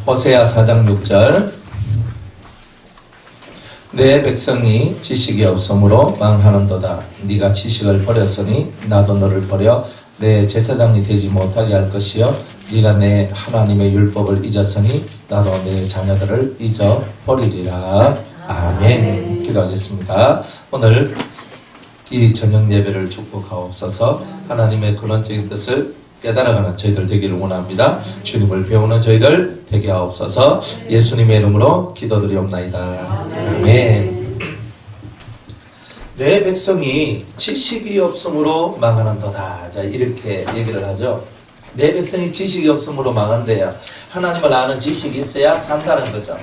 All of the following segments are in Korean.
호세아 4장 6절. 내 백성이 지식이 없으므로 망하는도다. 네가 지식을 버렸으니 나도 너를 버려 내 제사장이 되지 못하게 할 것이요 네가 내 하나님의 율법을 잊었으니 나도 내 자녀들을 잊어버리리라. 아멘. 기도하겠습니다. 오늘 이 저녁 예배를 축복하옵소서. 하나님의 근원적인 뜻을 깨달아가는 저희들 되기를 원합니다. 주님을 배우는 저희들 되게 하옵소서. 예수님의 이름으로 기도드리옵나이다. 아멘. 내 백성이 지식이 없으므로 망하는도다. 자, 이렇게 얘기를 하죠. 내 백성이 지식이 없으므로 망한대요. 하나님을 아는 지식이 있어야 산다는 거죠.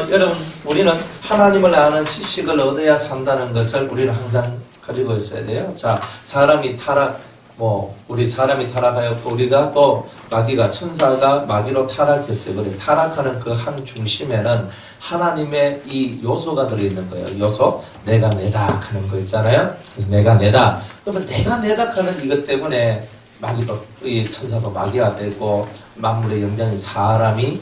여러분, 우리는 하나님을 아는 지식을 얻어야 산다는 것을 우리는 항상 가지고 있어야 돼요. 자, 사람이 우리 사람이 타락하였고, 우리가 또 마귀가, 천사가 마귀로 타락했어요. 그래, 타락하는 그 한 중심에는 하나님의 이 요소가 들어있는 거예요. 요소, 내가 내다 하는 거 있잖아요. 그래서 내가 내다. 그러면 내가 내다 하는 이것 때문에 마귀도, 이 천사도 마귀가 되고, 만물의 영장인 사람이,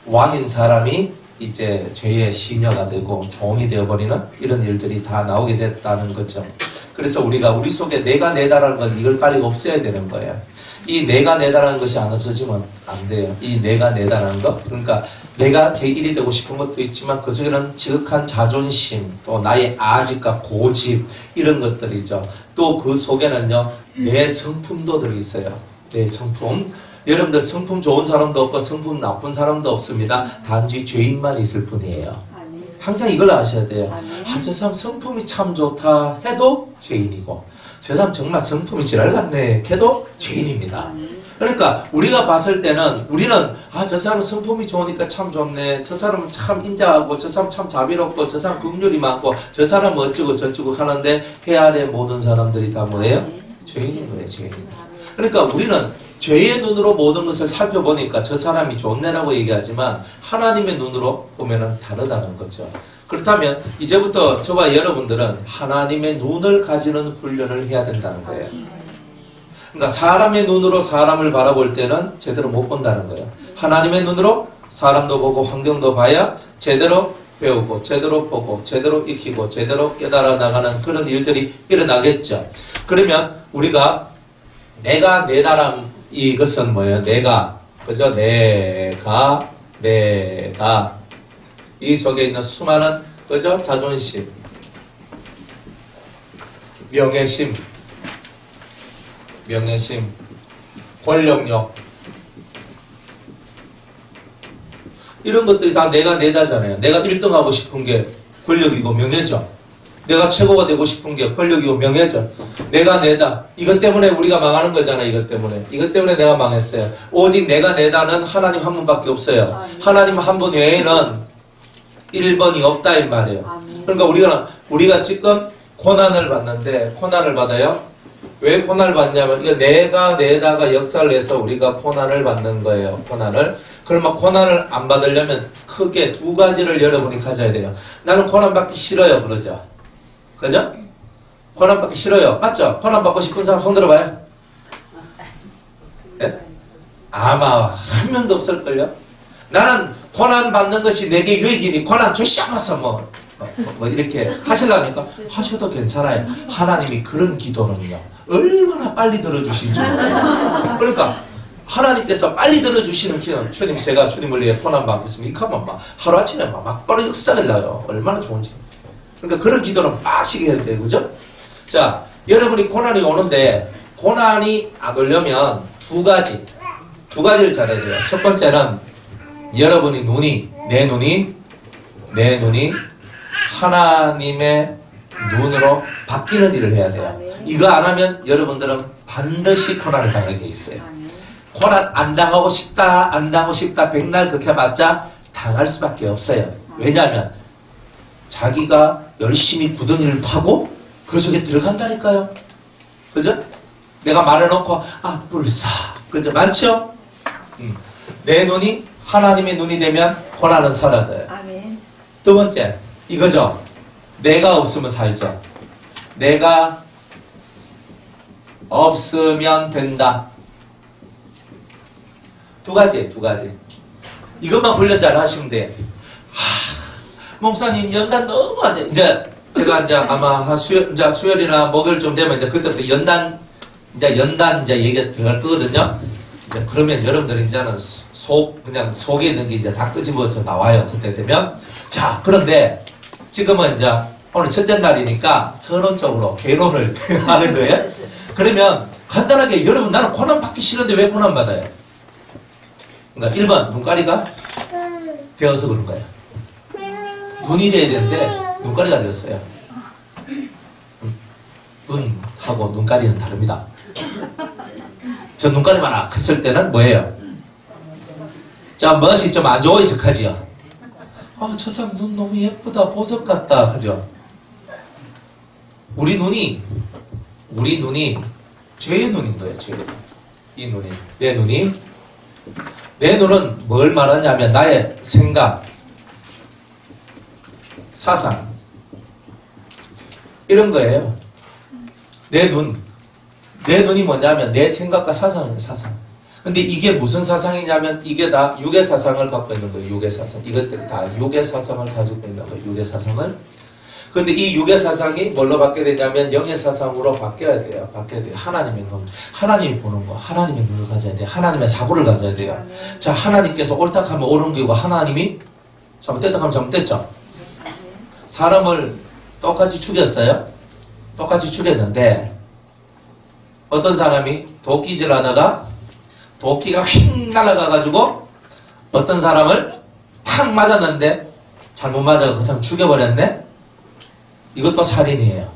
왕인 사람이 이제 죄의 시녀가 되고 종이 되어버리는 이런 일들이 다 나오게 됐다는 거죠. 그래서 우리가 우리 속에 내가 내다라는 건 이걸 빨리 없애야 되는 거예요. 이 내가 내다라는 것이 안 없어지면 안 돼요. 이 내가 내다라는 것, 그러니까 내가 제1이 되고 싶은 것도 있지만 그 속에는 지극한 자존심, 또 나의 아집과 고집 이런 것들이죠. 또 그 속에는요 내 성품도 들어있어요. 내 성품. 여러분들 성품 좋은 사람도 없고 성품 나쁜 사람도 없습니다. 단지 죄인만 있을 뿐이에요. 항상 이걸 아셔야 돼요. 저 사람 성품이 참 좋다 해도 죄인이고, 저 사람 정말 성품이 지랄났네 해도 죄인입니다. 그러니까 우리가 봤을 때는 우리는 저 사람 성품이 좋으니까 참 좋네, 저 사람은 참 인자하고, 저 사람 참 자비롭고, 저 사람 긍휼이 많고, 저 사람은 어쩌고 저쩌고 하는데 해 아래 모든 사람들이 다 뭐예요? 죄인인 거예요. 죄인. 그러니까 우리는 죄의 눈으로 모든 것을 살펴보니까 저 사람이 좋네라고 얘기하지만 하나님의 눈으로 보면은 다르다는 거죠. 그렇다면 이제부터 저와 여러분들은 하나님의 눈을 가지는 훈련을 해야 된다는 거예요. 그러니까 사람의 눈으로 사람을 바라볼 때는 제대로 못 본다는 거예요. 하나님의 눈으로 사람도 보고 환경도 봐야 제대로 배우고, 제대로 보고, 제대로 익히고, 제대로 깨달아 나가는 그런 일들이 일어나겠죠. 그러면 우리가 내가 내다란 이것은 뭐예요? 내가, 그죠? 내가 이 속에 있는 수많은, 그죠? 자존심, 명예심, 권력욕, 이런 것들이 다 내가 내다잖아요. 내가 1등 하고 싶은 게 권력이고 명예죠. 내가 최고가 되고 싶은 게 권력이고 명예죠. 내가 내다. 이것 때문에 우리가 망하는 거잖아요. 이것 때문에 내가 망했어요. 오직 내가 내다는 하나님 한 분밖에 없어요. 하나님 한 분 외에는 1번이 없다 이 말이에요. 그러니까 우리가 지금 고난을 받는데, 고난을 받아요. 왜 고난을 받냐면 이거 내가 내다가 역사를 해서 우리가 고난을 받는 거예요. 고난을. 그러면 고난을 안 받으려면 크게 두 가지를 여러분이 가져야 돼요. 나는 고난 받기 싫어요. 그러죠. 그죠? 고난 받기 싫어요. 맞죠? 고난 받고 싶은 사람 손 들어봐요. 예? 아마 한 명도 없을걸요? 나는 고난 받는 것이 내게 유익이니 고난 주시옵소서 뭐 이렇게 하실랍니까? 하셔도 괜찮아요. 하나님이 그런 기도는요 얼마나 빨리 들어주신 줄 몰라요. 그러니까 하나님께서 빨리 들어주시는 기도는, 주님 제가 주님을 위해 고난 받겠습니다. 이하면 막 하루아침에 막 바로 역사를 나요. 얼마나 좋은지. 그러니까 그런 기도는 빡시게 해야 돼요. 그죠? 자, 여러분이 고난이 오는데 고난이 안 오려면 두 가지를 잘해야 돼요. 첫 번째는 여러분이 내 눈이 하나님의 눈으로 바뀌는 일을 해야 돼요. 이거 안 하면 여러분들은 반드시 고난을 당하게 돼 있어요. 고난 안 당하고 싶다 백날 그렇게 해봤자 당할 수밖에 없어요. 왜냐하면 자기가 열심히 구덩이를 파고 그 속에 들어간다니까요. 그죠? 내가 말해놓고 불사. 그죠? 많죠? 내 눈이 하나님의 눈이 되면 고난은 사라져요. 아멘. 두 번째 이거죠. 내가 없으면 살죠. 내가 없으면 된다. 두 가지. 이것만 훈련 잘 하시면 돼. 목사님 연단 너무 안 돼. 이제 제가 이제 아마 수요일이나 목요일쯤 되면 이제 그때부터 연단 이제 얘기가 들어갈 거거든요. 이제 그러면 여러분들이 이제는 그냥 속에 있는 게 이제 다 끄집어져 나와요. 그때 되면. 자, 그런데 지금은 이제 오늘 첫째 날이니까 서론적으로 개론을 하는 거예요. 그러면 간단하게 여러분 나는 고난 받기 싫은데 왜 고난 받아요? 그러니까 1번 눈가리가 되어서 그런 거예요. 눈이 돼야 되는데 눈가리가 되었어요. 눈하고 눈가리는 다릅니다. 저 눈가리 봐라 했을 때는 뭐예요? 자, 멋이 좀 안 좋아요 적하지요. 저 사람 눈 너무 예쁘다 보석 같다 하죠. 우리 눈이 죄의 눈인 거예요. 죄의 눈. 이 눈이 내 눈은 뭘 말하냐면 나의 생각, 사상 이런 거예요. 내 눈이 뭐냐면 내 생각과 사상이에요. 사상. 근데 이게 무슨 사상이냐면 이게 다 육의 사상을 갖고 있는 거예요. 육의 사상. 이것들이 다 육의 사상을 가지고 있는 거예요. 육의 사상을. 근데 이 육의 사상이 뭘로 바뀌어야 되냐면 영의 사상으로 바뀌어야 돼요. 하나님의 눈. 하나님이 보는 거. 하나님의 눈을 가져야 돼요. 하나님의 사고를 가져야 돼요. 자, 하나님께서 옳다 하면 옳은 거고 하나님이 잘못됐다 하면 잘못됐죠. 사람을 똑같이 죽였어요. 똑같이 죽였는데 어떤 사람이 도끼질 하다가 도끼가 휙 날아가가지고 어떤 사람을 탁 맞았는데 잘못 맞아서 그 사람 죽여버렸네? 이것도 살인이에요.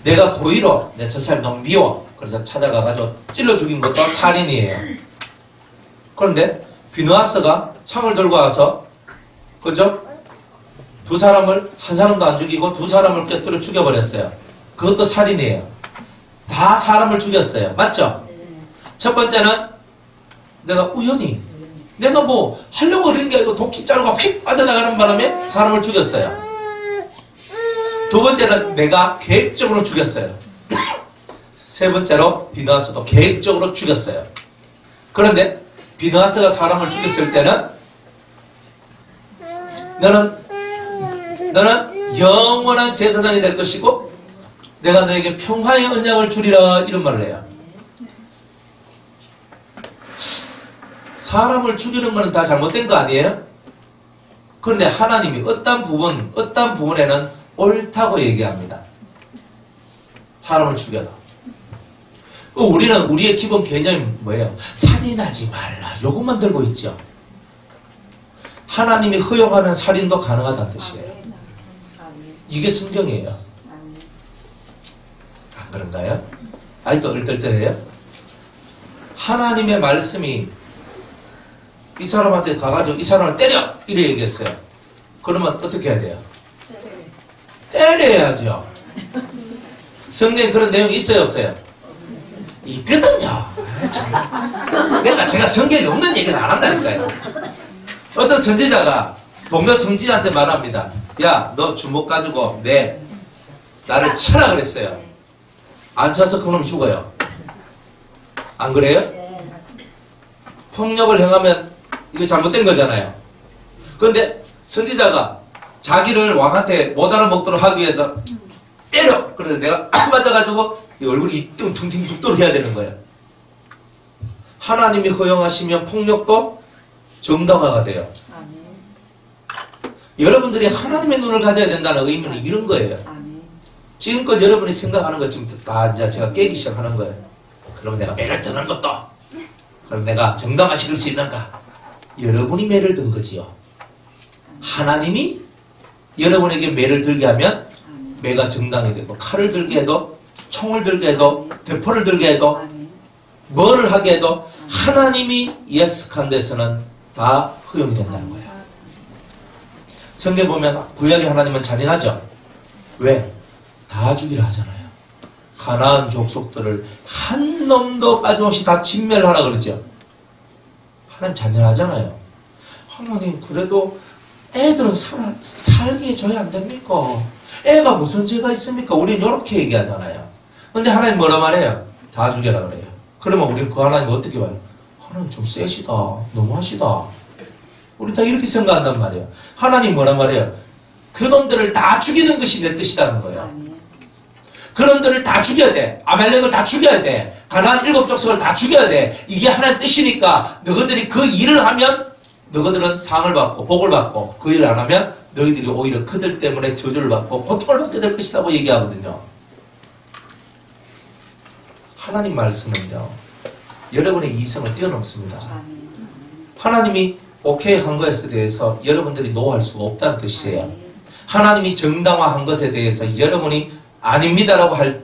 내가 고의로 저 사람 너무 미워 그래서 찾아가가지고 찔러 죽인 것도 살인이에요. 그런데 비누아스가 창을 들고 와서 그죠? 한 사람도 안 죽이고 두 사람을 꿰뚫어 죽여버렸어요. 그것도 살인이에요. 다 사람을 죽였어요. 맞죠? 첫 번째는 내가 우연히 내가 뭐 하려고 그런 게 아니고 도끼 자루가 휙 빠져나가는 바람에 사람을 죽였어요. 두 번째는 내가 계획적으로 죽였어요. 세 번째로 비누아스도 계획적으로 죽였어요. 그런데 비누아스가 사람을 죽였을 때는 너는 영원한 제사장이 될 것이고 내가 너에게 평화의 언약을 주리라 이런 말을 해요. 사람을 죽이는 것은 다 잘못된 거 아니에요? 그런데 하나님이 어떤 부분에는 옳다고 얘기합니다. 사람을 죽여도. 우리는 우리의 기본 개념이 뭐예요? 살인하지 말라. 요것만 들고 있죠. 하나님이 허용하면 살인도 가능하다는 뜻이에요. 이게 성경이에요. 안 그런가요? 아직도 얼떨떨해요? 하나님의 말씀이 이 사람한테 가가지고 이 사람을 때려! 이래 얘기했어요. 그러면 어떻게 해야 돼요? 때려야죠. 성경에 그런 내용이 있어요, 없어요? 있거든요. 그러니까 제가 성경에 없는 얘기를 안 한다니까요. 어떤 선지자가 동료 선지자한테 말합니다. 야, 너 주먹 가지고 나를 쳐라 그랬어요. 안 쳐서 그놈이 죽어요. 안 그래요? 폭력을 행하면 이거 잘못된 거잖아요. 그런데 선지자가 자기를 왕한테 못 알아먹도록 하기 위해서 때려! 그래서 내가 맞아가지고 이 얼굴이 퉁퉁 붓도록 해야 되는 거예요. 하나님이 허용하시면 폭력도 정당화가 돼요. 여러분들이 하나님의 눈을 가져야 된다는 의미는 이런 거예요. 지금껏 여러분이 생각하는 것 지금 다 이제 제가 깨기 시작하는 거예요. 그러면 내가 매를 드는 것도 그럼 내가 정당화시킬 수 있는가? 여러분이 매를 든 거지요. 하나님이 여러분에게 매를 들게 하면 매가 정당이 되고 칼을 들게 해도 총을 들게 해도 대포를 들게 해도 뭐를 하게 해도 하나님이 예스한 데서는 다 허용이 된다는 거예요. 성경 보면 구약의 하나님은 잔인하죠. 왜? 다 죽이라 하잖아요. 가나안 족속들을 한 놈도 빠짐없이 다 진멸하라 그러죠. 하나님 잔인하잖아요. 하나님 그래도 애들은 살게 해줘야 안 됩니까? 애가 무슨 죄가 있습니까? 우리는 이렇게 얘기하잖아요. 근데 하나님 뭐라 말해요? 다 죽여라 그래요. 그러면 우리는 그 하나님 어떻게 봐요? 하나님 좀 세시다. 너무하시다. 우리 다 이렇게 생각한단 말이에요. 하나님 뭐란 말이에요? 그놈들을 다 죽이는 것이 내 뜻이라는 거예요. 그놈들을 다 죽여야 돼. 아말렉을 다 죽여야 돼. 가나안 7족속을 다 죽여야 돼. 이게 하나님 뜻이니까 너희들이 그 일을 하면 너희들은 상을 받고 복을 받고 그 일을 안 하면 너희들이 오히려 그들 때문에 저주를 받고 고통을 받게 될 것이라고 얘기하거든요. 하나님 말씀은요. 여러분의 이성을 뛰어넘습니다. 하나님이 오케이 한 것에 대해서 여러분들이 노할 수가 없다는 뜻이에요. 하나님이 정당화한 것에 대해서 여러분이 아닙니다라고 할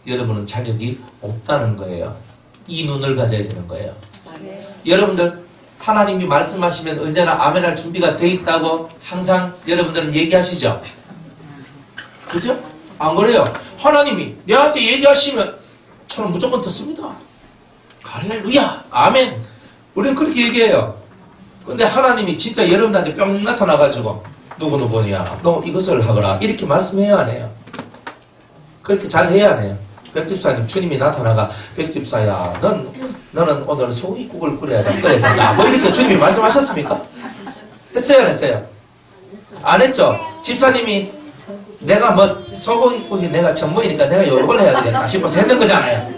여러분은 자격이 없다는 거예요. 이 눈을 가져야 되는 거예요. 여러분들 하나님이 말씀하시면 언제나 아멘할 준비가 돼 있다고 항상 여러분들은 얘기하시죠? 그죠? 안 그래요? 하나님이 내한테 얘기하시면 저는 무조건 듣습니다. 할렐루야 아멘. 우리는 그렇게 얘기해요. 근데 하나님이 진짜 여러분들한테 뿅 나타나가지고 누구누구냐 너 이것을 하거라 이렇게 말씀해야 하네요. 그렇게 잘 해야 하네요. 백집사님 주님이 나타나가 백집사야 너는 오늘 소고기국을 끓여야 된다 뭐 이렇게 주님이 말씀하셨습니까? 했어요 안 했어요? 안 했죠? 집사님이 내가 뭐 소고기국이 내가 전무이니까 내가 요걸 해야 되겠다 싶어서 했는 거잖아요.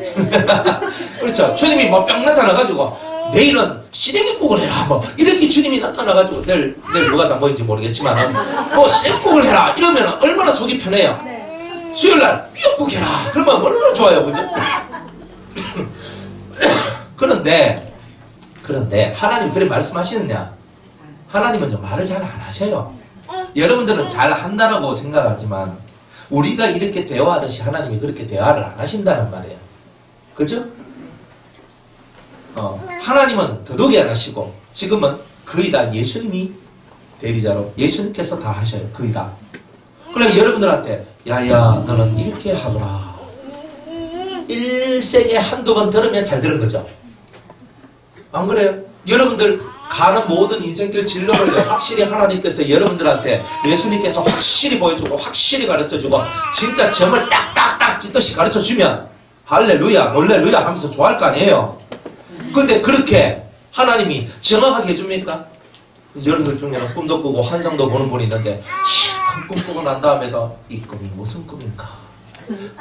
그렇죠? 주님이 뭐 뿅 나타나가지고 내일은 시래기국을 해라 뭐 이렇게 주님이 나타나가지고 내일 누가 다 뭐인지 모르겠지만 뭐 시래기국을 해라 이러면 얼마나 속이 편해요. 수요일날 미역국 해라 그러면 얼마나 좋아요. 그죠? 그런데 하나님이 그래 말씀하시느냐? 하나님은 말을 잘 안 하셔요. 여러분들은 잘 한다라고 생각하지만 우리가 이렇게 대화하듯이 하나님이 그렇게 대화를 안 하신다는 말이에요. 그죠? 하나님은 더더욱이 안 하시고 지금은 거의 다 예수님이 대리자로 예수님께서 다 하셔요. 거의 다. 그래 여러분들한테 야야 너는 이렇게 하거라. 일생에 한두 번 들으면 잘 들은 거죠. 안 그래요? 여러분들 가는 모든 인생길 진로를 확실히 하나님께서 여러분들한테 예수님께서 확실히 보여주고 확실히 가르쳐주고 진짜 점을 딱딱딱 찢듯이 가르쳐주면 할렐루야 놀렐루야 하면서 좋아할 거 아니에요. 근데 그렇게 하나님이 정확하게 해줍니까? 여러분들 중에는 꿈도 꾸고 환상도 보는 분이 있는데 큰 꿈 꾸고 난 다음에도 이 꿈이 무슨 꿈인가?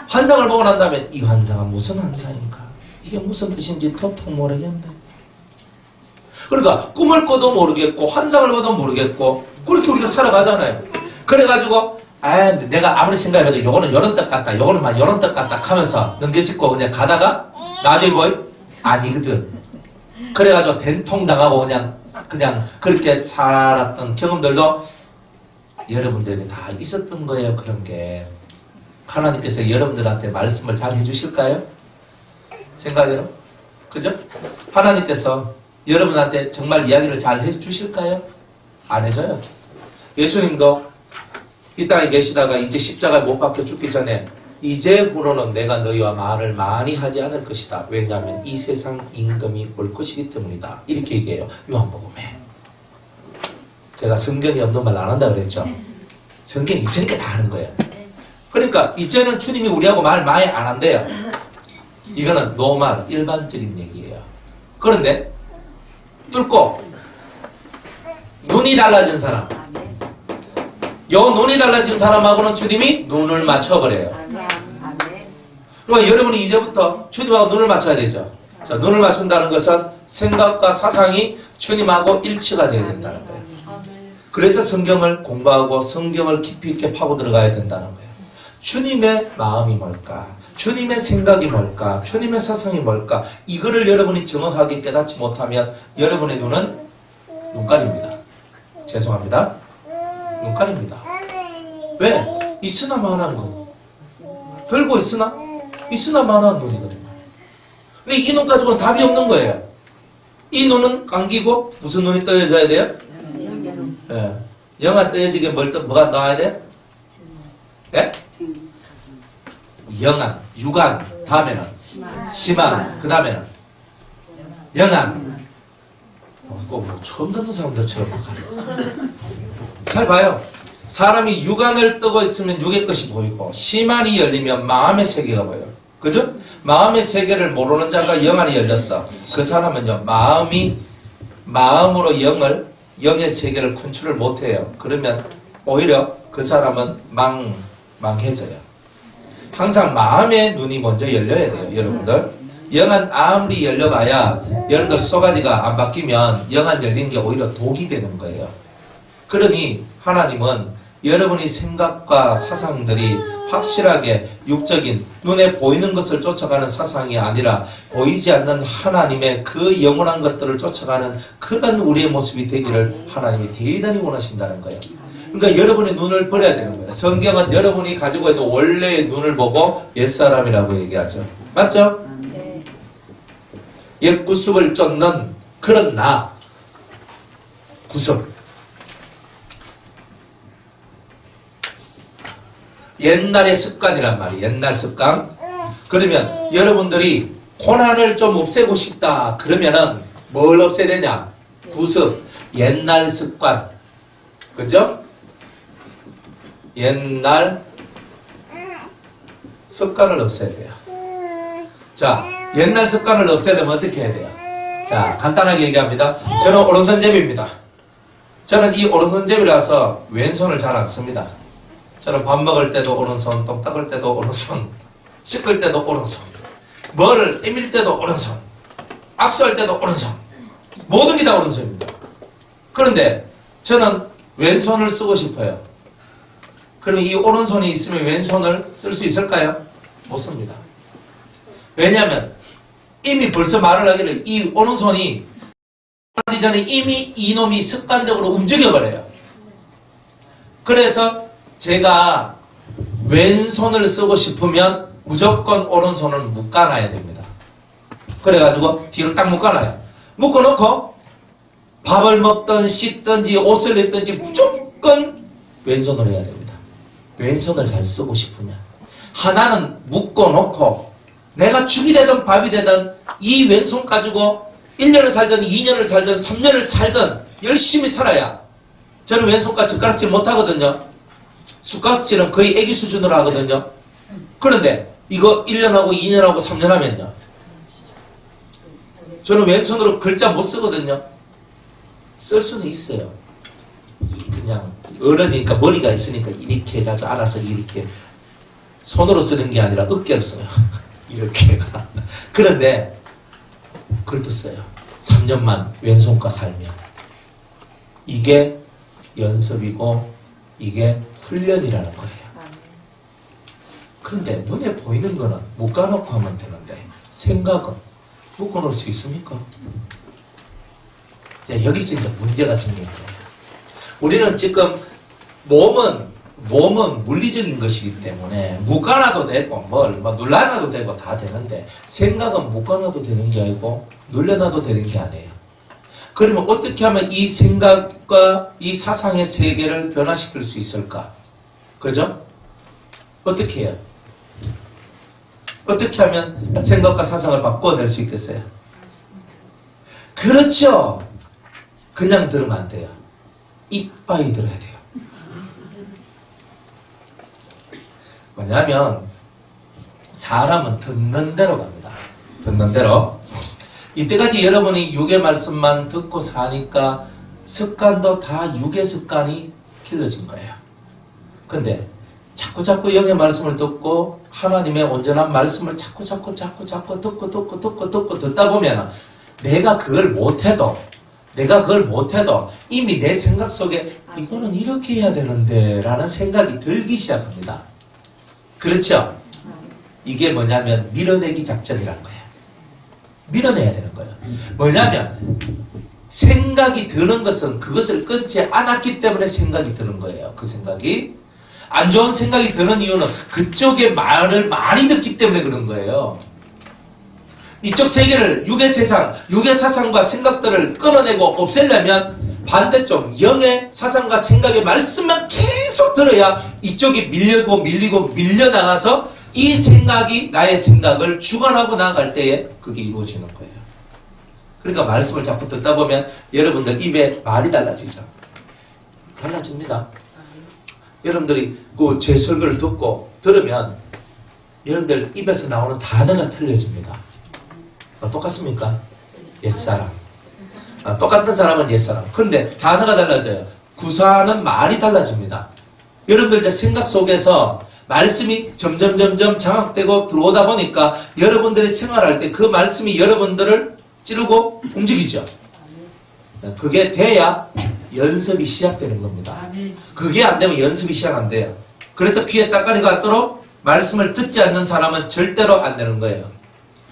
환상을 보고 난 다음에 이 환상은 무슨 환상인가? 이게 무슨 뜻인지 도통 모르겠네. 그러니까 꿈을 꿔도 모르겠고 환상을 봐도 모르겠고 그렇게 우리가 살아가잖아요. 그래가지고 내가 아무리 생각해도 요거는 요런 뜻 같다 요거는 막 요런 뜻 같다 하면서 넘겨짚고 그냥 가다가 나중에 뭐 아니거든. 그래가지고 된통당하고 그냥 그렇게 살았던 경험들도 여러분들에게 다 있었던 거예요. 그런 게 하나님께서 여러분들한테 말씀을 잘 해주실까요? 생각해요? 그죠? 하나님께서 여러분한테 정말 이야기를 잘 해주실까요? 안 해줘요. 예수님도 이 땅에 계시다가 이제 십자가에 못 박혀 죽기 전에 이제후로는 내가 너희와 말을 많이 하지 않을 것이다. 왜냐하면 이 세상 임금이 올 것이기 때문이다. 이렇게 얘기해요. 요한복음에. 제가 성경이 없는 말 안 한다 그랬죠. 성경이 있으니까 다 하는 거예요. 그러니까 이제는 주님이 우리하고 말 많이 안 한대요. 이거는 노말 일반적인 얘기예요. 그런데 뚫고 눈이 달라진 사람 요 눈이 달라진 사람하고는 주님이 눈을 맞춰버려요. 그러면 여러분이 이제부터 주님하고 눈을 맞춰야 되죠. 자, 눈을 맞춘다는 것은 생각과 사상이 주님하고 일치가 되어야 된다는 거예요. 그래서 성경을 공부하고 성경을 깊이 있게 파고 들어가야 된다는 거예요. 주님의 마음이 뭘까? 주님의 생각이 뭘까? 주님의 사상이 뭘까? 이거를 여러분이 정확하게 깨닫지 못하면 여러분의 눈은 눈깔입니다. 죄송합니다. 눈깔입니다. 왜? 있으나 마나한 거. 들고 있으나 마나한 눈이거든요. 근데 이 눈 가지고는 답이 없는 거예요. 이 눈은 감기고 무슨 눈이 떠져야 돼요? 예. 영아 떠지게 뭐가 나와야 돼요? 예? 영안, 유관, 다음에는 심한, 그 다음에는 영안. 뭐 처음 듣는 사람들처럼 잘 봐요. 사람이 육안을 뜨고 있으면 육의 것이 보이고 심한이 열리면 마음의 세계가 보여요. 그죠? 마음의 세계를 모르는 자가 영안이 열렸어. 그 사람은요 마음으로 영의 세계를 컨트롤 못해요. 그러면 오히려 그 사람은 망해져요. 항상 마음의 눈이 먼저 열려야 돼요. 여러분들. 영안 아무리 열려봐야 여러분들 쏘가지가 안 바뀌면 영안 열린 게 오히려 독이 되는 거예요. 그러니 하나님은 여러분의 생각과 사상들이 확실하게 육적인 눈에 보이는 것을 쫓아가는 사상이 아니라 보이지 않는 하나님의 그 영원한 것들을 쫓아가는 그런 우리의 모습이 되기를 하나님이 대단히 원하신다는 거예요. 그러니까 여러분의 눈을 버려야 되는 거예요. 성경은 여러분이 가지고 있는 원래의 눈을 보고 옛사람이라고 얘기하죠. 맞죠? 옛 구습을 쫓는 그런 나 구습. 옛날의 습관이란 말이에요. 옛날 습관. 그러면 여러분들이 고난을 좀 없애고 싶다 그러면은 뭘 없애야 되냐? 구습. 옛날 습관. 그죠? 옛날 습관을 없애야 돼요. 자, 옛날 습관을 없애려면 어떻게 해야 돼요? 자, 간단하게 얘기합니다. 저는 오른손잡이입니다. 저는 이 오른손잡이라서 왼손을 잘 안 씁니다. 저는 밥 먹을 때도 오른손, 똥 닦을 때도 오른손, 씻을 때도 오른손, 뭐를 에밀 때도 오른손, 악수할 때도 오른손, 모든 게 다 오른손입니다. 그런데 저는 왼손을 쓰고 싶어요. 그럼 이 오른손이 있으면 왼손을 쓸 수 있을까요? 못 씁니다. 왜냐하면 이미 벌써 말을 하기를 이 오른손이 하기 전에 이미 이놈이 습관적으로 움직여버려요. 그래서 제가 왼손을 쓰고 싶으면 무조건 오른손을 묶어놔야 됩니다. 그래가지고 뒤로 딱 묶어놔요. 묶어놓고 밥을 먹든 씻든지 옷을 입든지 무조건 왼손으로 해야 됩니다. 왼손을 잘 쓰고 싶으면. 하나는 묶어놓고 내가 죽이 되든 밥이 되든 이 왼손 가지고 1년을 살든 2년을 살든 3년을 살든 열심히 살아야. 저는 왼손과 젓가락질 못하거든요. 숟가락질은 거의 애기 수준으로 하거든요. 그런데 이거 1년하고 2년하고 3년 하면요. 저는 왼손으로 글자 못 쓰거든요. 쓸 수는 있어요. 그냥 어른이니까 머리가 있으니까 이렇게 해가지고 알아서 이렇게 손으로 쓰는 게 아니라 어깨로 써요. 이렇게. 그런데 글도 써요. 3년만 왼손과 살면. 이게 연습이고 이게 훈련이라는 거예요. 그런데 눈에 보이는 거는 묶어놓고 하면 되는데 생각은 묶어놓을 수 있습니까? 이제 여기서 이제 문제가 생긴 거예요. 우리는 지금 몸은 물리적인 것이기 때문에 묶어놔도 되고 뭐 눌러놔도 되고 다 되는데 생각은 묶어놔도 되는 게 아니고 눌려놔도 되는 게 아니에요. 그러면 어떻게 하면 이 생각과 이 사상의 세계를 변화시킬 수 있을까? 그죠? 어떻게 해요? 어떻게 하면 생각과 사상을 바꿔낼 수 있겠어요? 그렇죠. 그냥 들으면 안 돼요. 이빠이 들어야 돼요. 뭐냐면 사람은 듣는 대로 갑니다. 듣는 대로. 이때까지 여러분이 육의 말씀만 듣고 사니까 습관도 다 육의 습관이 길러진 거예요. 근데 자꾸 영의 말씀을 듣고 하나님의 온전한 말씀을 자꾸 듣고 듣다 보면 내가 그걸 못해도 이미 내 생각 속에 이거는 이렇게 해야 되는데 라는 생각이 들기 시작합니다. 그렇죠? 이게 뭐냐면 밀어내기 작전이란 거예요. 밀어내야 되는 거예요. 뭐냐면 생각이 드는 것은 그것을 끊지 않았기 때문에 생각이 드는 거예요. 그 생각이 안 좋은 생각이 드는 이유는 그쪽의 말을 많이 듣기 때문에 그런 거예요. 이쪽 세계를 육의 세상, 육의 사상과 생각들을 끊어내고 없애려면 반대쪽 영의 사상과 생각의 말씀만 계속 들어야 이쪽이 밀리고 밀려나가서 이 생각이 나의 생각을 주관하고 나아갈 때에 그게 이루어지는 거예요. 그러니까 말씀을 자꾸 듣다 보면 여러분들 입에 말이 달라지죠. 달라집니다. 여러분들이 그 제 설교를 들으면 여러분들 입에서 나오는 단어가 틀려집니다. 똑같습니까? 옛사람. 똑같은 사람은 옛사람. 그런데 단어가 달라져요. 구사는 말이 달라집니다. 여러분들 이제 생각 속에서 말씀이 점점 장악되고 들어오다 보니까 여러분들이 생활할 때 그 말씀이 여러분들을 찌르고 움직이죠. 그게 돼야 연습이 시작되는 겁니다. 그게 안 되면 연습이 시작 안 돼요. 그래서 귀에 따까리가 같도록 말씀을 듣지 않는 사람은 절대로 안 되는 거예요.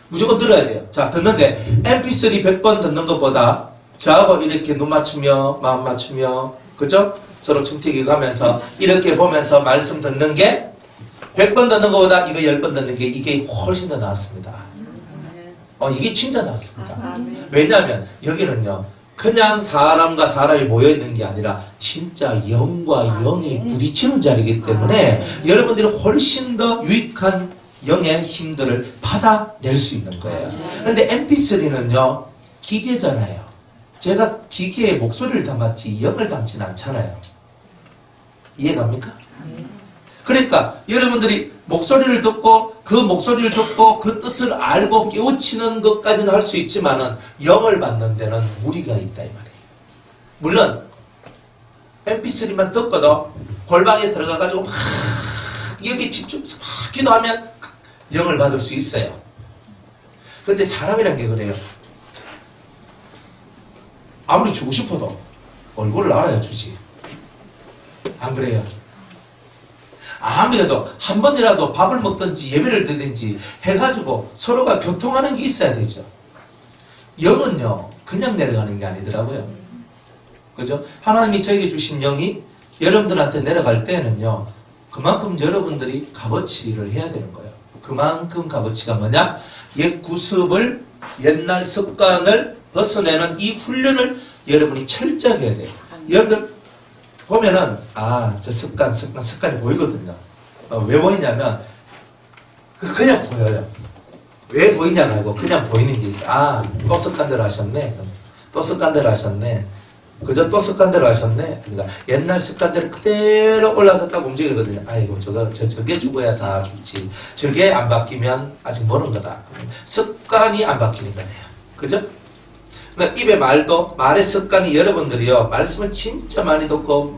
무조건 들어야 돼요. 자, 듣는데 mp3 100번 듣는 것보다 저하고 이렇게 눈 맞추며 마음 맞추며 그죠? 서로 침튀기 가면서 이렇게 보면서 말씀 듣는 게 100번 듣는 것보다 이거 10번 듣는 게 이게 훨씬 더 낫습니다. 이게 진짜 낫습니다. 왜냐하면 여기는요. 그냥 사람과 사람이 모여있는 게 아니라 진짜 영과 영이 부딪히는 자리이기 때문에 여러분들이 훨씬 더 유익한 영의 힘들을 받아낼 수 있는 거예요. 근데 mp3는요. 기계잖아요. 제가 기계에 목소리를 담았지 영을 담지는 않잖아요. 이해갑니까? 그러니까 여러분들이 목소리를 듣고 그 목소리를 듣고 그 뜻을 알고 깨우치는 것까지는 할 수 있지만은 영을 받는 데는 무리가 있다 이 말이에요. 물론 mp3만 듣고도 골방에 들어가가지고 막 여기 집중해서 막 기도하면 영을 받을 수 있어요. 근데 사람이란 게 그래요. 아무리 주고 싶어도 얼굴을 알아야 주지. 안 그래요? 아무래도 한 번이라도 밥을 먹든지 예배를 드든지 해가지고 서로가 교통하는 게 있어야 되죠. 영은요 그냥 내려가는 게 아니더라고요. 그죠? 하나님이 저에게 주신 영이 여러분들한테 내려갈 때는요 그만큼 여러분들이 값어치를 해야 되는 거예요. 그만큼 값어치가 뭐냐? 옛 구습을 옛날 습관을 벗어내는 이 훈련을 여러분이 철저하게 해야 돼요. 여러분들 보면은 저 습관이 보이거든요. 왜 보이냐면 그냥 보여요. 왜 보이냐고 하고 그냥 보이는 게 있어. 또 습관대로 하셨네. 또 습관대로 하셨네. 그저 또 습관대로 하셨네. 그러니까 옛날 습관대로 그대로 올라서 딱 움직이거든요. 아이고 저게 죽어야 다 죽지. 저게 안 바뀌면 아직 모르는 거다. 습관이 안 바뀌는 거네요. 그죠? 그러니까 입의 말도 말의 습관이 여러분들이요 말씀을 진짜 많이 듣고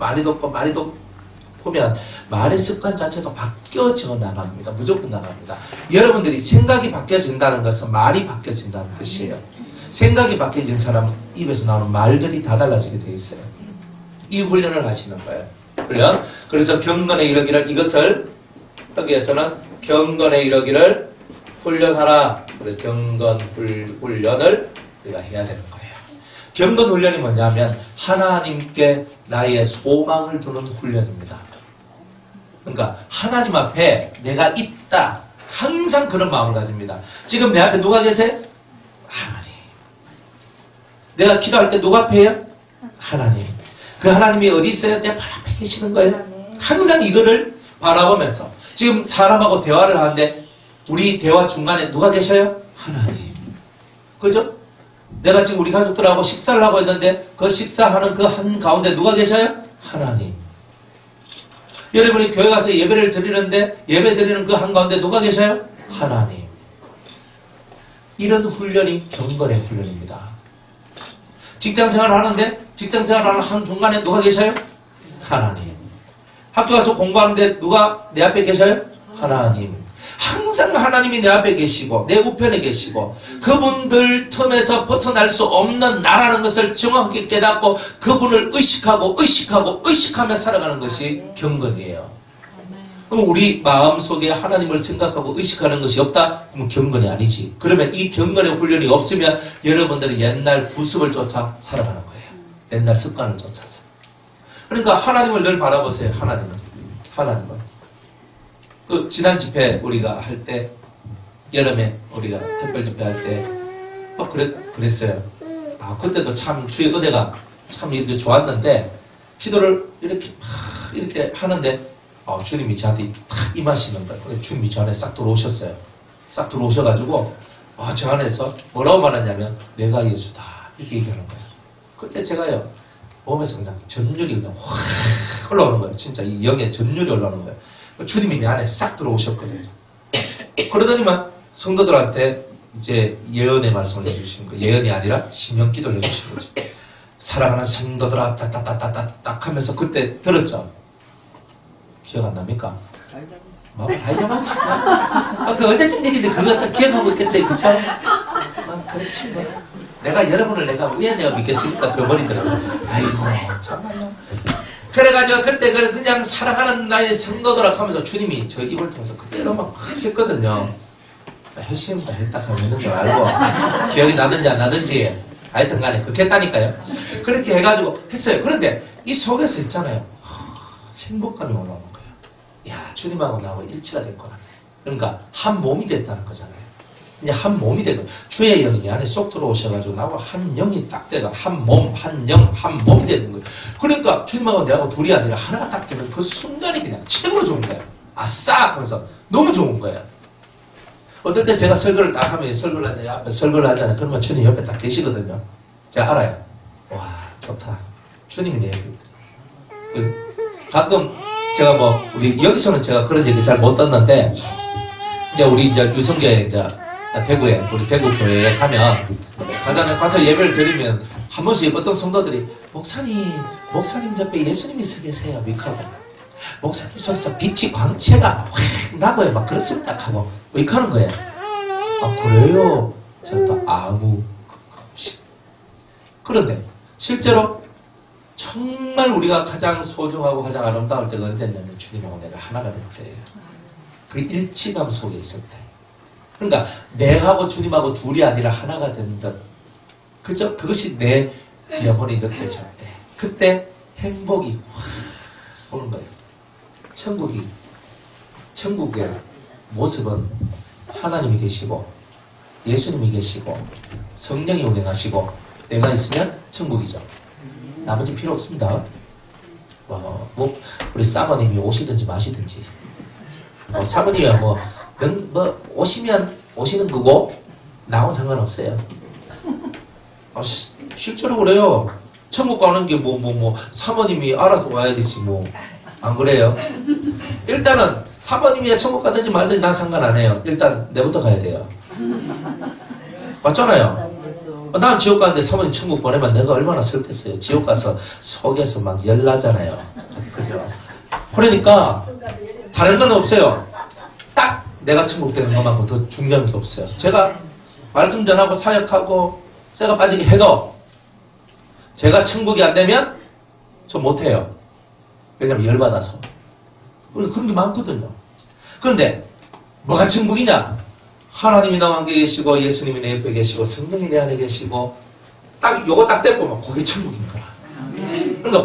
보면 말의 습관 자체가 바뀌어져 나갑니다. 무조건 나갑니다. 여러분들이 생각이 바뀌어진다는 것은 말이 바뀌어진다는 뜻이에요. 생각이 바뀌어진 사람은 입에서 나오는 말들이 다 달라지게 돼 있어요. 이 훈련을 하시는 거예요. 훈련. 그래서 경건에 이르기를 이것을 여기에서는 경건에 이르기를 훈련하라. 그래서 경건 훈련을 우리가 해야 되는 거예요. 경건 훈련이 뭐냐면 하나님께 나의 소망을 두는 훈련입니다. 그러니까 하나님 앞에 내가 있다. 항상 그런 마음을 가집니다. 지금 내 앞에 누가 계세요? 하나님. 내가 기도할 때 누가 앞에요? 하나님. 그 하나님이 어디 있어요? 내 발 앞에 계시는 거예요. 항상 이거를 바라보면서 지금 사람하고 대화를 하는데 우리 대화 중간에 누가 계셔요? 하나님. 그죠? 내가 지금 우리 가족들하고 식사를 하고 있는데 그 식사하는 그 한가운데 누가 계셔요? 하나님. 여러분이 교회 가서 예배를 드리는데 예배 드리는 그 한가운데 누가 계셔요? 하나님. 이런 훈련이 경건의 훈련입니다. 직장생활을 하는데 직장생활을 하는 한중간에 누가 계셔요? 하나님. 학교 가서 공부하는데 누가 내 앞에 계셔요? 하나님. 항상 하나님이 내 앞에 계시고 내 우편에 계시고 그분들 틈에서 벗어날 수 없는 나라는 것을 정확하게 깨닫고 그분을 의식하며 살아가는 것이 경건이에요. 그럼 우리 마음속에 하나님을 생각하고 의식하는 것이 없다? 그러면 경건이 아니지. 그러면 이 경건의 훈련이 없으면 여러분들이 옛날 구습을 쫓아 살아가는 거예요. 옛날 습관을 쫓아서. 그러니까 하나님을 늘 바라보세요. 하나님을. 그 지난 집회 우리가 할 때 여름에 우리가 특별 집회 할 때 그랬어요. 그때도 참 주의 은혜가 참 이렇게 좋았는데 기도를 이렇게 하는데 주님이 저한테 탁 임하시는 거예요. 주님이 저 안에 싹 들어오셨어요. 싹 들어오셔가지고 저 안에서 뭐라고 말하냐면 내가 예수다 이렇게 얘기하는 거예요. 그때 제가요 몸에서 그냥 전율이 그냥 확 올라오는 거예요. 진짜 이 영의 전율이 올라오는 거예요. 주님이 내 안에 싹 들어오셨거든요. 그러더니만 성도들한테 이제 예언의 말씀을 해주시는 거예요. 예언이 아니라 신명기도를 해주시는 거죠. 사랑하는 성도들아 딱 하면서 그때 들었죠? 기억 안 납니까? 마음을 다 잊어버렸지. 그 언제쯤 얘기인데 그거 기억하고 있겠어요, 그쵸? 그렇지 뭐. 내가 여러분을 왜 내가 믿겠습니까? 그 머리들은. 아이고 정말요. 그래가지고 그때 그냥 사랑하는 나의 성도들아 하면서 주님이 저 입을 통해서 그대로 막 했거든요. 했습니다. 했다 하면 있는 줄 알고 기억이 나든지 안 나든지 하여튼 간에 그렇게 했다니까요. 그렇게 해가지고 했어요. 그런데 이 속에서 있잖아요. 행복감이 올라오는 거예요. 야, 주님하고 나하고 일치가 됐구나. 그러니까 한 몸이 됐다는 거잖아요. 이제 한 몸이 되고 주의 영이 안에 쏙 들어오셔가지고 나하고 한 영이 딱 돼가 한 몸, 한 영, 한 몸이 되는 거예요. 그러니까 주님하고 내하고 둘이 아니라 하나가 딱 되면 그 순간이 그냥 최고로 좋은 거예요. 아싸! 하면서 너무 좋은 거예요. 어떨 때 제가 설교를 딱 하면 설교를 하잖아요. 앞에 설교를 하잖아요. 그러면 주님 옆에 딱 계시거든요. 제가 알아요. 와, 좋다. 주님이 내 옆에 있다. 가끔 제가 뭐 우리 여기서는 제가 그런 얘기 잘 못 듣는데 이제 우리 이제 유성교회 이제 대구에 우리 대구 교회에 가면 가서 예배를 드리면 한 번씩 어떤 성도들이 목사님 옆에 예수님이 서 계세요. 믹하고 목사님 속에서 빛이 광채가 확 나고요. 막 그렇습니다. 하고 믹하는 거예요. 아 그래요? 제가 또 아무 없이. 그런데 실제로 정말 우리가 가장 소중하고 가장 아름다울 때가 언제냐면 주님하고 내가 하나가 될 때예요. 그 일치감 속에 있을 때. 그러니까 내하고 주님하고 둘이 아니라 하나가 된다. 그죠? 그것이 내 영혼이 느껴질 때. 그때 행복이 확 오는 거예요. 천국의 모습은 하나님이 계시고 예수님이 계시고 성령이 운행하시고 내가 있으면 천국이죠. 나머지 필요 없습니다. 뭐 우리 사모님이 오시든지 마시든지 사모님이 오시면 오시는 거고 나하고는 상관없어요. 실제로 그래요. 천국 가는 게 사모님이 알아서 와야 되지 뭐. 안 그래요? 일단은 사모님이 천국 가든지 말든지 난 상관 안 해요. 일단 내부터 가야 돼요. 맞잖아요. 난 지옥 가는데 사모님 천국 보내면 내가 얼마나 슬펐어요. 지옥 가서 속에서 막 열나잖아요. 그죠? 그러니까 다른 건 없어요. 딱 내가 천국 되는 것만큼 더 중요한 게 없어요. 제가 말씀 전하고 사역하고 쇠가 빠지게 해도 제가 천국이 안 되면 저 못해요. 왜냐면 열받아서. 그런 게 많거든요. 그런데 뭐가 천국이냐? 하나님이 나와 함께 계시고 예수님이 내 옆에 계시고 성령이 내 안에 계시고 딱 요거 딱 떼보면 그게 천국인 거야. 그러니까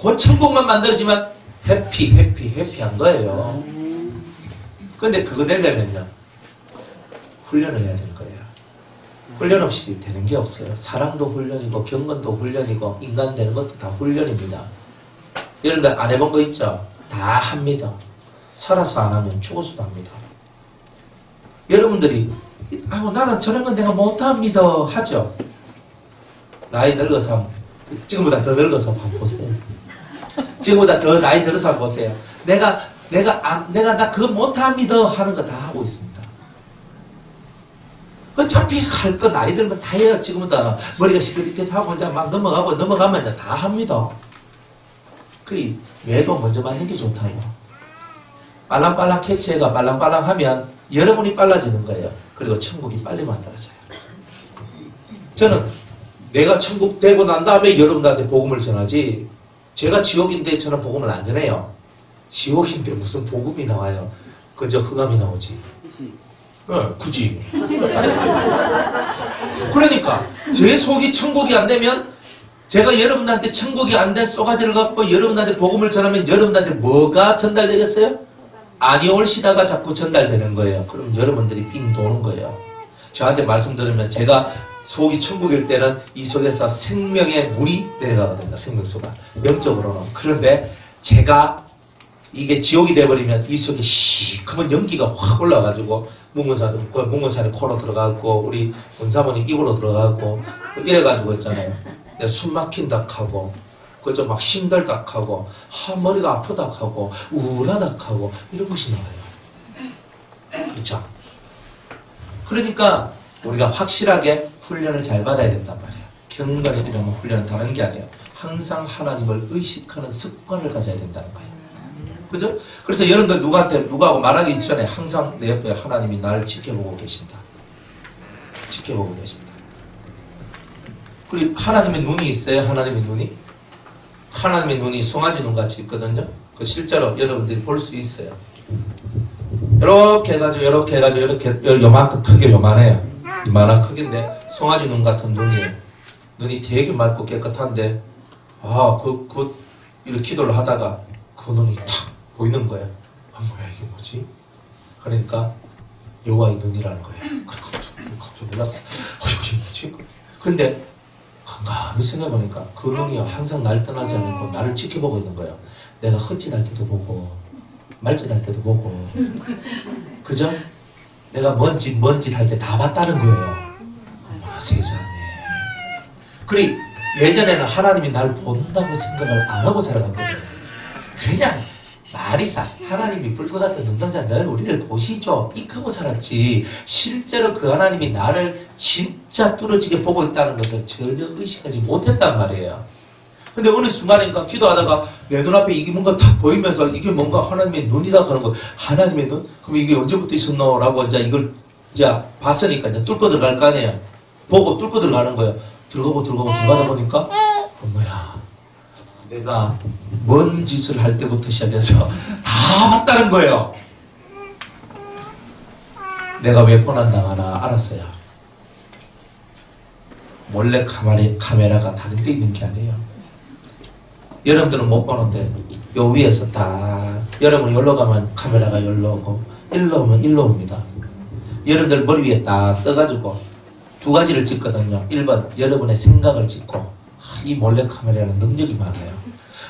그 천국만 만들어지면 해피한 거예요. 그런데 그거 되려면요 훈련을 해야 되는 거예요. 훈련 없이 되는 게 없어요. 사랑도 훈련이고 경건도 훈련이고 인간 되는 것도 다 훈련입니다. 여러분들 안 해본 거 있죠? 다 합니다. 살아서 안 하면 죽어서도 합니다. 여러분들이 나는 저런 건 내가 못합니다 하죠? 나이 늙어서 지금보다 더 늙어서 한번 보세요. 지금보다 더 나이 들어서 한번 보세요. 내가 나 그거 못합니다 하는 거 다 하고 있습니다. 어차피 할 거 나이 들면 다 해요. 지금보다 머리가 시끌시끌하고 이제 막 넘어가면 이제 다 합니다. 그 뇌도 먼저 맞는 게 좋다고. 빨랑빨랑 캐치해가 빨랑빨랑 하면 여러분이 빨라지는 거예요. 그리고 천국이 빨리 만들어져요. 저는 내가 천국 되고 난 다음에 여러분들한테 복음을 전하지 제가 지옥인데 저는 복음을 안 전해요. 지옥인데 무슨 복음이 나와요. 그저 흑암이 나오지. 굳이. 그러니까 제 속이 천국이 안 되면 제가 여러분한테 천국이 안 된 쏘가지를 갖고 여러분한테 복음을 전하면 여러분한테 뭐가 전달되겠어요? 아니 올시다가 자꾸 전달되는 거예요. 그럼 여러분들이 빙 도는 거예요. 저한테 말씀 들으면 제가 속이 천국일 때는 이 속에서 생명의 물이 내려가거든요. 생명수가 영적으로는. 그런데 제가 이게 지옥이 돼버리면 이 속에 시커먼 연기가 확 올라가지고 문근산이 코로 들어가고 우리 원사모님 입으로 들어가고 이래가지고 있잖아요. 숨 막힌다 하고 그저 막 힘들다 하고 머리가 아프다 하고 우울하다 하고 이런 것이 나와요. 그렇죠? 그러니까 우리가 확실하게 훈련을 잘 받아야 된단 말이에요. 경건에 이르면 훈련은 다른 게 아니에요. 항상 하나님을 의식하는 습관을 가져야 된다는 거예요. 그죠? 그래서 여러분들 누구하고 말하기 전에 항상 내 옆에 하나님이 나를 지켜보고 계신다. 지켜보고 계신다. 그리고 하나님의 눈이 있어요. 하나님의 눈이. 하나님의 눈이 송아지 눈같이 있거든요. 그 실제로 여러분들이 볼 수 있어요. 이렇게 해가지고 이렇게 요만큼 크게 요만해요. 이만한 크기인데 송아지 눈 같은 눈이에요. 눈이 되게 맑고 깨끗한데 이렇게 기도를 하다가 그 눈이 탁 보이는 거예요. 뭐야 이게 뭐지? 그러니까 여호와의 눈이라는 거예요. 갑자기 놀랐어. 이게 뭐지? 근데 간간히 생각해보니까 그 눈이 항상 날 떠나지 않고 나를 지켜보고 있는 거예요. 내가 헛짓할 때도 보고 말짓할 때도 보고 그죠? 내가 먼짓 할 때 다 봤다는 거예요. 어머나 세상에. 그리 예전에는 하나님이 날 본다고 생각을 안 하고 살아갔거든요. 그냥 말이사 하나님이 불과 같은 눈동자 늘 우리를 보시죠. 익하고 살았지. 실제로 그 하나님이 나를 진짜 뚫어지게 보고 있다는 것을 전혀 의식하지 못했단 말이에요. 근데 어느 순간인가 기도하다가 내 눈앞에 이게 뭔가 딱 보이면서 이게 뭔가 하나님의 눈이다 그런 거. 하나님의 눈? 그럼 이게 언제부터 있었노? 라고 이제 이걸 이제 봤으니까 이제 뚫고 들어갈 거 아니에요. 보고 뚫고 들어가는 거예요. 들어가다 보니까 뭐야 내가 뭔 짓을 할 때부터 시작해서 다 봤다는 거예요. 내가 왜 뻔한당하나 알았어요. 몰래 카메라가 다른 데 있는 게 아니에요. 여러분들은 못 보는데 요 위에서 딱 여러분이 여기로 가면 카메라가 여기로 오고 일로 오면 일로 옵니다. 여러분들 머리 위에 딱 떠가지고 두 가지를 찍거든요. 1번 여러분의 생각을 찍고 이 몰래카메라는 능력이 많아요.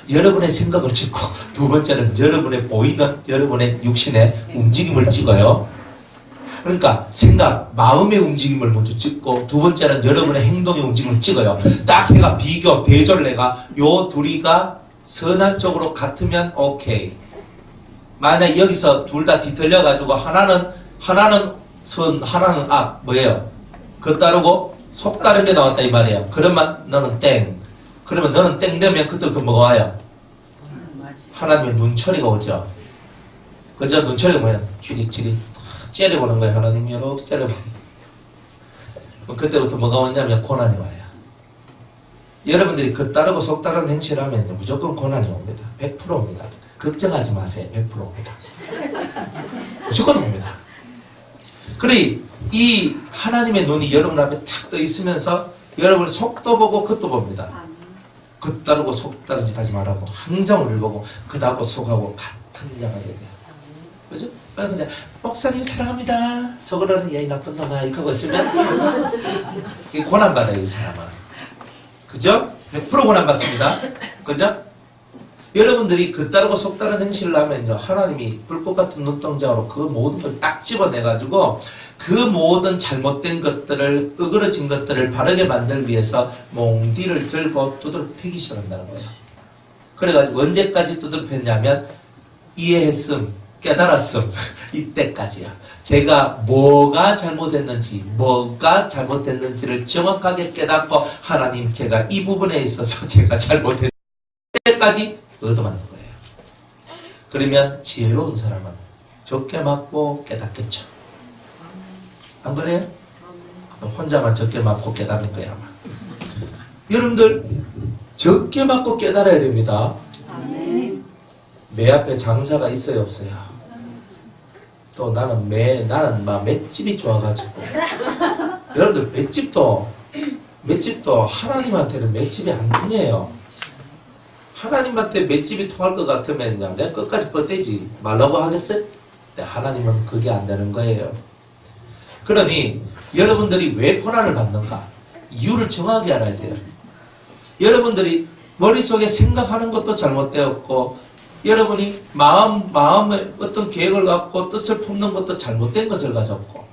여러분의 생각을 찍고 두 번째는 여러분의 보이는 여러분의 육신의 움직임을 찍어요. 그러니까 생각, 마음의 움직임을 먼저 찍고 두 번째는 여러분의 행동의 움직임을 찍어요. 딱 해가 비교, 대조를 해가 요 둘이가 선한 쪽으로 같으면 오케이. 만약 여기서 둘 다 뒤틀려가지고 하나는 선, 하나는 악, 뭐예요? 그 따르고 속 다른 게 나왔다 이 말이에요. 그러면 너는 땡. 그러면 너는 땡 되면 그때부터 뭐가 와요? 하나님의 눈초리가 오죠. 그죠? 눈초리가 뭐야? 찌릿찌릿 째려보는 거예요. 하나님이 이렇게 째려보는 거예요. 그때부터 뭐가 오냐면 고난이 와요. 여러분들이 그 따르고 속 다른 행실을 하면 무조건 고난이 옵니다. 100% 옵니다. 걱정하지 마세요. 100% 옵니다. 무조건 옵니다. 그래 이 하나님의 눈이 여러분 앞에 탁 떠 있으면서 여러분 속도 보고 겉도 봅니다. 겉 따르고 속 다른 짓 하지 말라고 항상 우리를 보고 겉하고 속하고 같은 자가 되게. 그죠? 그냥 목사님 사랑합니다. 속으로는 야이 나쁜 놈아 이거 하고 있으면 고난받아요 이 사람은. 그죠? 100% 고난받습니다. 그죠? 여러분들이 겉다르고 속다른 행실을 하면요 하나님이 불꽃 같은 눈동자로 그 모든 걸 딱 집어내가지고 그 모든 잘못된 것들을 으그러진 것들을 바르게 만들기 위해서 몽디를 들고 두드려 패기 시작한다는 거예요. 그래가지고 언제까지 두드려 패냐면 이해했음 깨달았음 이때까지야. 제가 뭐가 잘못됐는지를 정확하게 깨닫고 하나님 제가 이 부분에 있어서 제가 잘못했을 때까지 얻어맞는 거예요. 그러면 지혜로운 사람은 적게 맞고 깨닫겠죠. 안 그래요? 혼자만 적게 맞고 깨닫는 거야 아마. 여러분들 적게 맞고 깨달아야 됩니다. 매 앞에 장사가 있어요 없어요? 또 나는 막 맷집이 좋아가지고 여러분들 맷집도 하나님한테는 맷집이 안 통해요. 하나님한테 맷집이 통할 것 같으면 그냥 내가 끝까지 뻗대지 말라고 하겠어요? 근데 하나님은 그게 안 되는 거예요. 그러니 여러분들이 왜 고난을 받는가? 이유를 정확히 알아야 돼요. 여러분들이 머릿속에 생각하는 것도 잘못되었고 여러분이 마음에 어떤 계획을 갖고 뜻을 품는 것도 잘못된 것을 가졌고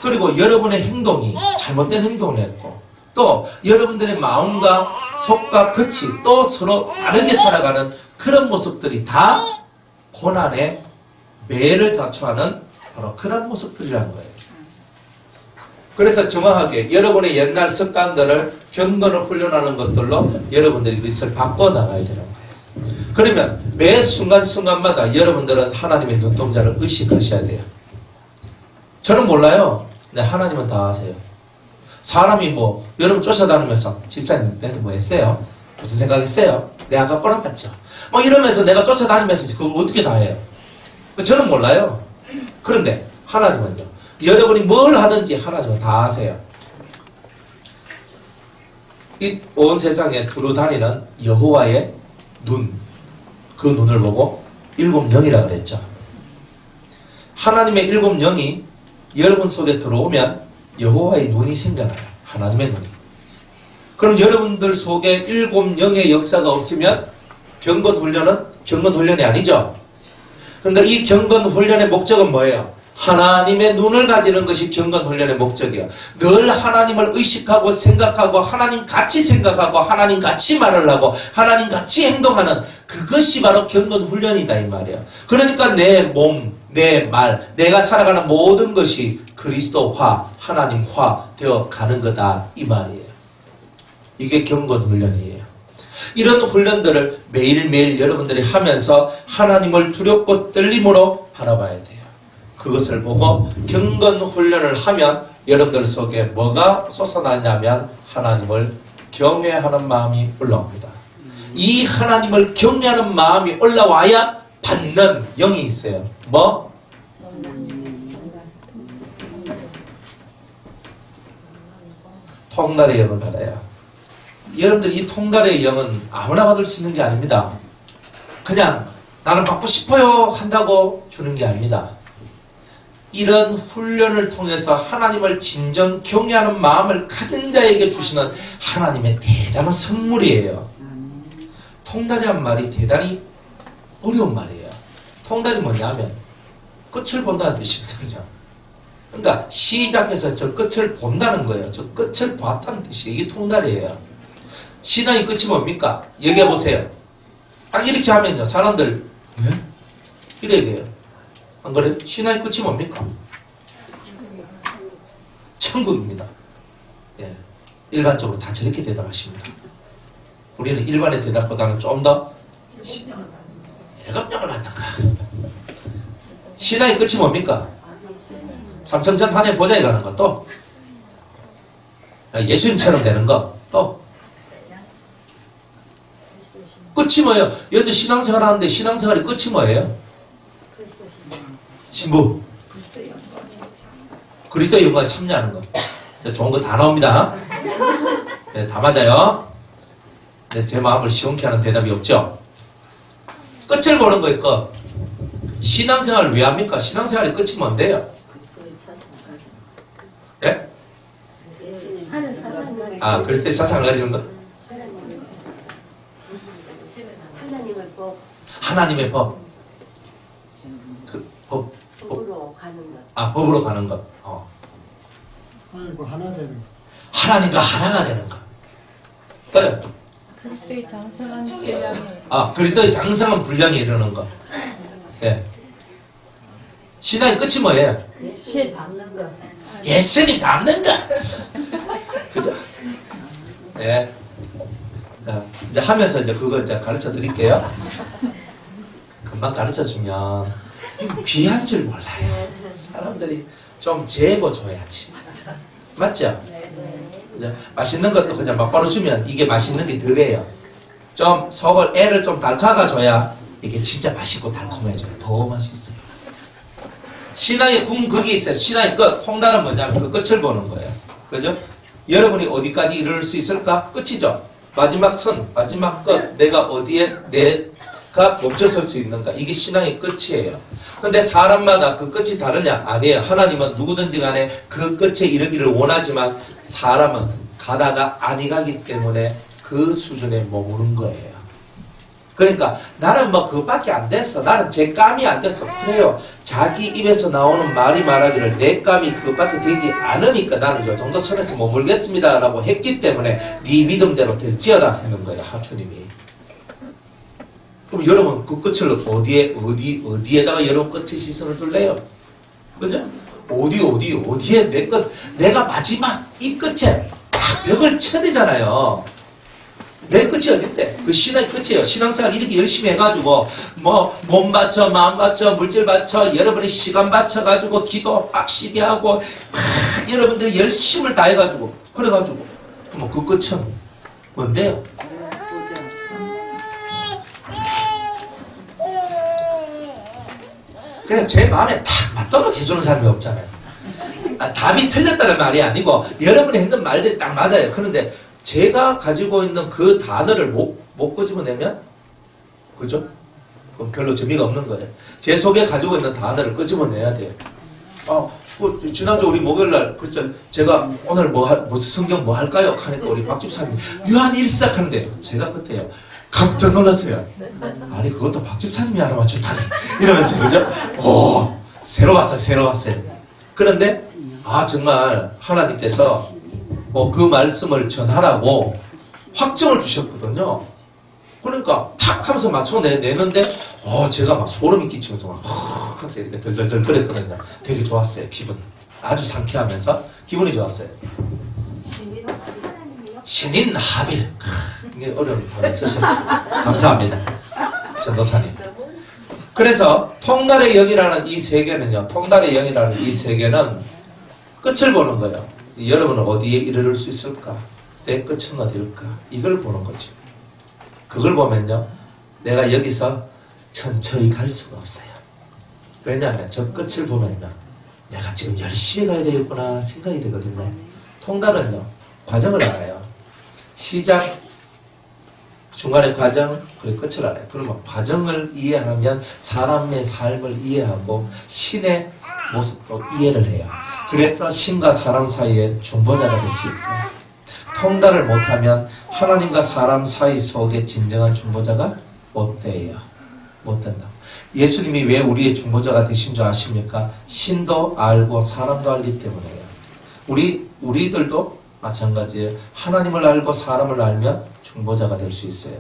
그리고 여러분의 행동이 잘못된 행동을 했고 또 여러분들의 마음과 속과 끝이 또 서로 다르게 살아가는 그런 모습들이 다 고난의 매를 자초하는 바로 그런 모습들이라는 거예요. 그래서 정확하게 여러분의 옛날 습관들을 경건을 훈련하는 것들로 여러분들이 그것을 바꿔나가야 되는 거예요. 그러면 매 순간순간마다 여러분들은 하나님의 눈동자를 의식하셔야 돼요. 저는 몰라요. 근데 하나님은 다 아세요. 사람이 뭐 여러분 쫓아다니면서 집사님 내한테 뭐 했어요? 무슨 생각했어요? 내 아까 꼬랑 봤죠? 뭐 이러면서 내가 쫓아다니면서 그걸 어떻게 다 해요? 저는 몰라요. 그런데 하나님은요. 여러분이 뭘 하든지 하나님은 다 아세요. 이 온 세상에 두루 다니는 여호와의 눈, 그 눈을 보고 일곱 영이라 그랬죠. 하나님의 일곱 영이 여러분 속에 들어오면 여호와의 눈이 생겨나요. 하나님의 눈이. 그럼 여러분들 속에 일곱 영의 역사가 없으면 경건훈련은 경건훈련이 아니죠. 그러니까 이 경건훈련의 목적은 뭐예요? 하나님의 눈을 가지는 것이 경건훈련의 목적이에요. 늘 하나님을 의식하고 생각하고 하나님 같이 생각하고 하나님 같이 말을 하고 하나님 같이 행동하는 그것이 바로 경건훈련이다 이 말이에요. 그러니까 내 몸, 내 말, 내가 살아가는 모든 것이 그리스도화, 하나님화 되어 가는 거다 이 말이에요. 이게 경건훈련이에요. 이런 훈련들을 매일매일 여러분들이 하면서 하나님을 두렵고 떨림으로 바라봐야 돼요. 그것을 보고 경건훈련을 하면 여러분들 속에 뭐가 솟아나냐면 하나님을 경외하는 마음이 올라옵니다. 이 하나님을 경외하는 마음이 올라와야 받는 영이 있어요. 뭐? 통달의 영을 받아요. 여러분들 이 통달의 영은 아무나 받을 수 있는 게 아닙니다. 그냥 나는 받고 싶어요 한다고 주는 게 아닙니다. 이런 훈련을 통해서 하나님을 진정 경외하는 마음을 가진 자에게 주시는 하나님의 대단한 선물이에요. 통달이란 말이 대단히 어려운 말이에요. 통달이 뭐냐면 끝을 본다는 뜻이거든요. 그러니까 시작해서 저 끝을 본다는 거예요. 저 끝을 봤다는 뜻이에요. 이게 통달이에요. 신앙의 끝이 뭡니까? 얘기해 보세요. 딱 이렇게 하면요. 사람들 네? 이래 돼요. 안 그래요? 신앙의 끝이 뭡니까? 천국입니다. 예. 일반적으로 다 저렇게 대답하십니다. 우리는 일반의 대답보다는 좀 더 일감명을 받는가. 신앙의 끝이 뭡니까? 삼천천 하늘 보좌에 가는 것 또 예수님처럼 되는 것 또 끝이 뭐예요? 여러분들 신앙생활 하는데 신앙생활의 끝이 뭐예요? 신부 그리스도의 영광에 참여하는 거. 좋은 거 다 나옵니다. 네, 다 맞아요. 네, 제 마음을 시원케 하는 대답이 없죠. 끝을 보는 거 있고 신앙생활을 왜 합니까? 신앙생활의 끝이 뭔데요? 예? 아, 그리스도의 사상을 가지는 거? 하나님의 법. 그 법. 법으로 가는 것. 아, 법으로 가는 것. 하나님과 하나 되는 것. 하나님과 하나가 되는 것. 또요? 그리스도의 장성한 분량이. 아, 그리스도의 장성한 분량에 이르는 것. 예. 신앙의 끝이 뭐예요? 예수님 닮는 것. 예수님 닮는 것. 그죠? 예. 이제 하면서 이제 그거 이제 가르쳐 드릴게요. 금방 가르쳐 주면 귀한 줄 몰라요. 사람들이 좀 재고 줘야지. 맞죠? 그죠? 맛있는 것도 그냥 막바로 주면 이게 맛있는 게 덜해요. 좀 속을 애를 좀 달카가 줘야 이게 진짜 맛있고 달콤해져요. 더 맛있어요. 신앙의 궁극이 있어요. 신앙의 끝. 통달은 뭐냐면 그 끝을 보는 거예요. 그죠? 여러분이 어디까지 이룰 수 있을까? 끝이죠. 마지막 선, 마지막 끝. 내가 어디에 내가 멈춰설 수 있는가? 이게 신앙의 끝이에요. 근데 사람마다 그 끝이 다르냐? 아니에요. 하나님은 누구든지 간에 그 끝에 이르기를 원하지만 사람은 가다가 아니 가기 때문에 그 수준에 머무는 거예요. 그러니까 나는 뭐 그것밖에 안 됐어. 나는 제 감이 안 됐어. 그래요. 자기 입에서 나오는 말이 말하기를 내 감이 그것밖에 되지 않으니까 나는 이 정도 선에서 머물겠습니다 라고 했기 때문에 네 믿음대로 될지어다 하는 거예요. 하주님이. 그럼 여러분 그 끝을 어디에다가 여러분 끝의 시선을 둘래요? 그죠? 어디에 내가 마지막 이 끝에 딱 벽을 쳐야 되잖아요. 내 끝이 어딘데? 그 신의 끝이에요. 신앙생활 이렇게 열심히 해가지고 몸 바쳐, 마음 바쳐, 물질 바쳐, 여러분의 시간 바쳐가지고 기도 빡시게 하고 여러분들이 열심을 다해가지고 그래가지고 그 끝은 뭔데요? 그래서 제 마음에 딱 맞도록 해주는 사람이 없잖아요. 답이 틀렸다는 말이 아니고 여러분이 했는 말들이 딱 맞아요. 그런데 제가 가지고 있는 그 단어를 못 끄집어내면 그죠? 그럼 별로 재미가 없는 거예요. 제 속에 가지고 있는 단어를 끄집어내야 돼요. 지난주 우리 목요일날 그렇죠? 제가 오늘 무슨 성경 뭐 할까요? 하니까 우리 박 집사님이 요한 1사 하는데 제가 그때요 깜짝 놀랐어요. 아니 그것도 박 집사님이 알아맞췄다니 이러면서 그죠? 새로 왔어요. 그런데 정말 하나님께서 그 말씀을 전하라고 확정을 주셨거든요. 그러니까 탁 하면서 맞춰내는데 제가 막 소름이 끼치면서 막 하면서 이렇게 덜덜덜 거렸거든요. 되게 좋았어요. 기분 아주 상쾌하면서 기분이 좋았어요. 신인 하빌 이게 어려운 단어 쓰셨습니다. 감사합니다. 전도사님. 그래서 통달의 영이라는 이 세계는요. 통달의 영이라는 이 세계는 끝을 보는 거예요. 여러분은 어디에 이르를 수 있을까? 내 끝은 어디일까? 이걸 보는 거죠. 그걸 보면요. 내가 여기서 천천히 갈 수가 없어요. 왜냐하면 저 끝을 보면요. 내가 지금 열심히 가야 되겠구나 생각이 되거든요. 통달은요. 과정을 알아요. 시작, 중간의 과정, 그리고 끝을 알아요. 그러면 과정을 이해하면 사람의 삶을 이해하고 신의 모습도 이해를 해요. 그래서 신과 사람 사이에 중보자가 될 수 있어요. 통달을 못하면 하나님과 사람 사이 속에 진정한 중보자가 못 돼요. 못 된다. 예수님이 왜 우리의 중보자가 되신 줄 아십니까? 신도 알고 사람도 알기 때문에요. 우리들도 마찬가지예요. 하나님을 알고 사람을 알면 중보자가 될 수 있어요.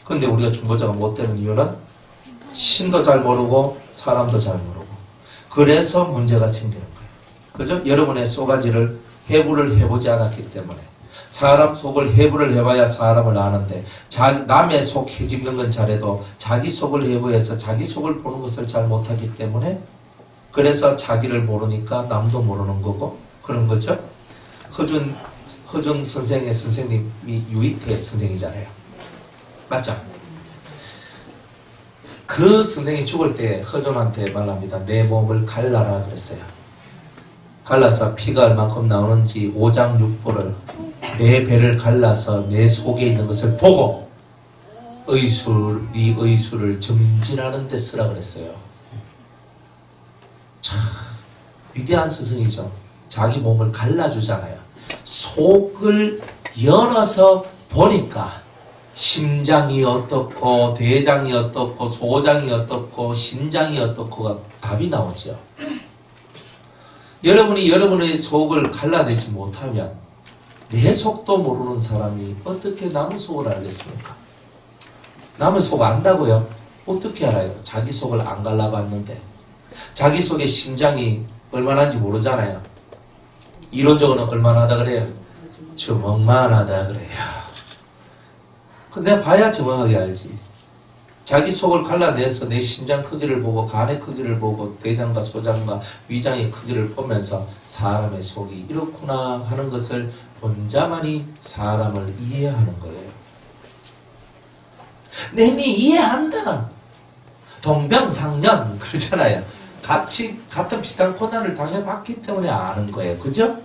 그런데 우리가 중보자가 못 되는 이유는 신도 잘 모르고 사람도 잘 모르고 그래서 문제가 생기는 거예요. 그죠? 여러분의 쏘가지를 해부를 해보지 않았기 때문에 사람 속을 해부를 해봐야 사람을 아는데 남의 속 해집는 건 잘해도 자기 속을 해부해서 자기 속을 보는 것을 잘 못하기 때문에 그래서 자기를 모르니까 남도 모르는 거고 그런 거죠. 허준 선생의 선생님이 유이태 선생이잖아요. 맞죠? 그 선생이 죽을 때 허준한테 말합니다. 내 몸을 갈라라 그랬어요. 갈라서 피가 얼만큼 나오는지 5장 6보를 내 배를 갈라서 내 속에 있는 것을 보고 네 의술을 정진하는 데 쓰라 그랬어요. 참 위대한 스승이죠. 자기 몸을 갈라주잖아요. 속을 열어서 보니까 심장이 어떻고 대장이 어떻고 소장이 어떻고 신장이 어떻고가 답이 나오죠. 여러분이 여러분의 속을 갈라내지 못하면 내 속도 모르는 사람이 어떻게 남의 속을 알겠습니까? 남의 속 안다고요? 어떻게 알아요? 자기 속을 안 갈라봤는데 자기 속의 심장이 얼마나인지 모르잖아요. 이론적으로는 얼마나 하다 그래요? 주먹만 하다 그래요. 근데 봐야 정확하게 알지. 자기 속을 갈라내서 내 심장 크기를 보고 간의 크기를 보고 대장과 소장과 위장의 크기를 보면서 사람의 속이 이렇구나 하는 것을 혼자만이 사람을 이해하는 거예요. 내미 이해한다. 동병상련 그러잖아요. 같은 비슷한 고난을 당해봤기 때문에 아는 거예요. 그죠?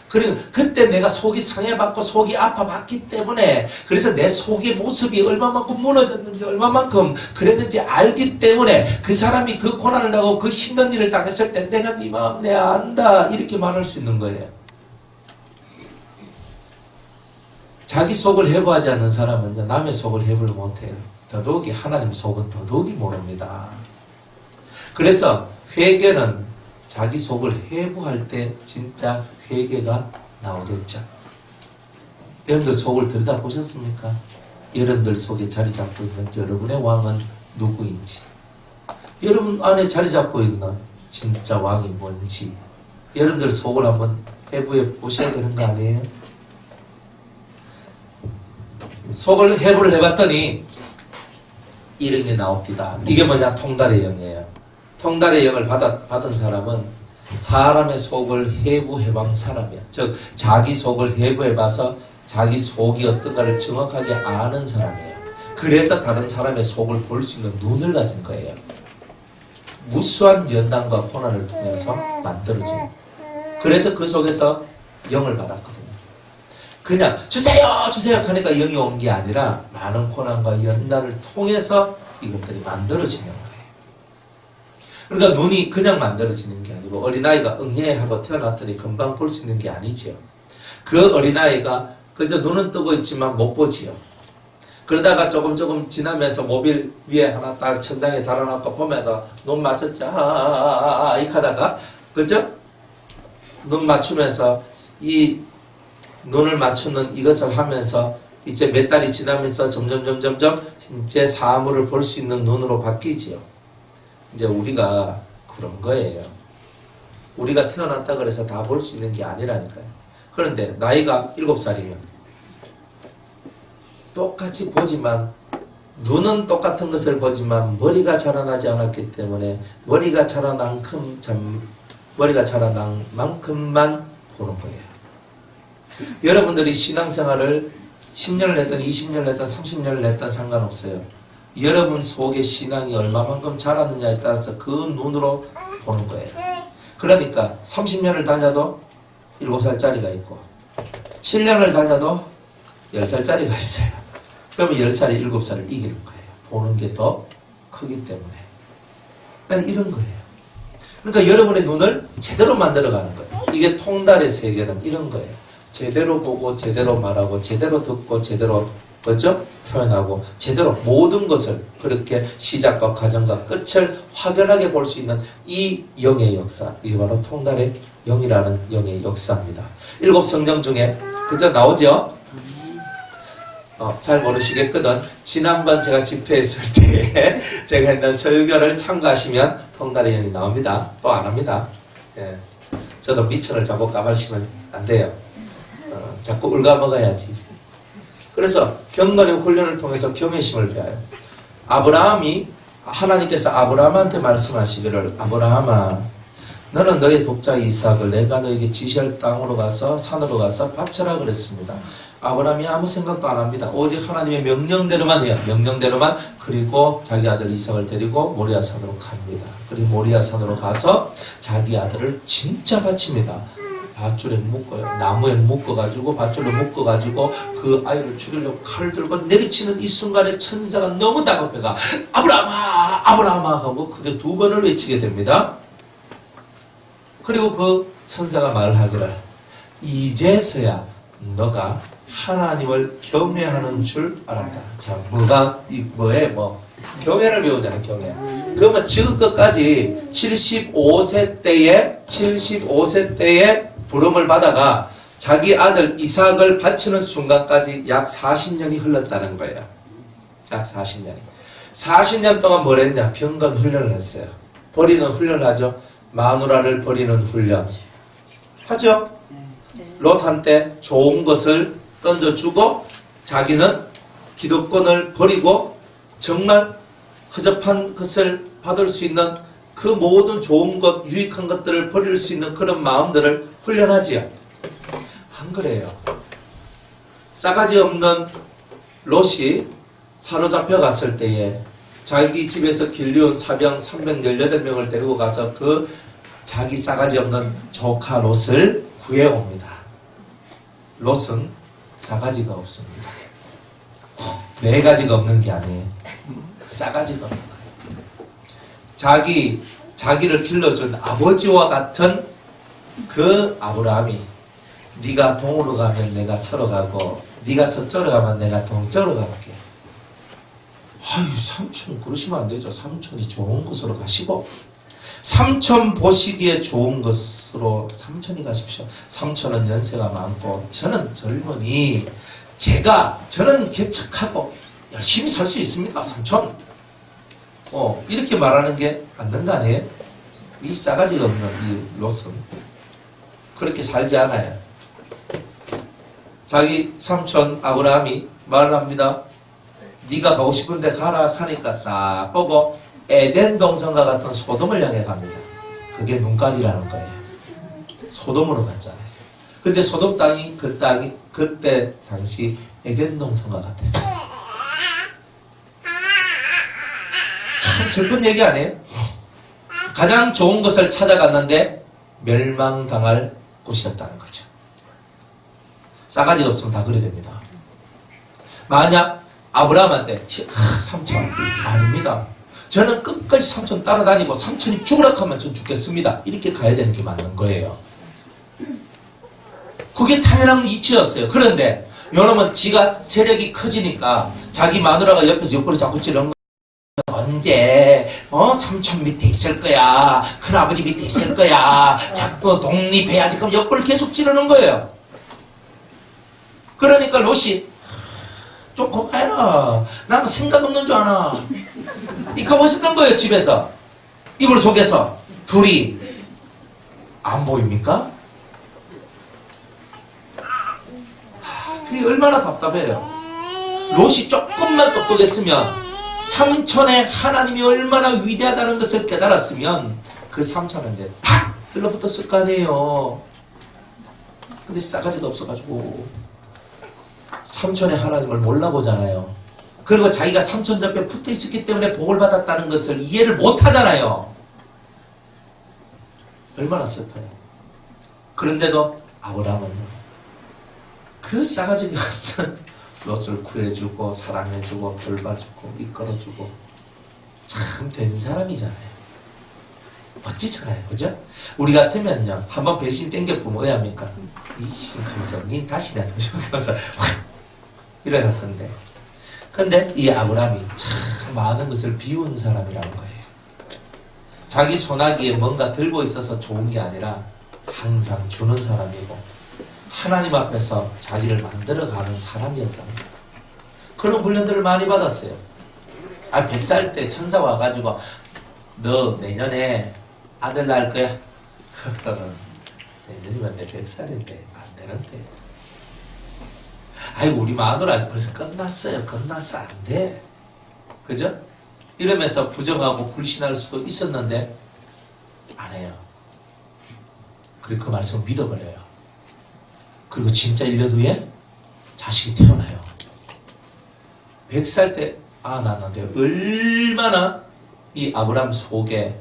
그리고 그때 내가 속이 상해받고 속이 아파봤기 때문에 그래서 내 속의 모습이 얼마만큼 무너졌는지 얼마만큼 그랬는지 알기 때문에 그 사람이 그 고난을 당하고 그 힘든 일을 당했을 때 내가 네 마음 내가 안다 이렇게 말할 수 있는 거예요. 자기 속을 해부하지 않는 사람은 남의 속을 해부를 못해요. 더더욱이 하나님 속은 더더욱이 모릅니다. 그래서 회개는 자기 속을 해부할 때 진짜 회개가 나오겠죠. 여러분들 속을 들여다보셨습니까? 여러분들 속에 자리 잡고 있는 여러분의 왕은 누구인지 여러분 안에 자리 잡고 있는 진짜 왕이 뭔지 여러분들 속을 한번 해부해 보셔야 되는 거 아니에요? 속을 해부를 해봤더니 이런 게 나옵니다. 이게 뭐냐? 통달의 영이에요. 통달의 영을 받은 사람은 사람의 속을 해부해본 사람이야. 즉 자기 속을 해부해봐서 자기 속이 어떤가를 정확하게 아는 사람이에요. 그래서 다른 사람의 속을 볼 수 있는 눈을 가진 거예요. 무수한 연단과 고난을 통해서 만들어진. 그래서 그 속에서 영을 받았거든요. 그냥 주세요 주세요 하니까 영이 온 게 아니라 많은 고난과 연단을 통해서 이것들이 만들어지는 거예요. 그러니까 눈이 그냥 만들어지는 게 아니고 어린아이가 응애하고 태어났더니 금방 볼 수 있는 게 아니지요. 그 어린아이가 그저 눈은 뜨고 있지만 못 보지요. 그러다가 조금 지나면서 모빌 위에 하나 딱 천장에 달아놓고 보면서 눈 맞췄죠. 이렇게 하다가 그죠? 눈 맞추면서 이 눈을 맞추는 이것을 하면서 이제 몇 달이 지나면서 점점 이제 사물을 볼 수 있는 눈으로 바뀌지요. 이제 우리가 그런 거예요. 우리가 태어났다 그래서 다 볼 수 있는 게 아니라니까요. 그런데 나이가 7살이면 똑같이 보지만 눈은 똑같은 것을 보지만 머리가 자라나지 않았기 때문에 머리가 자라난 만큼만 보는 거예요. 여러분들이 신앙생활을 10년을 했든 20년을 했든 30년을 했든 상관없어요. 여러분 속에 신앙이 얼마만큼 자랐느냐에 따라서 그 눈으로 보는 거예요. 그러니까 30년을 다녀도 7살짜리가 있고 7년을 다녀도 10살짜리가 있어요. 그러면 10살이 7살을 이기는 거예요. 보는 게 더 크기 때문에. 그러니까 이런 거예요. 그러니까 여러분의 눈을 제대로 만들어가는 거예요. 이게 통달의 세계는 이런 거예요. 제대로 보고 제대로 말하고 제대로 듣고 제대로 그렇죠? 표현하고 제대로 모든 것을 그렇게 시작과 과정과 끝을 확연하게 볼 수 있는 이 영의 역사, 이게 바로 통달의 영이라는 영의 역사입니다. 7 성경 중에 그저 나오죠? 잘 모르시겠거든. 지난번 제가 집회했을 때 제가 했는 설교를 참고하시면 통달의 영이 나옵니다. 또 안 합니다. 예. 저도 미천을 자꾸 까발시면 안 돼요. 자꾸 울가먹어야지. 그래서 경건의 훈련을 통해서 경외심을 배워요. 아브라함이 하나님께서 아브라함한테 말씀하시기를 아브라함아 너는 너의 독자 이삭을 내가 너에게 지시할 땅으로 가서 산으로 가서 바쳐라 그랬습니다. 아브라함이 아무 생각도 안 합니다. 오직 하나님의 명령대로만 해요. 명령대로만. 그리고 자기 아들 이삭을 데리고 모리아 산으로 갑니다. 그리고 모리아 산으로 가서 자기 아들을 진짜 바칩니다. 밧줄에 묶어요. 나무에 묶어가지고 밧줄로 묶어가지고 그 아이를 죽이려고 칼을 들고 내리치는 이 순간에 천사가 너무 다급해가 아브라함아 아브라함아 하고 그게 2번을 외치게 됩니다. 그리고 그 천사가 말을 하기를 이제서야 너가 하나님을 경외하는 줄 알았다. 자, 경외를 배우잖아요, 경외. 그러면 지금까지 75세 때에 부름을 받아가 자기 아들 이삭을 바치는 순간까지 약 40년이 흘렀다는 거예요. 약 40년이. 40년 동안 뭘 했냐? 경건 훈련을 했어요. 버리는 훈련을 하죠. 마누라를 버리는 훈련. 하죠? 롯한테 좋은 것을 던져주고 자기는 기득권을 버리고 정말 허접한 것을 받을 수 있는 그 모든 좋은 것, 유익한 것들을 버릴 수 있는 그런 마음들을 훈련하지요. 안 그래요. 싸가지 없는 롯이 사로잡혀 갔을 때에 자기 집에서 길리온 사병 318명을 데리고 가서 그 자기 싸가지 없는 조카 롯을 구해옵니다. 롯은 싸가지가 없습니다. 4가지가 없는 게 아니에요. 싸가지가 없는 거예요. 자기를 길러준 아버지와 같은 그 아브라함이 네가 동으로 가면 내가 서로 가고 네가 서쪽으로 가면 내가 동쪽으로 갈게. 아유 삼촌 그러시면 안 되죠. 삼촌이 좋은 곳으로 가시고 삼촌 보시기에 좋은 것으로 삼촌이 가십시오. 삼촌은 연세가 많고 저는 젊으니 저는 개척하고 열심히 살 수 있습니다. 삼촌 이렇게 말하는 게 맞는 거 아니에요? 이 싸가지가 없는 이 롯은 그렇게 살지 않아요. 자기 삼촌 아브라함이 말을 합니다. 네가 가고 싶은데 가라 하니까 싹 보고 에덴 동산과 같은 소돔을 향해 갑니다. 그게 눈깔이라는 거예요. 소돔으로 갔잖아요. 근데 소돔 땅이 그때 당시 에덴 동산과 같았어요. 참 슬픈 얘기 아니에요? 가장 좋은 것을 찾아갔는데 멸망당할 곳이었다는 거죠. 싸가지가 없으면 다 그래 됩니다. 만약 아브라함한테 삼촌 아닙니다. 저는 끝까지 삼촌 따라다니고 삼촌이 죽으라 하면 전 죽겠습니다. 이렇게 가야 되는 게 맞는 거예요. 그게 당연한 이치였어요. 그런데 요놈은 지가 세력이 커지니까 자기 마누라가 옆에서 옆구리 자꾸 찌르는 거예요. 언제 삼촌 밑에 있을 거야. 큰아버지 밑에 있을 거야. 자꾸 독립해야지. 그럼 옆구리 계속 찌르는 거예요. 그러니까 롯이 좀 고마워라. 나는 생각 없는 줄 아나. 이렇게 하고 있었던 거예요. 집에서 이불 속에서 둘이 안 보입니까? 그게 얼마나 답답해요. 롯이 조금만 똑똑했으면 삼촌의 하나님이 얼마나 위대하다는 것을 깨달았으면 그 삼촌한테 탁 들러붙었을 거 아니에요. 근데 싸가지가 없어가지고 삼촌의 하나님을 몰라보잖아요. 그리고 자기가 삼촌 옆에 붙어 있었기 때문에 복을 받았다는 것을 이해를 못하잖아요. 얼마나 슬퍼요. 그런데도 아브라함은요, 그 싸가지가 없는 롯을 구해주고 사랑해주고 돌봐주고 이끌어주고 참 된 사람이잖아요. 멋지잖아요. 그죠? 우리 같으면요, 한번 배신 땡겨보면 왜 합니까? 이심하면서 님 다시 내가 도전하면서 이래야 할 건데, 근데 이 아브라함이 참 많은 것을 비운 사람이라는 거예요. 자기 소나기에 뭔가 들고 있어서 좋은 게 아니라 항상 주는 사람이고 하나님 앞에서 자기를 만들어가는 사람이었다는 거예요. 그런 훈련들을 많이 받았어요. 100살 때 천사 와가지고 너 내년에 아들 낳을 거야? 내년이면 내 100살인데 안 되는데. 아이고 우리 마누라 벌써 끝났어요. 끝났어. 안 돼. 그죠? 이러면서 부정하고 불신할 수도 있었는데 안 해요. 그리고 그 말씀을 믿어버려요. 그리고 진짜 1년 후에 자식이 태어나요. 100살 때 낳았는데 얼마나 이 아브라함 속에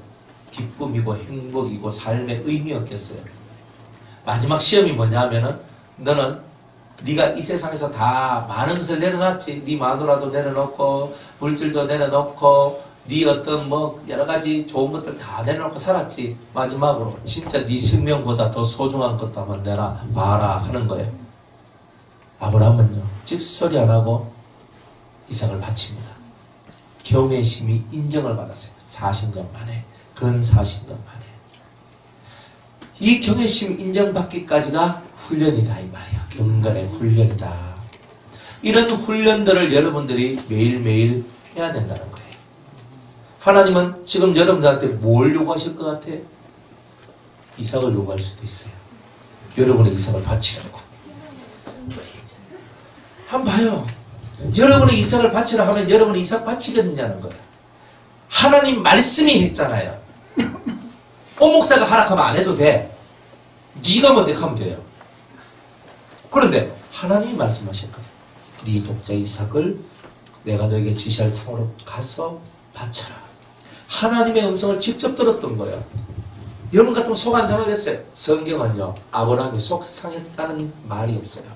기쁨이고 행복이고 삶의 의미였겠어요. 마지막 시험이 뭐냐 하면은 너는 네가 이 세상에서 다 많은 것을 내려놨지. 네 마누라도 내려놓고 물질도 내려놓고 네 어떤 뭐 여러 가지 좋은 것들 다 내려놓고 살았지. 마지막으로 진짜 네 생명보다 더 소중한 것도 한번 내라 봐라 하는 거예요. 아브라함은요 찍소리 안 하고 이삭을 바칩니다. 경외심이 인정을 받았어요. 40년 만에, 근 40년 만에. 이 경외심 인정받기까지가 훈련이다 이 말이에요. 경건의 훈련이다. 이런 훈련들을 여러분들이 매일매일 해야 된다는 거예요. 하나님은 지금 여러분들한테 뭘 요구하실 것 같아? 이삭을 요구할 수도 있어요. 여러분의 이삭을 바치라고. 한번 봐요. 여러분의 이삭을 바치라 하면 여러분의 이삭 바치겠느냐는 거예요. 하나님 말씀이 했잖아요. 오목사가 하락하면 안 해도 돼. 네가 뭔데 하면 돼요. 그런데 하나님이 말씀하셨거든. 네 독자 이삭을 내가 너에게 지시할 상으로 가서 바쳐라. 하나님의 음성을 직접 들었던 거예요. 여러분 같으면 속 안 상하겠어요? 성경은요 아브라함이 속 상했다는 말이 없어요.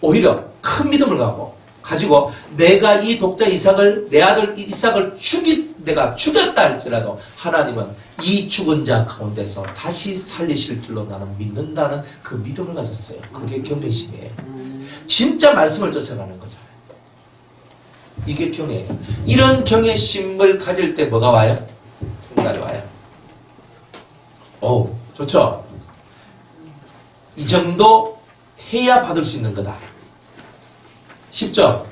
오히려 큰 믿음을 가지고 내가 이 독자 이삭을, 내 아들 이삭을 내가 죽였다 할지라도 하나님은 이 죽은 자 가운데서 다시 살리실 줄로 나는 믿는다는 그 믿음을 가졌어요. 그게 경외심이에요. 진짜 말씀을 쫓아가는 거잖아요. 이게 경외예요. 이런 경외심을 가질 때 뭐가 와요? 통달이 와요. 오, 좋죠? 이 정도 해야 받을 수 있는 거다. 쉽죠?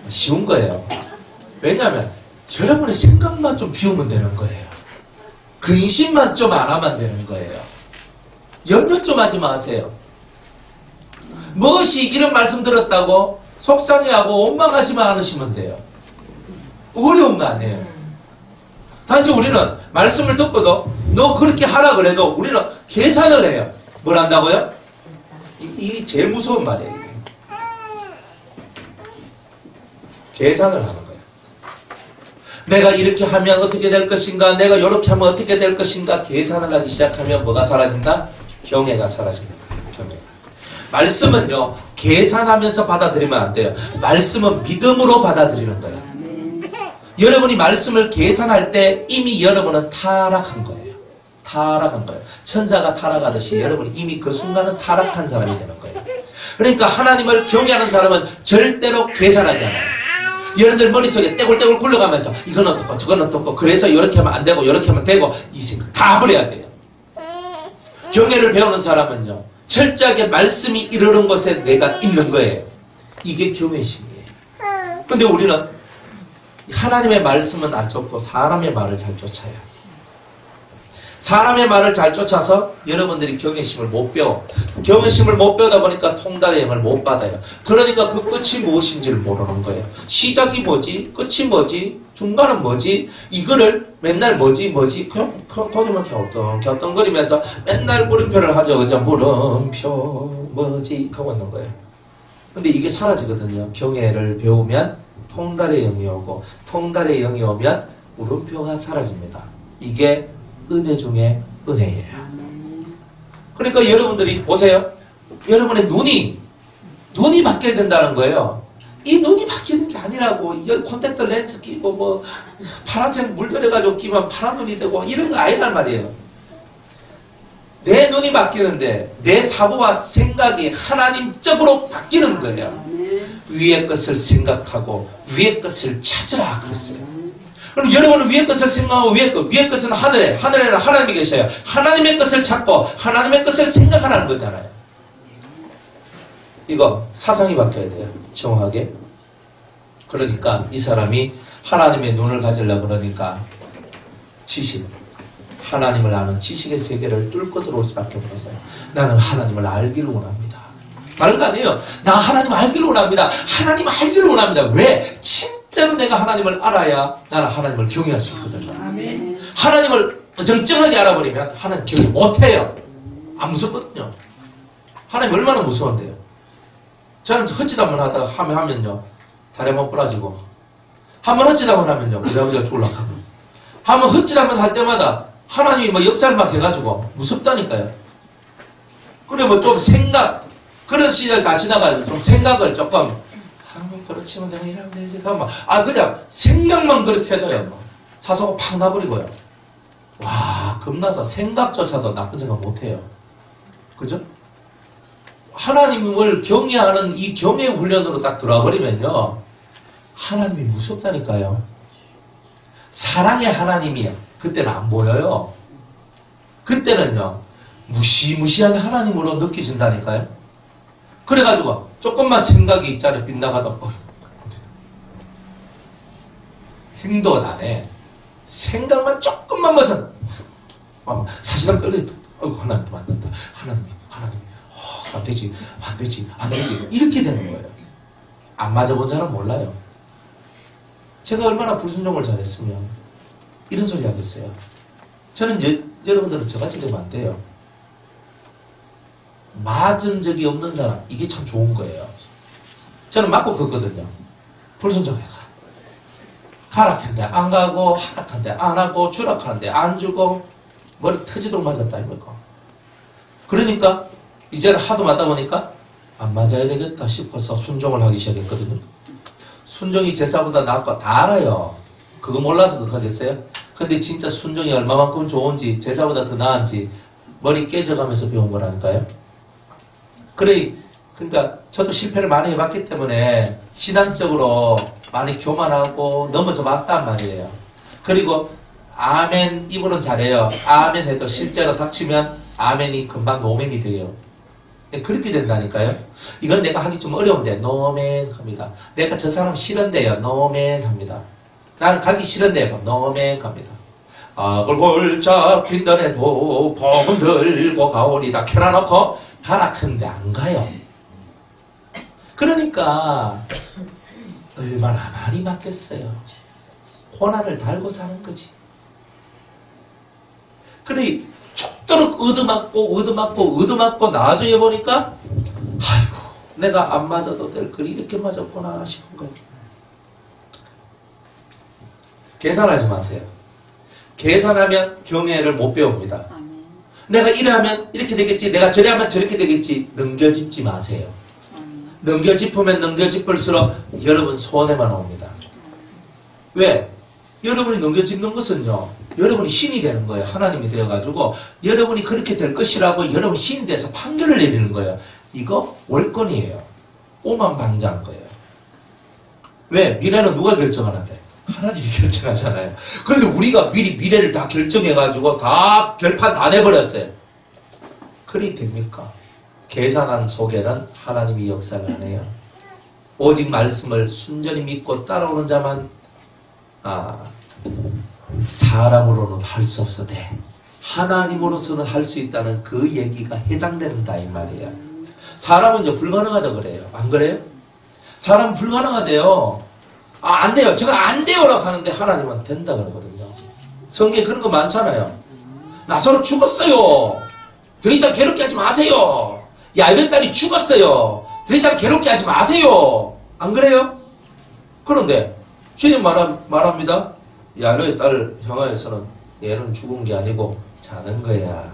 쉬운 거예요. 왜냐하면 여러분의 생각만 좀 비우면 되는 거예요. 근심만 좀 안 하면 되는 거예요. 염려 좀 하지 마세요. 무엇이 이런 말씀 들었다고 속상해하고 원망하지만 않으시면 돼요. 어려운 거 아니에요. 단지 우리는 말씀을 듣고도 너 그렇게 하라 그래도 우리는 계산을 해요. 뭘 한다고요? 이게 제일 무서운 말이에요. 계산을 하는 거예요. 내가 이렇게 하면 어떻게 될 것인가, 내가 이렇게 하면 어떻게 될 것인가 계산을 하기 시작하면 뭐가 사라진다? 경외가 사라집니다. 경외가. 말씀은요, 계산하면서 받아들이면 안 돼요. 말씀은 믿음으로 받아들이는 거예요. 여러분이 말씀을 계산할 때 이미 여러분은 타락한 거예요. 타락한 거예요. 천사가 타락하듯이 여러분이 이미 그 순간은 타락한 사람이 되는 거예요. 그러니까 하나님을 경외하는 사람은 절대로 계산하지 않아요. 여러분들 머릿속에 떼굴떼굴 굴러가면서 이건 어떻고 저건 어떻고 그래서 이렇게 하면 안 되고 이렇게 하면 되고 이 생각 다 버려야 돼요. 경외를 배우는 사람은요, 철저하게 말씀이 이르는 곳에 내가 있는 거예요. 이게 경외심이에요. 근데 우리는 하나님의 말씀은 안 쫓고 사람의 말을 잘 쫓아요. 사람의 말을 잘 쫓아서 여러분들이 경외심을 못 배워. 경외심을 못 배우다 보니까 통달의 영을 못 받아요. 그러니까 그 끝이 무엇인지를 모르는 거예요. 시작이 뭐지? 끝이 뭐지? 중간은 뭐지? 이거를 맨날 뭐지? 거기만 갸우뚱거리면서 맨날 물음표를 하죠. 그죠? 물음표 뭐지? 하고 있는 거예요. 근데 이게 사라지거든요. 경외를 배우면 통달의 영이 오고, 통달의 영이 오면 물음표가 사라집니다. 이게 은혜 중에 은혜예요. 그러니까 여러분들이 보세요. 여러분의 눈이 바뀌어야 된다는 거예요. 이 눈이 바뀌는 게 아니라고, 이 콘택트 렌즈 끼고 뭐 파란색 물들여가지고 끼면 파란 눈이 되고 이런 거 아니란 말이에요. 내 눈이 바뀌는데 내 사고와 생각이 하나님적으로 바뀌는 거예요. 위의 것을 생각하고 위의 것을 찾으라 그랬어요. 그럼 여러분은 위의 것을 생각하고 위의 것은 하늘에는 하나님이 계셔요. 하나님의 것을 찾고 하나님의 것을 생각하라는 거잖아요. 이거 사상이 바뀌어야 돼요. 정확하게. 그러니까 이 사람이 하나님의 눈을 가지려고 그러니까 지식, 하나님을 아는 지식의 세계를 뚫고 들어올 수밖에 없는 거예요. 나는 하나님을 알기를 원합니다. 다른 거 아니에요. 나 하나님 알기를 원합니다. 하나님 알기를 원합니다. 왜? 진짜로 내가 하나님을 알아야 나는 하나님을 경외할 수 있거든요. 아멘. 하나님을 정정하게 알아버리면 하나님 경외 못해요. 안 무섭거든요. 하나님 얼마나 무서운데요. 저는 헛짓한번 하다가 하면요, 다리 한번 부러지고, 한번 헛짓한번 하면요, 우리 아버지가 죽으려고 하고, 한번 헛짓한번 할 때마다 하나님이 뭐 역사를 막 해가지고 무섭다니까요. 그래 뭐 좀 그런 시절 다 지나가서 좀 생각을 조금, 그렇지, 뭐 내가 이러면 되지. 그냥 생각만 그렇게 해도요, 사소가 팍 나버리고요. 와, 겁나서 생각조차도 나쁜 생각 못 해요. 그죠? 하나님을 경외하는 이 경외 훈련으로 딱 들어와버리면요, 하나님이 무섭다니까요. 사랑의 하나님이 그때는 안 보여요. 그때는요, 무시무시한 하나님으로 느껴진다니까요. 그래가지고 조금만 생각이 있잖아요. 빗나가다 행동은 안 해. 생각만 조금만 벗은 사실은 끌려있다. 하나님 안 된다. 하나님이 안 되지 이렇게 되는 거예요. 안 맞아본 사람 몰라요. 제가 얼마나 불순종을 잘했으면 이런 소리 하겠어요. 저는 여러분들은 저같이 되면 안 돼요. 맞은 적이 없는 사람, 이게 참 좋은 거예요. 저는 맞고 걷거든요. 불순종해가. 하락한데 안 가고, 하락한데 안 하고, 추락하는데 안 주고, 머리 터지도록 맞았다, 이거니까. 그러니까, 이제는 하도 맞다 보니까, 안 맞아야 되겠다 싶어서 순종을 하기 시작했거든요. 순종이 제사보다 나을 거 다 알아요. 그거 몰라서 그렇게 하겠어요? 근데 진짜 순종이 얼마만큼 좋은지, 제사보다 더 나은지, 머리 깨져가면서 배운 거라니까요. 그러니까 저도 실패를 많이 해봤기 때문에 신앙적으로 많이 교만하고 넘어져 봤단 말이에요. 그리고 아멘 입으로는 잘해요. 아멘 해도 실제로 닥치면 아멘이 금방 노멘이 돼요. 그렇게 된다니까요. 이건 내가 하기 좀 어려운데 노멘 합니다. 내가 저 사람 싫은데요. 노멘 합니다. 난 가기 싫은데 넘에 갑니다. 악을 골짝 빈들에도 복음 들고 가오리다 켜놔놓고 가라 큰데 안 가요. 그러니까 얼마나 많이 맞겠어요. 고난을 달고 사는 거지. 그래 죽도록 얻어맞고 나중에 보니까 아이고 내가 안 맞아도 될 걸 이렇게 맞았구나 싶은 거예요. 계산하지 마세요. 계산하면 경애를 못 배웁니다. 내가 이래 하면 이렇게 되겠지, 내가 저래 하면 저렇게 되겠지, 넘겨짚지 마세요. 넘겨짚으면 넘겨짚을수록 여러분 손해만 옵니다. 왜? 여러분이 넘겨짚는 것은요, 여러분이 신이 되는 거예요. 하나님이 되어가지고 여러분이 그렇게 될 것이라고 여러분 신이 돼서 판결을 내리는 거예요. 이거 월권이에요. 오만방자한 거예요. 왜? 미래는 누가 결정하는데? 하나님이 결정하잖아요. 그런데 우리가 미리 미래를 다 결정해가지고 다 결판 다 내버렸어요. 그리 됩니까? 계산한 속에는 하나님이 역사를 안 해요. 오직 말씀을 순전히 믿고 따라오는 자만 사람으로는 할 수 없어도 하나님으로서는 할 수 있다는 그 얘기가 해당된다 이 말이에요. 사람은 이제 불가능하다 그래요. 안 그래요? 사람은 불가능하대요. 안 돼요. 제가 안 돼요라고 하는데 하나님은 된다 그러거든요. 성경에 그런 거 많잖아요. 나사로 죽었어요. 더 이상 괴롭게 하지 마세요. 얄변 딸이 죽었어요. 더 이상 괴롭게 하지 마세요. 안 그래요? 그런데 주님 말합니다. 야로의 딸 형아에서는 얘는 죽은 게 아니고 자는 거야.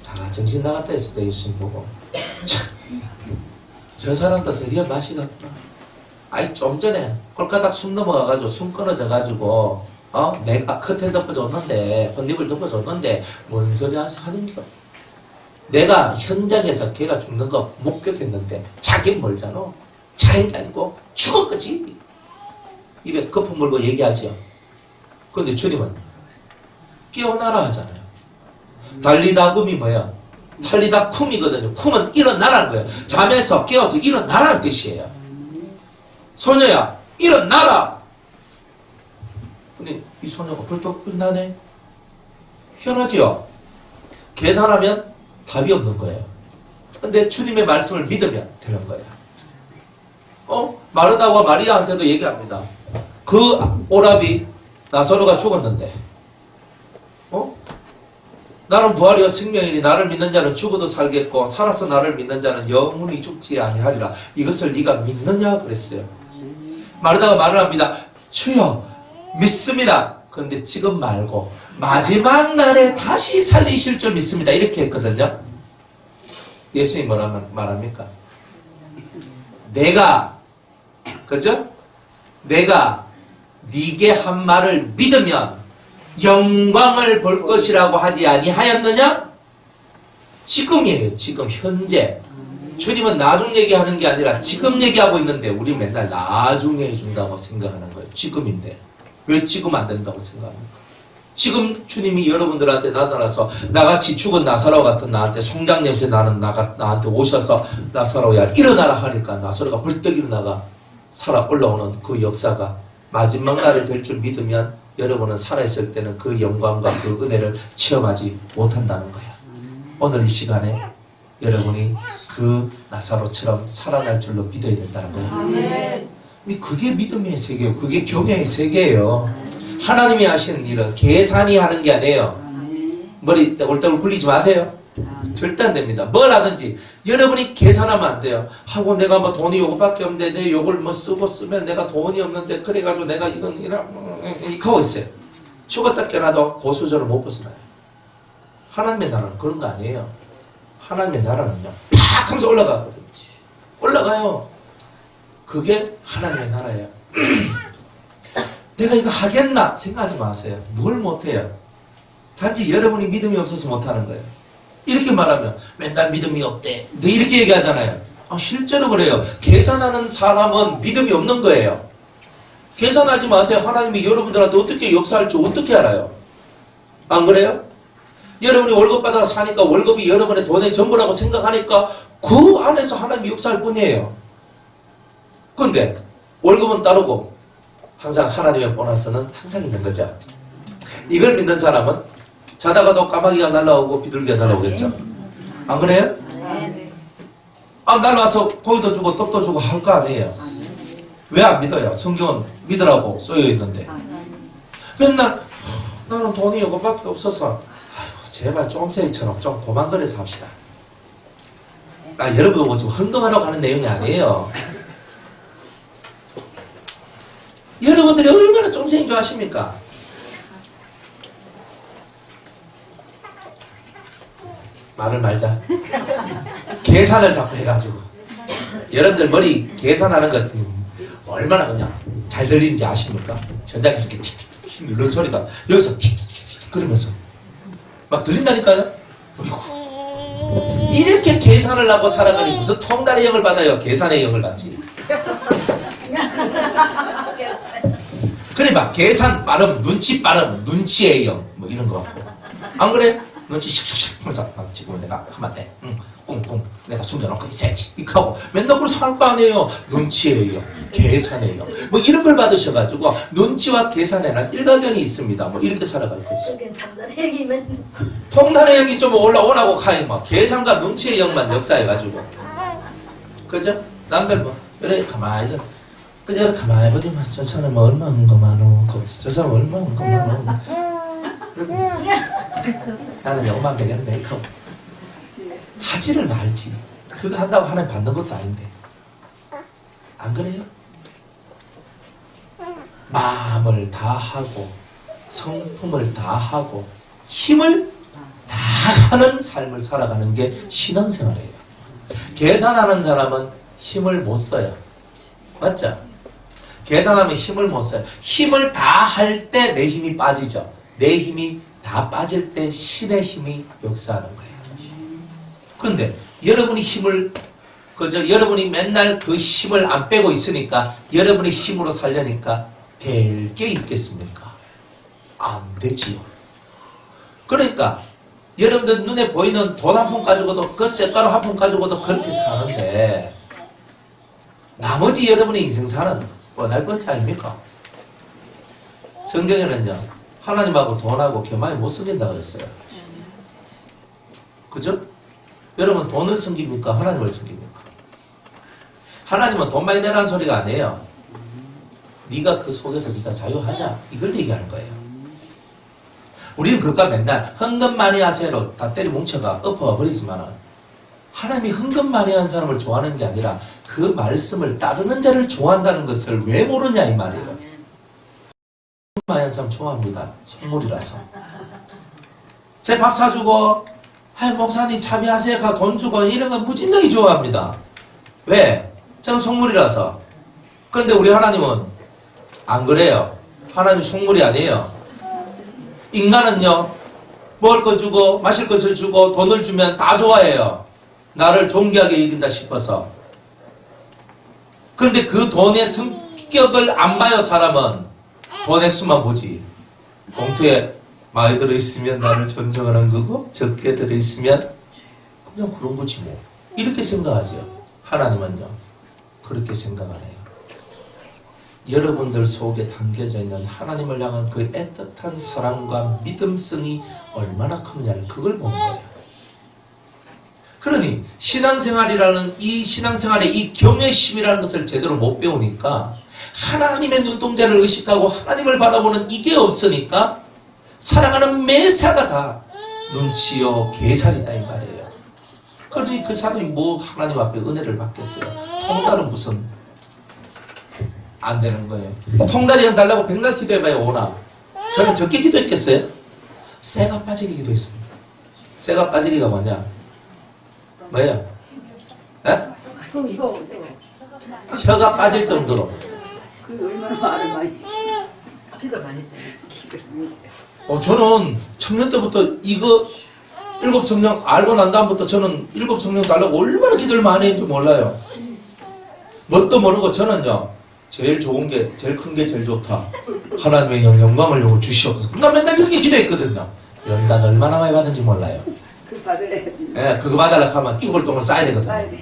다 정신 나갔다 했을 때 예수님 보고 저 사람도 드디어 맛이 갔구나. 아이 좀 전에 꼴가닥 숨 넘어가가지고 숨 끊어져가지고 내가 커튼 덮어줬는데 혼입을 덮어줬는데 뭔 소리 하는 거. 내가 현장에서 걔가 죽는 거 목격했는데 자기 멀잖아. 자는 게 아니고 죽은 거지. 입에 거품 물고 얘기하죠. 그런데 주님은 깨어나라 하잖아요. 달리다금이 뭐야? 달리다쿰이거든요. 쿰은 일어나라는 거예요. 잠에서 깨어서 일어나라는 뜻이에요. 소녀야 일어나라. 근데 이 소녀가 벌떡 일어나네. 희한하지요? 계산하면 답이 없는 거예요. 근데 주님의 말씀을 믿으면 되는 거예요. 마르다와 마리아한테도 얘기합니다. 그 오라비 나사로가 죽었는데 나는 부활이요 생명이니 나를 믿는 자는 죽어도 살겠고 살아서 나를 믿는 자는 영원히 죽지 아니하리라. 이것을 네가 믿느냐 그랬어요. 마르다가 말을 합니다. 주여 믿습니다. 그런데 지금 말고 마지막 날에 다시 살리실 줄 믿습니다. 이렇게 했거든요. 예수님이 뭐라 말합니까? 내가 그죠? 내가 네게 한 말을 믿으면 영광을 볼 것이라고 하지 아니하였느냐? 지금이에요. 지금 현재. 주님은 나중 얘기하는 게 아니라 지금 얘기하고 있는데 우리 맨날 나중에 해준다고 생각하는 거예요. 지금인데 왜 지금 안 된다고 생각합니까? 지금 주님이 여러분들한테 나타나서 나같이 죽은 나사로 같은 나한테 송장 냄새 나는 나한테 오셔서 나사로야 일어나라 하니까 나사로가 벌떡 일어나가 살아 올라오는 그 역사가 마지막 날에 될 줄 믿으면 여러분은 살아있을 때는 그 영광과 그 은혜를 체험하지 못한다는 거예요. 오늘 이 시간에 여러분이 그 나사로처럼 살아날 줄로 믿어야 된다는 거예요. 아멘. 그게 믿음의 세계예요. 그게 경외의 세계예요. 하나님이 하시는 일은 계산이 하는 게 아니에요. 머리 떼굴떼굴 굴리지 마세요. 절대 안 됩니다. 뭘 하든지 여러분이 계산하면 안 돼요. 하고 내가 뭐 돈이 요거밖에 없는데 내 요걸 뭐 쓰면 내가 돈이 없는데 그래가지고 내가 이건 이렇게 하고 있어요. 죽었다 깨어나도 고수저를 못 벗어나요. 하나님의 나라는 그런 거 아니에요. 하나님의 나라는요 팍 하면서 올라가거든요. 올라가요. 그게 하나님의 나라예요. 내가 이거 하겠나 생각하지 마세요. 뭘 못해요. 단지 여러분이 믿음이 없어서 못하는 거예요. 이렇게 말하면 맨날 믿음이 없대. 너 이렇게 얘기하잖아요. 실제로 그래요. 계산하는 사람은 믿음이 없는 거예요. 계산하지 마세요. 하나님이 여러분들한테 어떻게 역사할지 어떻게 알아요? 안 그래요? 여러분이 월급 받아 사니까 월급이 여러분의 돈의 전부라고 생각하니까 그 안에서 하나님이 역사할 뿐이에요. 그런데 월급은 따르고 항상 하나님의 보너스는 항상 있는 거죠. 이걸 믿는 사람은 자다가도 까마귀가 날라오고 비둘기가 날라오겠죠. 안 그래요? 아, 날라와서 고기도 주고 떡도 주고 할 거 아니에요. 왜 안 믿어요? 성경은 믿으라고 쓰여 있는데. 맨날 나는 돈이 이거밖에 없어서 아이고 제발 쫌생이처럼 좀 고만거려서 합시다. 아, 여러분 보고 지금 헌금하라고 하는 내용이 아니에요. 여러분들이 얼마나 쫌생인 줄 아십니까? 말을 말자. 계산을 자꾸 해가지고 여러분들 머리 계산하는 것 얼마나 그냥 잘 들리는지 아십니까? 전자기에서 이렇게 틱틱틱 누르는 소리가 여기서 틱틱틱 그러면서 막 들린다니까요? 어이구. 이렇게 계산을 하고 살아가니 무슨 통달의 영을 받아요? 계산의 영을 받지. 그래 막 계산 빠름, 눈치 빠름, 눈치의 영 뭐 이런 거 안 그래? 눈치 슉슉슉 하면서 지금 내가 하면 돼. 응, 꿍꿍 내가 숨겨놓고 있어야지. 이렇게 하고 맨날 그걸 살 거 아니에요. 눈치의 영, 계산의 영 뭐 이런 걸 받으셔가지고 눈치와 계산에는 일가견이 있습니다. 뭐 이렇게 살아갈 거지. 통달의 영이 좀 올라오라고 카이 뭐 계산과 눈치의 영만 역사해가지고 그죠? 남들 뭐 그래 가만히 그저 가만히 보니만 저 사람 얼마 한 거만어 저 사람 얼마 한 거만어 나는 영만 되겠네 이거 하지를 말지. 그거 한다고 하나님 받는 것도 아닌데 안 그래요? 마음을 다하고 성품을 다하고 힘을 다하는 삶을 살아가는 게 신앙생활이에요. 계산하는 사람은 힘을 못 써요. 맞죠? 계산하면 힘을 못 써요. 힘을 다 할 때 내 힘이 빠지죠. 내 힘이 다 빠질 때 신의 힘이 역사하는 거예요. 그런데 여러분이 힘을 여러분이 맨날 그 힘을 안 빼고 있으니까 여러분의 힘으로 살려니까 될 게 있겠습니까? 안 되지요. 그러니까 여러분들 눈에 보이는 돈 한 푼 가지고도 그 쇳가루 한 푼 가지고도 그렇게 사는데 나머지 여러분의 인생사는 뻔할 뻔치 아닙니까? 성경에는요 하나님하고 돈하고 교만히 못 섬긴다 그랬어요. 그죠? 여러분 돈을 섬깁니까? 하나님을 섬깁니까? 하나님은 돈 많이 내라는 소리가 아니에요. 네가 그 속에서 네가 자유하냐 이걸 얘기하는 거예요. 우리는 그가 맨날 헌금 많이 하세요로 다 때려 뭉쳐가 엎어가 버리지만 하나님이 헌금 많이 하는 사람을 좋아하는 게 아니라 그 말씀을 따르는 자를 좋아한다는 것을 왜 모르냐 이 말이에요. 헌금 많이 하는 사람 좋아합니다. 선물이라서. 제 밥 사주고 목사님 차비하세요 돈 주고 이런 건 무진장이 좋아합니다. 왜? 저는 선물이라서. 그런데 우리 하나님은 안 그래요. 하나님 속물이 아니에요. 인간은요 먹을 거 주고 마실 것을 주고 돈을 주면 다 좋아해요. 나를 존귀하게 이긴다 싶어서. 그런데 그 돈의 성격을 안 봐요. 사람은 돈 액수만 보지. 봉투에 많이 들어있으면 나를 존중하는 거고 적게 들어있으면 그냥 그런 거지 뭐. 이렇게 생각하죠. 하나님은요 그렇게 생각 안 해요. 여러분들 속에 담겨져 있는 하나님을 향한 그 애틋한 사랑과 믿음성이 얼마나 크느냐를 그걸 보는 거예요. 그러니 신앙생활이라는 이 신앙생활의 이 경외심이라는 것을 제대로 못 배우니까 하나님의 눈동자를 의식하고 하나님을 바라보는 이게 없으니까 살아가는 매사가 다 눈치요 계산이다 이 말이에요. 그러니 그 사람이 뭐 하나님 앞에 은혜를 받겠어요. 통달은 무슨 안 되는 거예요. 통달이 형 달라고 백날 기도해봐야 오나? 저는 적게 기도했겠어요? 쇠가 빠지게 기도했습니다. 쇠가 빠지기가 뭐냐? 뭐예요? 에? 혀가 빠질 정도로. 얼마나 말을 많이 기도 많이 해. 저는 청년 때부터 이거 일곱 성령 알고 난 다음부터 저는 일곱 성령 달라고 얼마나 기도를 많이 했는지 몰라요. 뭣도 모르고 저는요 제일 좋은 게 제일 큰 게 제일 좋다. 하나님의 영광을 요구 주시옵소서. 나 맨날 이렇게 기도했거든요. 연단 얼마나 많이 받은지 몰라요. 그 받으래. 예, 그거 받으려고 하면 죽을 돈을 쌓아야 되거든요.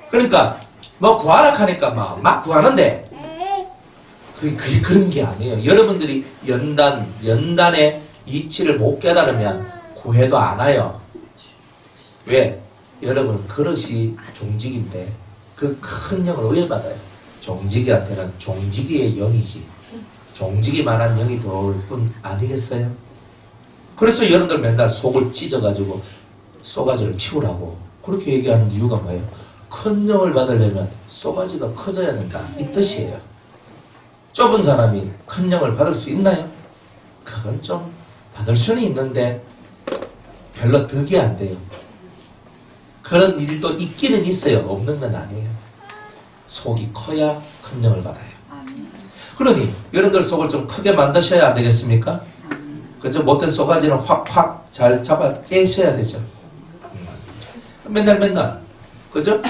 그러니까 뭐 구하라 하니까 막 구하는데 그게 그런 게 아니에요. 여러분들이 연단의 이치를 못 깨달으면 구해도 안 와요. 왜? 여러분 그릇이 종직인데 그 큰 영을 왜 받아요? 종직이한테는 종직이의 영이지. 종직이 말한 영이 들어올 뿐 아니겠어요? 그래서 여러분들 맨날 속을 찢어가지고 쏘가지를 키우라고 그렇게 얘기하는 이유가 뭐예요? 큰 영을 받으려면 쏘가지가 커져야 된다. 이 뜻이에요. 좁은 사람이 큰 영을 받을 수 있나요? 그건 좀 받을 수는 있는데 별로 득이 안 돼요. 그런 일도 있기는 있어요. 없는 건 아니에요. 속이 커야 큰 영을 받아요. 그러니 여러분들 속을 좀 크게 만드셔야 안 되겠습니까? 그죠? 못된 쏘가지는 확확 잘 잡아 째셔야 되죠. 맨날 그죠?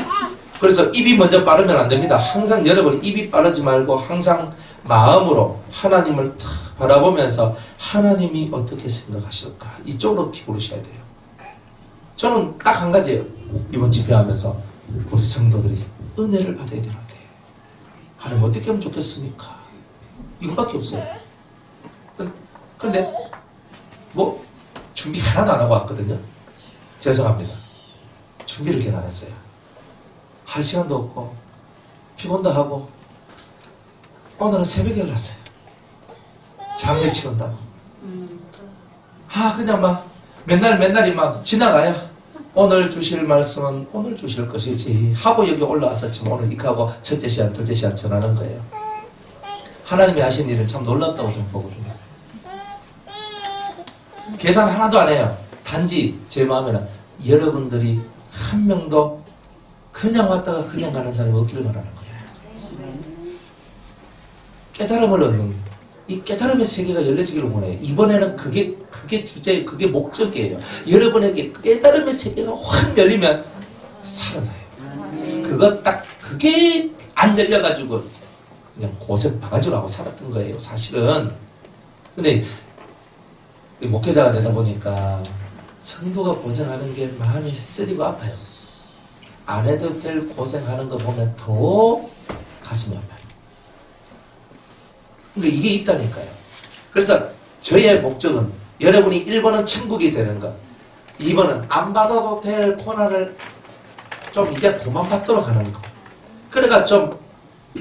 그래서 입이 먼저 빠르면 안 됩니다. 항상 여러분 입이 빠르지 말고 항상 마음으로 하나님을 탁 바라보면서 하나님이 어떻게 생각하실까 이쪽으로 기울으셔야 돼요. 저는 딱 한 가지예요. 이번 집회하면서 우리 성도들이 은혜를 받아야 되는데 하나님 어떻게 하면 좋겠습니까? 이거밖에 없어요. 근데 뭐 준비 하나도 안 하고 왔거든요. 죄송합니다. 준비를 제가 안 했어요. 할 시간도 없고 피곤도 하고 오늘은 새벽에 일어났어요. 장례 치운다고. 그냥 막 맨날이 막 지나가야 오늘 주실 말씀은 오늘 주실 것이지 하고 여기 올라와서 지금 오늘 이하고 첫째 시간 둘째 시간 전하는 거예요. 하나님이 하신 일은 참 놀랍다고 좀 보거든요. 계산 하나도 안 해요. 단지 제 마음에는 여러분들이 한 명도 그냥 왔다가 그냥 가는 사람이 없기를 바라는 거예요. 깨달음을 얻는 이 깨달음의 세계가 열려지기를 원해요. 이번에는 그게 주제예요. 그게 목적이에요. 여러분에게 깨달음의 세계가 확 열리면 살아나요. 그게 안 열려가지고 그냥 고생 바가지로 하고 살았던 거예요. 사실은. 근데 목회자가 되다 보니까 성도가 고생하는 게 마음이 쓰리고 아파요. 안 해도 될 고생하는 거 보면 더 가슴이 아파요. 그러니까 이게 있다니까요. 그래서 저의 목적은 여러분이 1번은 천국이 되는 것, 2번은 안 받아도 될 고난을 좀 이제 그만 받도록 하는 거. 그러니까 좀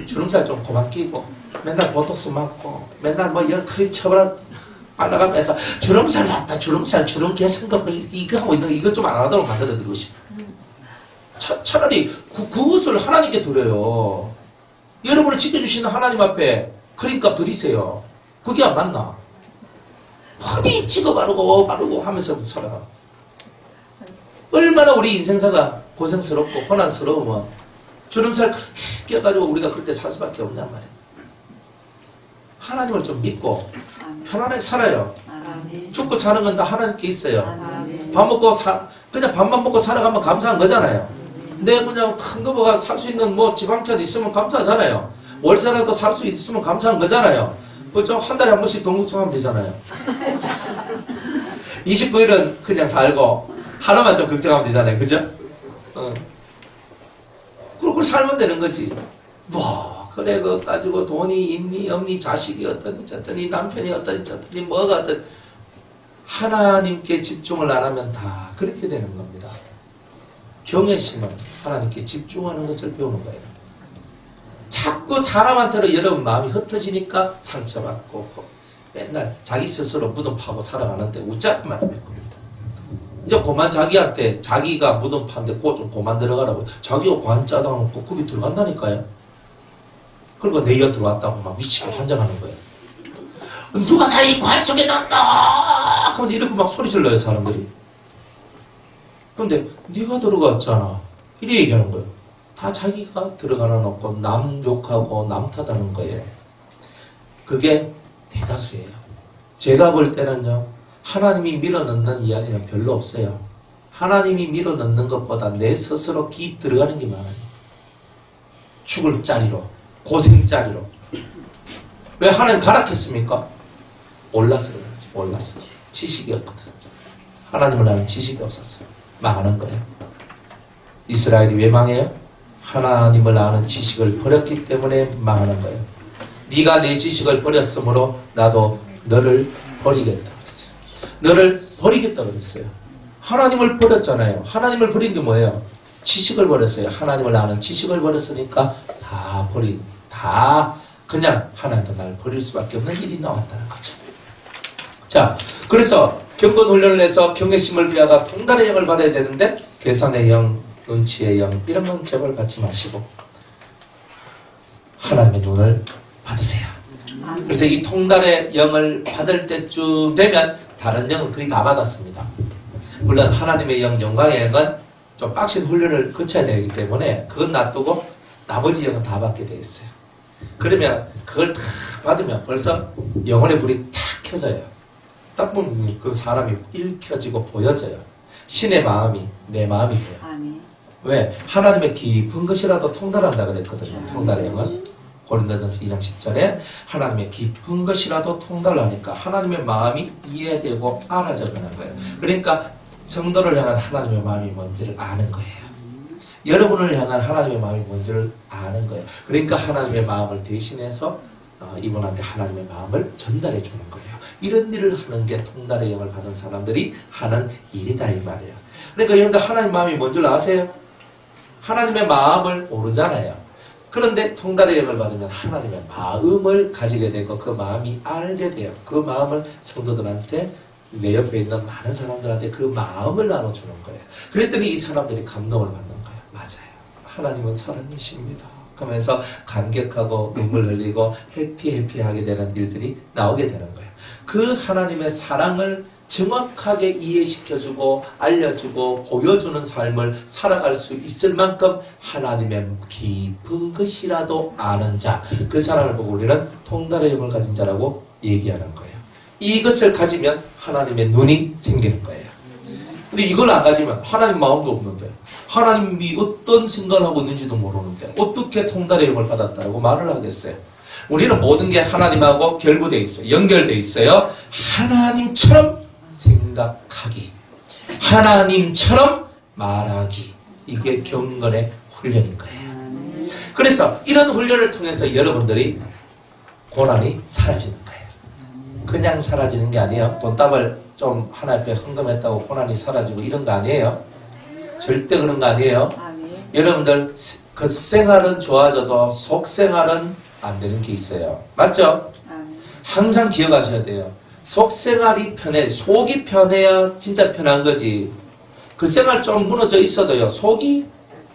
주름살 좀 그만 끼고 맨날 보톡스 맞고 맨날 뭐 열 크림 쳐버려 빨라가면서 주름살 났다 주름 개선거 이거 하고 있는 거 이거 좀 안 하도록 만들어 드리고 싶어요. 차라리 그것을 하나님께 드려요. 여러분을 지켜주시는 하나님 앞에 그러니까 드리세요. 그게 안 맞나? 뻔히 찍어 바르고 하면서 살아가. 얼마나 우리 인생사가 고생스럽고 고난스러우면 주름살 그렇게 껴가지고 우리가 그때 살 수밖에 없냔 말이에요. 하나님을 좀 믿고 편안하게 살아요. 죽고 사는 건 다 하나님께 있어요. 그냥 밥만 먹고 살아가면 감사한 거잖아요. 내 그냥 큰 거보가 살 수 있는 뭐 집 한 켠 있으면 감사하잖아요. 월세라도 살 수 있으면 감사한 거잖아요. 그죠? 한 달에 한 번씩 동국청 하면 되잖아요. 29일은 그냥 살고 하나만 좀 걱정하면 되잖아요. 그죠? 그러고 살면 되는 거지. 뭐 그래 그거 가지고 돈이 있니 없니 자식이 어떠니 저떠니 남편이 어떠니 저떠니 뭐가 어떠니 하나님께 집중을 안 하면 다 그렇게 되는 겁니다. 경외심은 하나님께 집중하는 것을 배우는 거예요. 자꾸 사람한테로 여러분 마음이 흩어지니까 상처받고 맨날 자기 스스로 무덤 파고 살아가는데 웃자만 하면 겁니다. 이제 그만 자기한테 자기가 무덤 파는데 그거 좀 그만 들어가라고 자기가 관짜당 또 거기 들어간다니까요. 그리고 내가 들어왔다고 막 미치고 환장하는 거예요. 누가 날 이 관 속에 넣었나 하면서 이렇게 막 소리 질러요 사람들이. 근데 네가 들어갔잖아 이렇게 얘기하는 거예요. 다 자기가 들어가나 놓고 남 욕하고 남 탓하는 거예요. 그게 대다수예요. 제가 볼 때는요 하나님이 밀어넣는 이야기는 별로 없어요. 하나님이 밀어넣는 것보다 내 스스로 깊이 들어가는 게 많아요. 죽을 자리로 고생 자리로. 왜 하나님 가락했습니까? 몰라서 그러지. 몰라서. 지식이 없거든. 하나님을 아는 지식이 없었어요. 망하는 거예요. 이스라엘이 왜 망해요? 하나님을 아는 지식을 버렸기 때문에 망하는 거예요. 네가 내 지식을 버렸으므로 나도 너를 버리겠다 그랬어요. 너를 버리겠다 그랬어요. 하나님을 버렸잖아요. 하나님을 버린 게 뭐예요? 지식을 버렸어요. 하나님을 아는 지식을 버렸으니까 다 그냥 하나님도 나를 버릴 수밖에 없는 일이 나왔다는 거죠. 자, 그래서 경건훈련을 해서 경외심을 비하가 통달의 영을 받아야 되는데 계산의 영, 눈치의 영 이런 건 제발 받지 마시고 하나님의 눈을 받으세요. 그래서 이 통달의 영을 받을 때쯤 되면 다른 영은 거의 다 받았습니다. 물론 하나님의 영, 영광의 영은 좀 빡신 훈련을 거쳐야 되기 때문에 그건 놔두고 나머지 영은 다 받게 돼 있어요. 그러면 그걸 다 받으면 벌써 영혼의 불이 탁 켜져요. 딱 보면 그 사람이 읽혀지고 보여져요. 신의 마음이 내 마음이 돼요. 아멘. 왜? 하나님의 깊은 것이라도 통달한다 그랬거든요. 통달의 영은 고린도전서 2장 10절에 하나님의 깊은 것이라도 통달하니까 하나님의 마음이 이해되고 알아져가는 거예요. 그러니까 성도를 향한 하나님의 마음이 뭔지를 아는 거예요. 여러분을 향한 하나님의 마음이 뭔지를 아는 거예요. 그러니까 하나님의 마음을 대신해서 이분한테 하나님의 마음을 전달해 주는 거예요. 이런 일을 하는 게 통달의 영을 받은 사람들이 하는 일이다 이 말이에요. 그러니까 여러분들 하나님의 마음이 뭔 줄 아세요? 하나님의 마음을 모르잖아요. 그런데 통달의 영을 받으면 하나님의 마음을 가지게 되고 그 마음이 알게 돼요. 그 마음을 성도들한테 내 옆에 있는 많은 사람들한테 그 마음을 나눠주는 거예요. 그랬더니 이 사람들이 감동을 받는 거예요. 맞아요. 하나님은 사랑이십니다. 하면서 감격하고 눈물 흘리고 해피하게 되는 일들이 나오게 되는 거예요. 그 하나님의 사랑을 정확하게 이해시켜주고 알려주고 보여주는 삶을 살아갈 수 있을 만큼 하나님의 깊은 것이라도 아는 자, 그 사람을 보고 우리는 통달의 영을 가진 자라고 얘기하는 거예요. 이것을 가지면 하나님의 눈이 생기는 거예요. 근데 이걸 안 가지면 하나님 마음도 없는데 하나님이 어떤 생각을 하고 있는지도 모르는데 어떻게 통달의 영을 받았다고 말을 하겠어요? 우리는 모든 게 하나님하고 결부되어 있어요. 연결되어 있어요. 하나님처럼 생각하기, 하나님처럼 말하기, 이게 경건의 훈련인 거예요. 그래서 이런 훈련을 통해서 여러분들이 고난이 사라지는 거예요. 그냥 사라지는 게 아니에요. 돈답을 좀 하나 앞에 헌금했다고 고난이 사라지고 이런 거 아니에요. 절대 그런 거 아니에요. 아멘. 여러분들 겉생활은 좋아져도 속생활은 안 되는 게 있어요. 맞죠? 아멘. 항상 기억하셔야 돼요. 속생활이 편해, 속이 편해야 진짜 편한 거지. 겉생활 좀 무너져 있어도요, 속이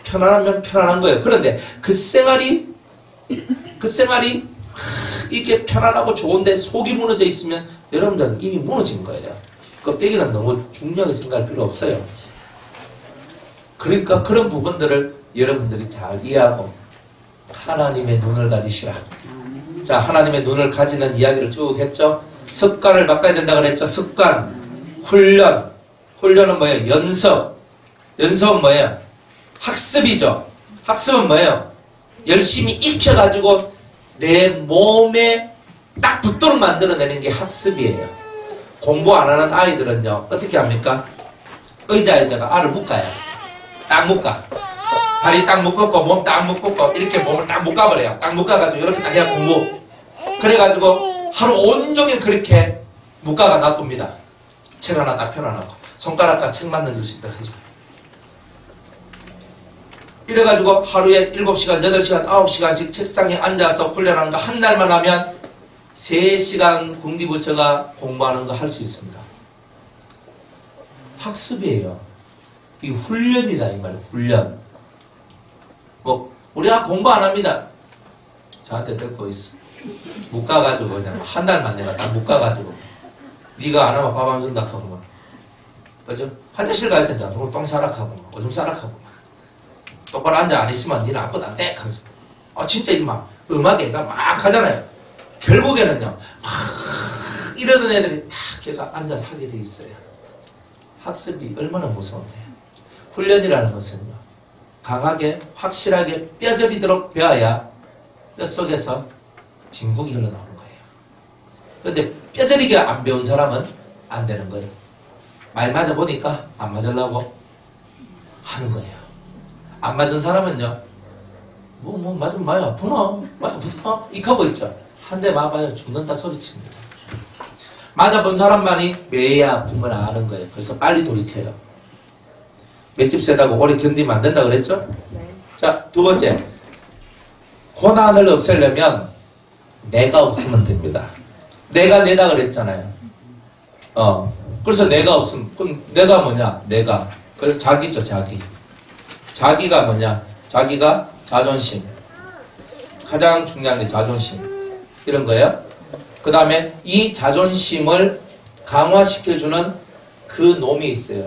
편안하면 편안한 거예요. 그런데 겉생활이 이게 편안하고 좋은데 속이 무너져 있으면 여러분들은 이미 무너진 거예요. 껍데기는 너무 중요하게 생각할 필요 없어요. 그러니까 그런 부분들을 여러분들이 잘 이해하고 하나님의 눈을 가지시라. 자, 하나님의 눈을 가지는 이야기를 쭉 했죠. 습관을 바꿔야 된다 그랬죠. 습관, 훈련. 훈련은 뭐예요? 연습. 연습은 뭐예요? 학습이죠. 학습은 뭐예요? 열심히 익혀가지고 내 몸에 딱 붙도록 만들어내는 게 학습이에요. 공부 안 하는 아이들은요, 어떻게 합니까? 의자에다가 알을 묶어요. 딱 묶어. 다리 딱 묶었고, 몸 딱 묶었고, 이렇게 몸을 딱 묶어버려요. 딱 묶어가지고, 이렇게 딱 해야 공부. 그래가지고, 하루 온종일 그렇게 묶어가 놔둡니다. 책 하나 딱 펴놔놓고, 손가락과 책 맞는 글씨 딱 해줘. 이래가지고, 하루에 7시간, 8시간, 9시간씩 책상에 앉아서 훈련하는 거 한 달만 하면, 3시간 궁디부처가 공부하는 거 할 수 있습니다. 학습이에요. 이 훈련이다 이 말이에요. 훈련. 뭐 우리가 공부 안 합니다. 저한테 들고 있어. 묶어가지고 그냥 한 달만 내가 딱 묶어가지고 네가 안 하면 밥 안 준다 하고 막 그죠? 화장실 가야 된다. 그럼 똥 싸락하고 막 오줌 싸락하고 막 똑바로 앉아 안 있으면 니는 아무것도 안 돼. 하면서 진짜 이막 음악애가 막 하잖아요. 결국에는요 막 이러는 애들이 다 걔가 앉아서 하게 돼 있어요. 학습이 얼마나 무서운데요. 훈련이라는 것은요, 강하게, 확실하게 뼈저리도록 배워야 뼛속에서 진국이 흘러나오는 거예요. 그런데 뼈저리게 안 배운 사람은 안 되는 거예요. 말 맞아보니까 안 맞으려고 하는 거예요. 안 맞은 사람은요, 맞으면 많이 아프나? 많이 아프나? 이렇게 하고 있죠. 한 대 맞아요. 죽는다 소리칩니다. 맞아본 사람만이 매의 아픔을 아는 거예요. 그래서 빨리 돌이켜요. 맷집 세다고 오래 견디면 안 된다 그랬죠? 네. 자, 두 번째. 고난을 없애려면 내가 없으면 됩니다. 내가 내다 그랬잖아요. 그래서 내가 없으면, 그럼 내가 뭐냐? 내가. 그래서 자기죠, 자기. 자기가 뭐냐? 자기가 자존심. 가장 중요한 게 자존심. 이런 거예요. 그 다음에 이 자존심을 강화시켜주는 그 놈이 있어요.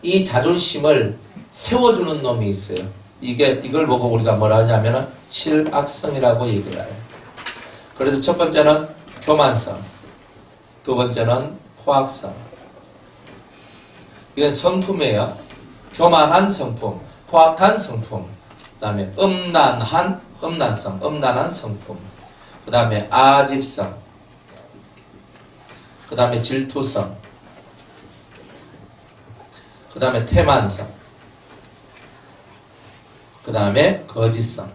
이 자존심을 세워주는 놈이 있어요. 이걸 보고 우리가 뭐라 하냐면은 칠악성이라고 얘기를 해요. 그래서 첫 번째는 교만성. 두 번째는 포악성. 이건 성품이에요. 교만한 성품, 포악한 성품. 그 다음에 음란성, 음란한 성품. 그 다음에 아집성. 그 다음에 질투성. 그 다음에 태만성. 그 다음에 거짓성.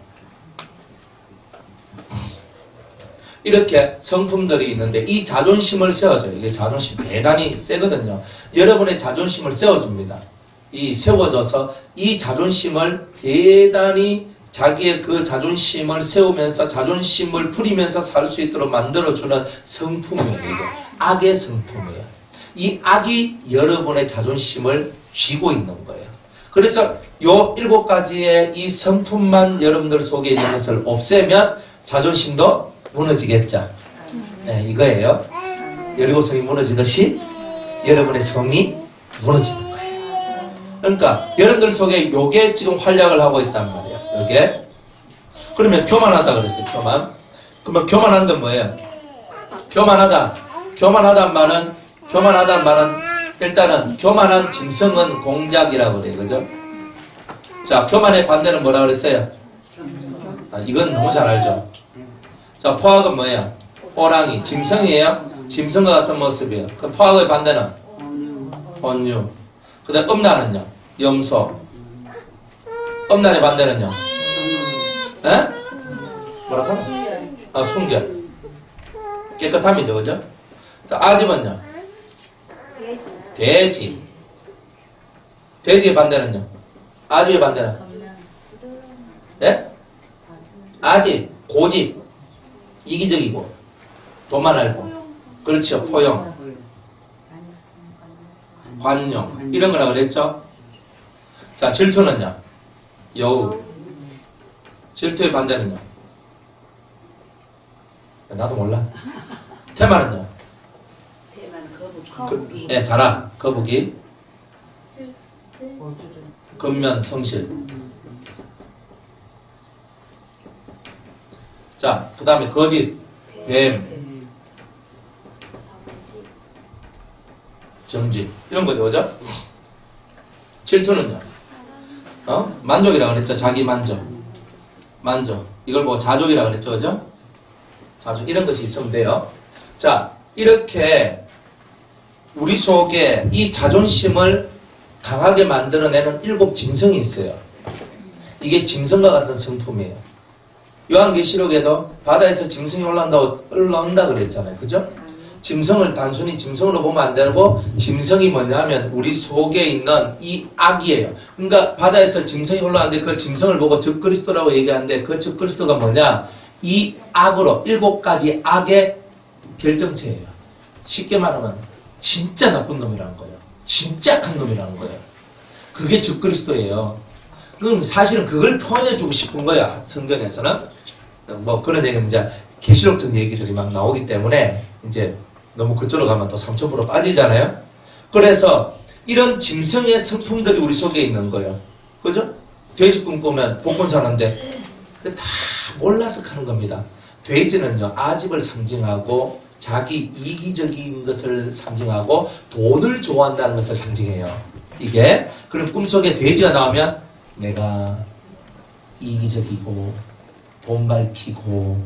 이렇게 성품들이 있는데 이 자존심을 세워줘요. 이게 자존심 대단히 세거든요. 여러분의 자존심을 세워줍니다. 이 세워져서 이 자존심을 대단히 자기의 그 자존심을 세우면서 자존심을 부리면서 살 수 있도록 만들어주는 성품이에요. 이게 악의 성품이에요. 이 악이 여러분의 자존심을 쥐고 있는 거예요. 그래서 요 7가지의 이 성품만 여러분들 속에 있는 것을 없애면 자존심도 무너지겠죠. 네, 이거예요. 여리고성이 무너지듯이 여러분의 성이 무너지는 거예요. 그러니까 여러분들 속에 요게 지금 활약을 하고 있단 말이에요. 요게. 그러면 교만하다 그랬어요. 교만. 그러면 교만한 건 뭐예요? 교만하다는 말은 일단은 교만한 짐승은 공작이라고 그래요. 그죠? 자, 교만의 반대는 뭐라 그랬어요? 이건 너무 잘 알죠? 자, 포악은 뭐예요? 호랑이, 짐승이에요? 짐승과 같은 모습이에요. 그 포악의 반대는? 온유. 그 다음 음란은요? 염소. 음란의 반대는요? 에? 뭐라고? 순결. 깨끗함이죠, 그죠? 아집은요? 돼지. 돼지의 반대는요? 아집의 반대는? 네? 아집, 고집. 이기적이고 돈만 알고 그렇죠. 포용, 관용 이런 거라 그랬죠. 자, 질투는요? 여우. 질투의 반대는요? 나도 몰라. 태만은요? 거북이. 예, 자라. 거북이. 근면, 성실. 자, 그 다음에 거짓, 뱀, 정직 이런 거죠, 그죠? 질투는요? 만족이라고 그랬죠. 자기 만족. 이걸 보고 자족이라고 그랬죠, 그죠? 자족 이런 것이 있으면 돼요. 자, 이렇게 우리 속에 이 자존심을 강하게 만들어내는 7 짐승이 있어요. 이게 짐승과 같은 성품이에요. 요한계시록에도 바다에서 짐승이 올라온다 그랬잖아요. 그죠? 짐승을 단순히 짐승으로 보면 안 되고 짐승이 뭐냐면 우리 속에 있는 이 악이에요. 그러니까 바다에서 짐승이 올라왔는데 그 짐승을 보고 적그리스도라고 얘기하는데 그 적그리스도가 뭐냐? 이 악으로 7가지 악의 결정체예요. 쉽게 말하면 진짜 나쁜 놈이라는 거예요. 진짜 악한 놈이라는 거예요. 그게 적그리스도예요. 그럼 사실은 그걸 표현해주고 싶은 거야. 성경에서는. 뭐 그런 얘기는 이제 계시록적 얘기들이 막 나오기 때문에 이제 너무 그쪽으로 가면 또 삼천포로 빠지잖아요. 그래서 이런 짐승의 성품들이 우리 속에 있는 거예요. 그죠? 돼지 꿈꾸면 복권 사는데 다 몰라서 하는 겁니다. 돼지는요, 아집을 상징하고 자기 이기적인 것을 상징하고 돈을 좋아한다는 것을 상징해요. 이게. 그럼 꿈속에 돼지가 나오면 내가 이기적이고 돈 밝히고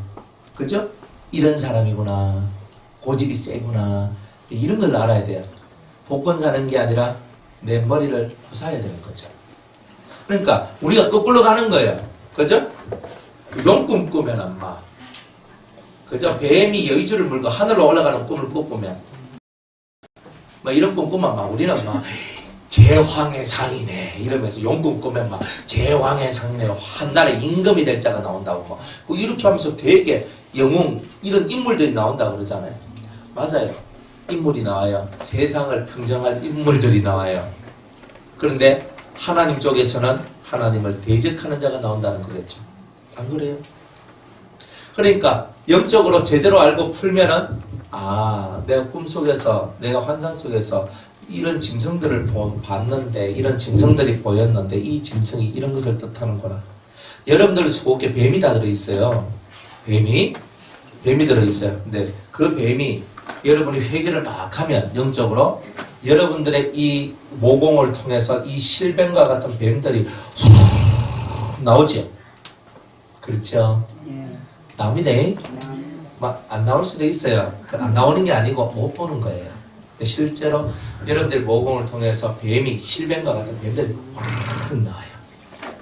그죠? 이런 사람이구나. 고집이 세구나. 이런 걸 알아야 돼요. 복권 사는 게 아니라 내 머리를 부숴야 되는 거죠. 그러니까 우리가 거꾸로 가는 거예요. 그죠? 이런 꿈 꾸면 엄마 그죠? 뱀이 여의주를 물고 하늘로 올라가는 꿈을 꿔보면 막 이런 꿈 꾸면 막 우리는 막 제왕의 상이네 이러면서 용꿈 꾸면 막 제왕의 상이네 한나라의 임금이 될 자가 나온다고 막 이렇게 하면서 되게 영웅 이런 인물들이 나온다고 그러잖아요. 맞아요. 인물이 나와요. 세상을 평정할 인물들이 나와요. 그런데 하나님 쪽에서는 하나님을 대적하는 자가 나온다는 거겠죠. 안 그래요? 그러니까 영적으로 제대로 알고 풀면은 내가 꿈속에서 내가 환상 속에서 이런 짐승들을 봤는데 이런 짐승들이 보였는데 이 짐승이 이런 것을 뜻하는구나. 여러분들 속에 뱀이 다 들어있어요. 뱀이 들어있어요. 근데 그 뱀이 여러분이 회개를 막 하면 영적으로 여러분들의 이 모공을 통해서 이 실뱀과 같은 뱀들이 나오죠. 그렇죠? 나옵니다. 막 안 나올 수도 있어요. 안 나오는 게 아니고 못 보는 거예요. 실제로 여러분들 모공을 통해서 뱀이 실뱀과 같은 뱀들이 나와요.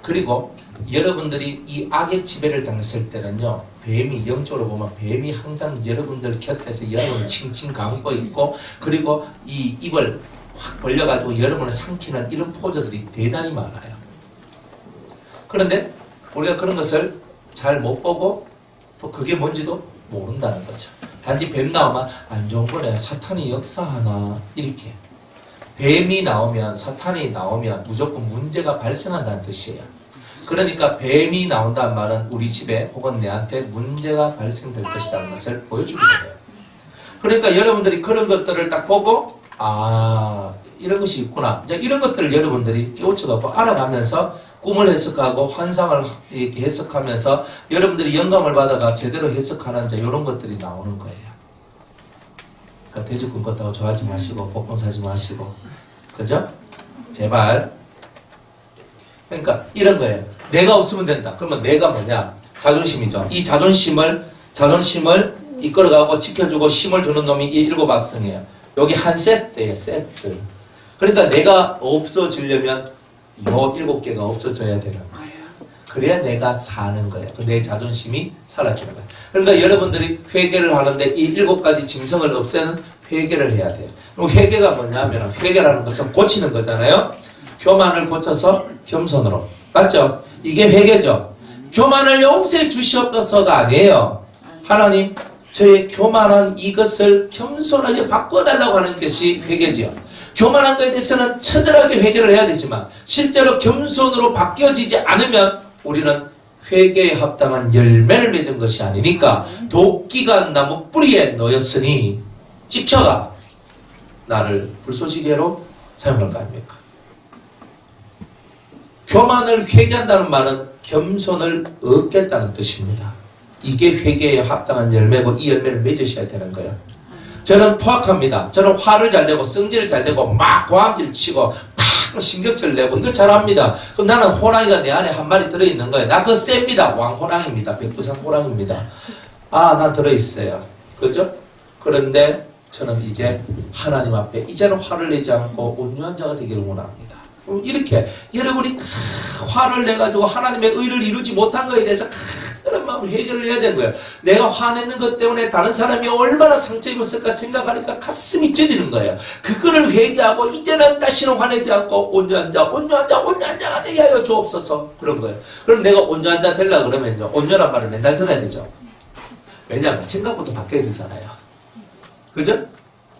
그리고 여러분들이 이 악의 지배를 당했을 때는요, 뱀이 영적으로 보면 뱀이 항상 여러분들 곁에서 여러분을 칭칭 감고 있고, 그리고 이 입을 확 벌려가지고 여러분을 삼키는 이런 포즈들이 대단히 많아요. 그런데 우리가 그런 것을 잘 못 보고 또 그게 뭔지도 모른다는 거죠. 단지 뱀 나오면 안 좋은 거네, 사탄이 역사하나 이렇게. 뱀이 나오면, 사탄이 나오면 무조건 문제가 발생한다는 뜻이에요. 그러니까 뱀이 나온다는 말은 우리 집에 혹은 내한테 문제가 발생될 것이라는 것을 보여주게 돼요. 그러니까 여러분들이 그런 것들을 딱 보고 이런 것이 있구나. 이제 이런 것들을 여러분들이 깨우쳐갖고 알아가면서 꿈을 해석하고 환상을 이렇게 해석하면서 여러분들이 영감을 받아가 제대로 해석하는 이제 이런 것들이 나오는 거예요. 그러니까 돼지 꿈 꿨다고 좋아하지 마시고 복권 사지 마시고, 그죠? 제발. 그러니까 이런 거예요. 내가 없으면 된다. 그러면 내가 뭐냐? 자존심이죠. 이 자존심을 이끌어가고 지켜주고 힘을 주는 놈이 이 7악성이에요. 여기 한 세트예요. 세트. 그러니까 내가 없어지려면 요 7개가 없어져야 되는 거예요. 그래야 내가 사는 거예요. 내 자존심이 사라지는 거예요. 그러니까 여러분들이 회개를 하는데 이 7가지 짐승을 없애는 회개를 해야 돼요. 그럼 회개가 뭐냐면 회개라는 것은 고치는 거잖아요. 교만을 고쳐서 겸손으로. 맞죠? 이게 회개죠. 교만을 용서해 주시옵소서가 아니에요. 하나님, 저의 교만한 이것을 겸손하게 바꿔달라고 하는 것이 회개지요. 교만한 것에 대해서는 처절하게 회개를 해야 되지만 실제로 겸손으로 바뀌어지지 않으면 우리는 회개에 합당한 열매를 맺은 것이 아니니까 도끼가 나무 뿌리에 놓였으니 찍혀가 나를 불쏘시개로 사용할 거 아닙니까? 교만을 회개한다는 말은 겸손을 얻겠다는 뜻입니다. 이게 회개에 합당한 열매고 이 열매를 맺으셔야 되는 거예요. 저는 포악합니다. 저는 화를 잘 내고 성질을 잘 내고 막 고함질 치고 막 신경질 내고 이거 잘합니다. 그럼 나는 호랑이가 내 안에 한 마리 들어있는 거예요. 나 그거 셉니다. 왕호랑입니다. 백두산 호랑입니다. 난 들어있어요. 그죠? 그런데 저는 이제 하나님 앞에 이제는 화를 내지 않고 온유한 자가 되기를 원합니다. 이렇게 여러분이 화를 내가지고 하나님의 의를 이루지 못한 것에 대해서 그런 마음을 해결을 해야 되는 거예요. 내가 화내는 것 때문에 다른 사람이 얼마나 상처 입었을까 생각하니까 가슴이 찢어지는 거예요. 그거를 회개하고 이제는 다시는 화내지 않고 온유한 자가 되게 하여 주옵소서. 그런 거예요. 그럼 내가 온유한 자 되려고 그러면요, 온유란 말을 맨날 들어야 되죠. 왜냐하면 생각부터 바뀌어야 되잖아요. 그죠?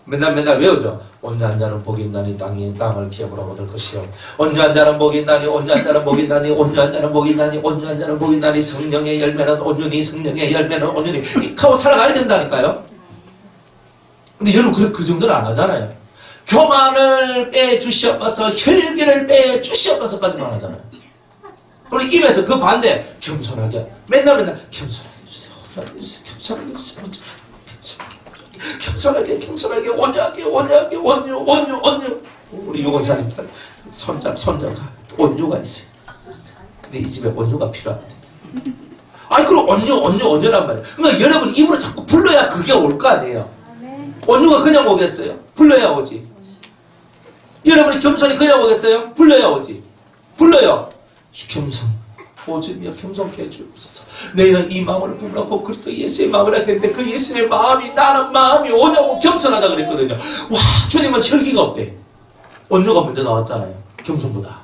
맨날 외우죠. 온유한 자는 복이 있나니 땅을 기업으로 얻을 것이요. 온유한 자는 복이 있나니, 온유한 자는 복이 있나니, 온유한 자는 복이 있나니, 온유한 자는 복이 있나니, 성령의 열매는 온유니, 성령의 열매는 온유니. 이렇게 하고 살아가야 된다니까요. 근데 여러분 그 정도는 안 하잖아요. 교만을 빼주시옵소서, 혈기를 빼주시옵소서까지만 하잖아요. 우리 입에서 그 반대, 겸손하게, 맨날 겸손하게 해주세요. 겸손하게 해주세요. 겸손하게, 온유. 우리 유권사님들 손자가 온유가 있어요. 근데 이 집에 온유가 필요한데. 그럼 온유란 말이에요. 그러니까 여러분 입으로 자꾸 불러야 그게 올 거 아니에요. 온유가 그냥 오겠어요? 불러야 오지. 여러분이 겸손이 그냥 오겠어요? 불러야 오지. 불러요. 겸손. 오줌이여 겸손케 해주옵소서. 너희는 이 마음을 부르고 그리스도 예수의 마음을 하겠는데 그 예수의 마음이 나는 마음이 오냐고 겸손하다 그랬거든요. 와, 주님은 혈기가 없대. 온유가 먼저 나왔잖아요. 겸손보다.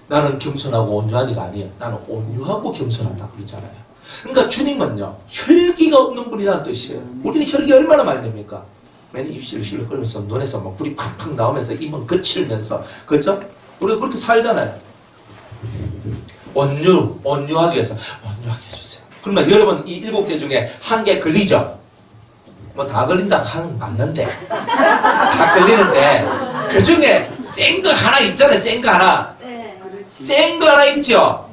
나는 겸손하고 온유하니가 아니에요. 나는 온유하고 겸손하다 그러잖아요. 그러니까 주님은요, 혈기가 없는 분이라는 뜻이에요. 우리는 혈기 얼마나 많이 됩니까? 맨 입술을 휘룩거리면서 눈에서 막 불이 팍팍 나오면서 입은 거칠면서, 그죠? 우리가 그렇게 살잖아요. 온유하게 해서 온유하게 해주세요. 그러면 여러분 이 7개 중에 한 개 걸리죠? 뭐 다 걸린다 하는 맞는데 다 걸리는데 그 중에 센 거 하나 있잖아요. 센 거 하나. 센 거 하나 있죠?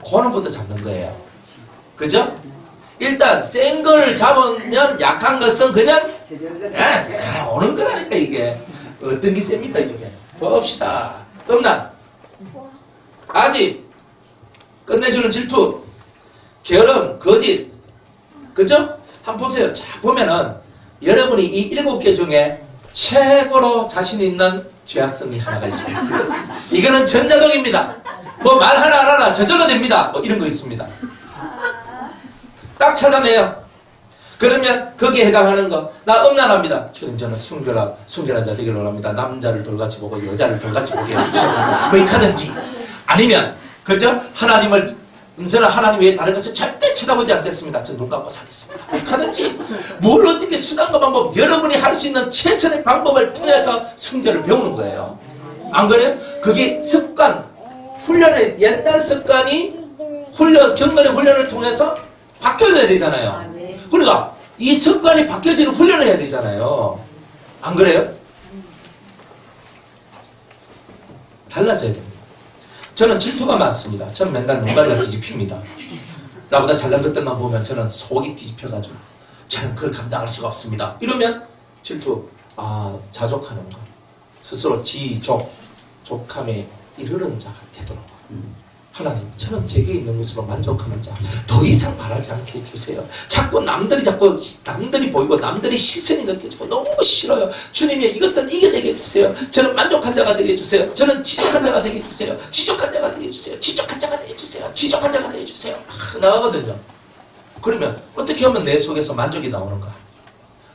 그거부터 잡는 거예요. 그죠? 일단 센 거를 잡으면 약한 것은 그냥 오는 거라니까. 이게 어떤 게 셉니까 이게. 봅시다. 음란, 아직 끝내주는 질투, 게으름, 거짓, 그죠? 한번 보세요. 자, 보면은 여러분이 이 7개 중에 최고로 자신 있는 죄악성이 하나가 있습니다. 이거는 전자동입니다. 뭐 말 하나 안 하나 저절로 됩니다. 뭐 이런 거 있습니다. 딱 찾아내요. 그러면 거기에 해당하는 거, 나 음란합니다. 주님, 저는 순결한 자 되기를 원합니다. 남자를 돌같이 보고 여자를 돌같이 보게 해주셔서 뭐 이카든지, 아니면 그죠? 저는 하나님 외에 다른 것을 절대 쳐다보지 않겠습니다. 저 눈 감고 살겠습니다. 뭐 이카든지, 뭘 어떻게 수단과 방법, 여러분이 할 수 있는 최선의 방법을 통해서 순결을 배우는 거예요. 안 그래요? 그게 습관, 훈련의 옛날 습관이 경건의 훈련을 통해서 바뀌어져야 되잖아요. 그러니까 이 습관이 바뀌어지는 훈련을 해야 되잖아요. 안 그래요? 달라져야 됩니다. 저는 질투가 많습니다. 저는 맨날 눈가리가 뒤집힙니다. 나보다 잘난 것들만 보면 저는 속이 뒤집혀가지고 저는 그걸 감당할 수가 없습니다. 이러면 질투, 자족하는 거, 스스로 족함에 이르는 자가 되도록 하나님, 저는 제게 있는 것으로 만족하는 자, 더 이상 바라지 않게 해주세요. 자꾸 남들이 보이고 남들이 시선이 느껴지고 너무 싫어요. 주님이 이것들 이겨내게 해주세요. 저는 만족한 자가 되게 해주세요. 저는 지족한 자가 되게 해주세요. 지족한 자가 되게 해주세요. 지족한 자가 되게 해주세요. 지족한 자가 되게 해주세요. 나가거든요. 그러면 어떻게 하면 내 속에서 만족이 나오는가?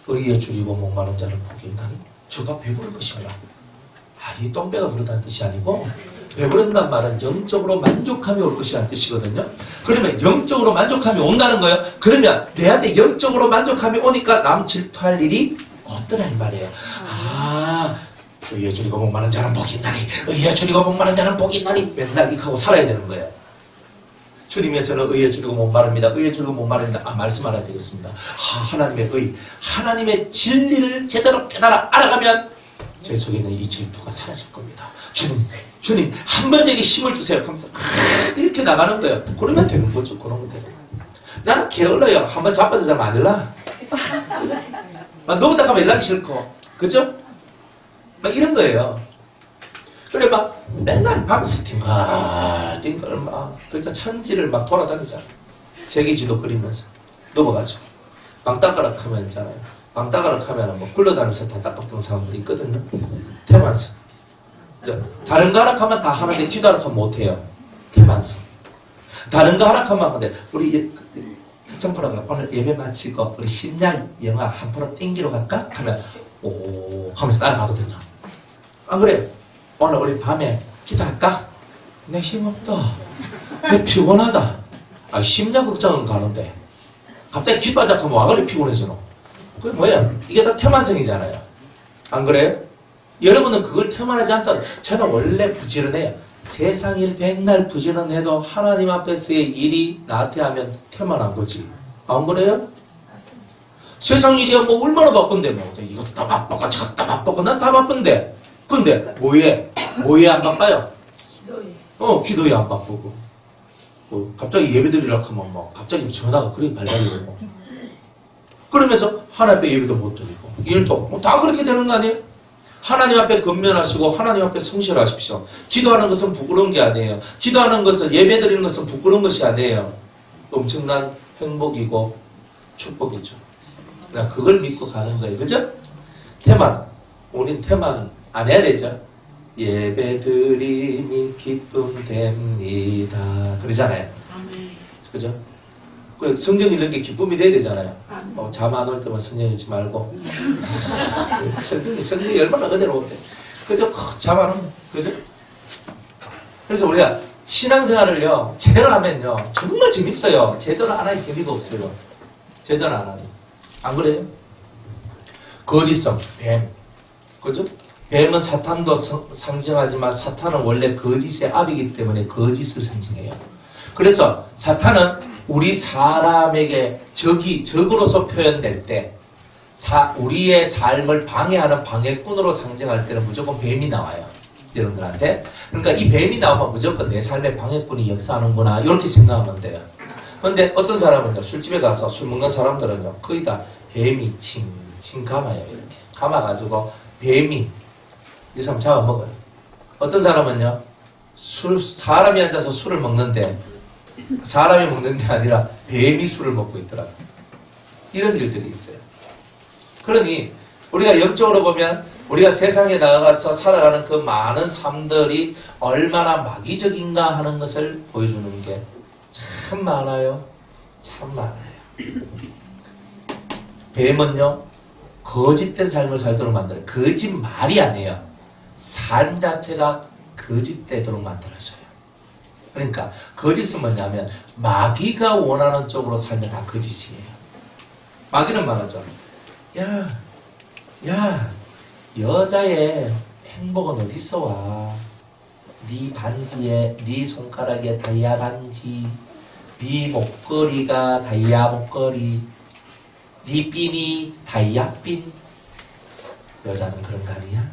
의에 줄이고 목마른 자를 복이 있나니 주가 배부를 것이라. 이 똥배가 부르다는 뜻이 아니고, 배부른다는 말은 영적으로 만족함이 올 것이라는 뜻이거든요. 그러면 영적으로 만족함이 온다는 거예요. 그러면 내한테 영적으로 만족함이 오니까 남 질투할 일이 없더라 이 말이에요. 의에 줄이고 목마른 자는 복이 있나니, 의에 줄이고 목마른 자는 복이 있나니, 맨날 이렇게 하고 살아야 되는 거예요. 주님이 저는 의에 줄이고 목마릅니다. 의에 줄이고 목마릅니다. 말씀하셔야 되겠습니다. 하나님의 의, 하나님의 진리를 제대로 깨달아 알아가면 제 속에 있는 이 질투가 사라질 겁니다. 주님, 한 번 제게 힘을 주세요. 하면서 이렇게 나가는 거예요. 그러면 되는 거죠. 그러면 되는 거예요. 나는 게을러요. 한 번 잡아서 자면 안 될라. 너무 딱하면 연락이 싫고, 그죠? 막 이런 거예요. 그래 막 맨날 방에서 띵글 막 그래서 천지를 막 돌아다니잖아. 세계지도 그리면서 넘어가죠. 방따가락 하면 있잖아요. 방따가락 하면 뭐 굴러다니면서 다 닦아보는 사람들이 있거든요. 태만성. 다른 거 하락하면 다 하는데 뒤도 하락하면 못해요. 태만성. 다른 거 하락하면 하는데 우리 정프로가 오늘 예배 마치고 우리 심야 영화 한 프로 땡기러 갈까? 하면 오 하면서 따라가거든요. 안 그래요? 오늘 우리 밤에 기도할까? 내 힘없다. 내 피곤하다. 심야 극장은 가는데 갑자기 기도하자 하면 와 그래 피곤해지노? 그게 뭐야? 이게 다 태만성이잖아요. 안 그래요? 여러분은 그걸 태만하지 않다. 저는 원래 부지런해요. 세상 일 백날 부지런해도 하나님 앞에서의 일이 나한테 하면 태만한 거지. 안 그래요? 세상 일이야 뭐 얼마나 바쁜데 뭐 이것도 다 바쁘고 저것도 다 바쁘고 난 다 바쁜데 근데 뭐에 안 바빠요? 기도에 안 바쁘고 갑자기 예배 드리려고 하면 뭐 갑자기 전화가 그렇게 발달이고 그러면서 하나님 앞에 예배도 못 드리고 일도 뭐 다 그렇게 되는 거 아니에요? 하나님 앞에 근면하시고 하나님 앞에 성실하십시오. 기도하는 것은 부끄러운 게 아니에요. 기도하는 것은 예배 드리는 것은 부끄러운 것이 아니에요. 엄청난 행복이고 축복이죠. 그걸 믿고 가는 거예요. 그죠? 태만. 우린 태만 안 해야 되죠. 예배드림이 기쁨 됩니다. 그러잖아요. 그죠? 그 성경 읽는 게 기쁨이 돼야 되잖아요. 잠 안 올 때만 성경 읽지 말고. 성경이 얼마나 은혜로운데. 그죠? 잠 안 오면. 그죠? 그래서 우리가 신앙생활을요, 제대로 하면요, 정말 재밌어요. 제대로 안 하니 재미가 없어요. 제대로 안 하니. 안 그래요? 거짓성, 뱀. 그죠? 뱀은 사탄도 상징하지만 사탄은 원래 거짓의 압이기 때문에 거짓을 상징해요. 그래서 사탄은 우리 사람에게 적으로서 표현될 때 우리의 삶을 방해하는 방해꾼으로 상징할 때는 무조건 뱀이 나와요. 여러분들한테. 그러니까 이 뱀이 나오면 무조건 내 삶의 방해꾼이 역사하는구나 이렇게 생각하면 돼요. 그런데 어떤 사람은요, 술집에 가서 술 먹는 사람들은요, 거의 다 뱀이 칭칭 감아요. 이렇게 감아가지고 뱀이 이 사람 잡아먹어요. 어떤 사람은요, 사람이 앉아서 술을 먹는데 사람이 먹는 게 아니라 뱀이 술을 먹고 있더라고요. 이런 일들이 있어요. 그러니 우리가 영적으로 보면 우리가 세상에 나가서 살아가는 그 많은 삶들이 얼마나 마귀적인가 하는 것을 보여주는 게 참 많아요. 참 많아요. 뱀은요, 거짓된 삶을 살도록 만들어요. 거짓말이 아니에요. 삶 자체가 거짓되도록 만들어줘요. 그러니까 거짓은 뭐냐면 마귀가 원하는 쪽으로 살면 다 거짓이에요. 마귀는 말하죠. 야, 여자의 행복은 어디서 와? 네 반지에, 네 손가락에 다이아 반지, 네 목걸이가 다이아 목걸이, 네 핀이 다이아 핀. 여자는 그런 거 아니야?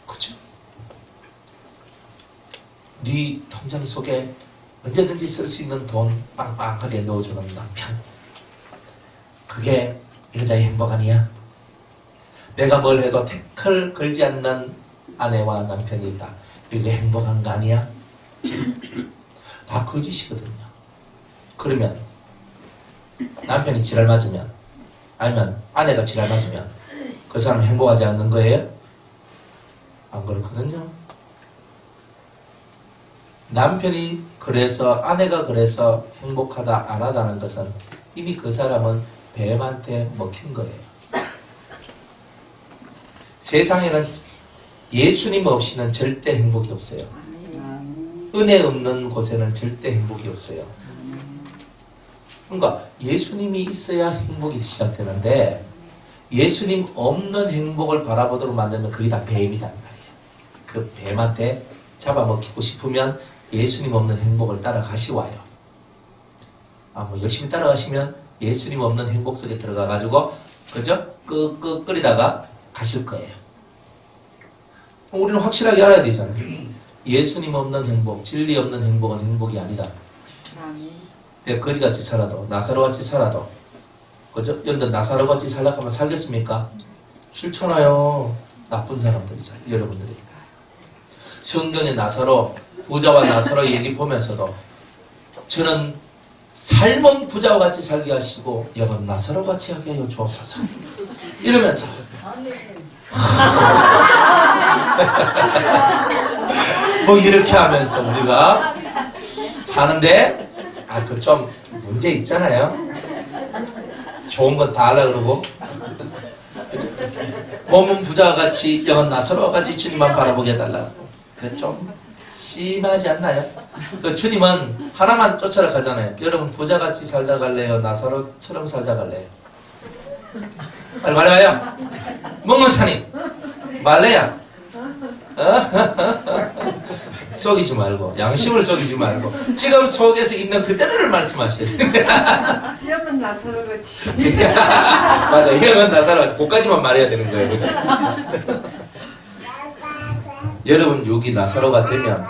그죠? 네 통장 속에 언제든지 쓸 수 있는 돈 빵빵하게 넣어주는 남편. 그게 여자의 행복 아니야? 내가 뭘 해도 태클 걸지 않는 아내와 남편이 있다. 이게 행복한 거 아니야? 다 거짓이거든요. 그러면 남편이 지랄 맞으면, 아니면 아내가 지랄 맞으면 그 사람은 행복하지 않는 거예요? 안 그렇거든요. 남편이 그래서, 아내가 그래서 행복하다 안 하다는 것은 이미 그 사람은 뱀한테 먹힌 거예요. 세상에는 예수님 없이는 절대 행복이 없어요. 은혜 없는 곳에는 절대 행복이 없어요. 그러니까 예수님이 있어야 행복이 시작되는데 예수님 없는 행복을 바라보도록 만들면 그게 다 뱀이란 말이에요. 그 뱀한테 잡아먹히고 싶으면 예수님 없는 행복을 따라가시와요. 뭐 열심히 따라가시면 예수님 없는 행복 속에 들어가가지고 그죠? 끄끄거리다가 가실 거예요. 우리는 확실하게 알아야 되잖아요. 예수님 없는 행복, 진리 없는 행복은 행복이 아니다. 내가 거지같이 살아도, 나사로같이 살아도, 그죠? 여러분들 나사로같이 살락하면 살겠습니까? 싫잖아요. 나쁜 사람들이잖아요. 여러분들이. 성경의 나사로, 부자와 나사로 얘기 보면서도 저는 삶은 부자와 같이 살게 하시고 영은 나사로 같이 하게 하여 주옵소서. 이러면서 뭐 이렇게 하면서 우리가 사는데 그 좀 문제 있잖아요. 좋은 건 다 하려고 그러고 몸은 부자와 같이 영은 나사로와 같이 주님만 바라보게 해달라고. 그 좀 심하지 않나요? 그 주님은 하나만 쫓아라 가잖아요. 여러분 부자같이 살다 갈래요? 나사로처럼 살다 갈래요? 빨리 말해봐요. 목문사님 말래야. 속이지 말고 양심을 속이지 말고 지금 속에서 있는 그대로를 말씀하셔야 돼요. 영은 나사로같이. 맞아. 영은 나사로 그까지만 말해야 되는 거예요. 그죠? 여러분 여기 나사로가 되면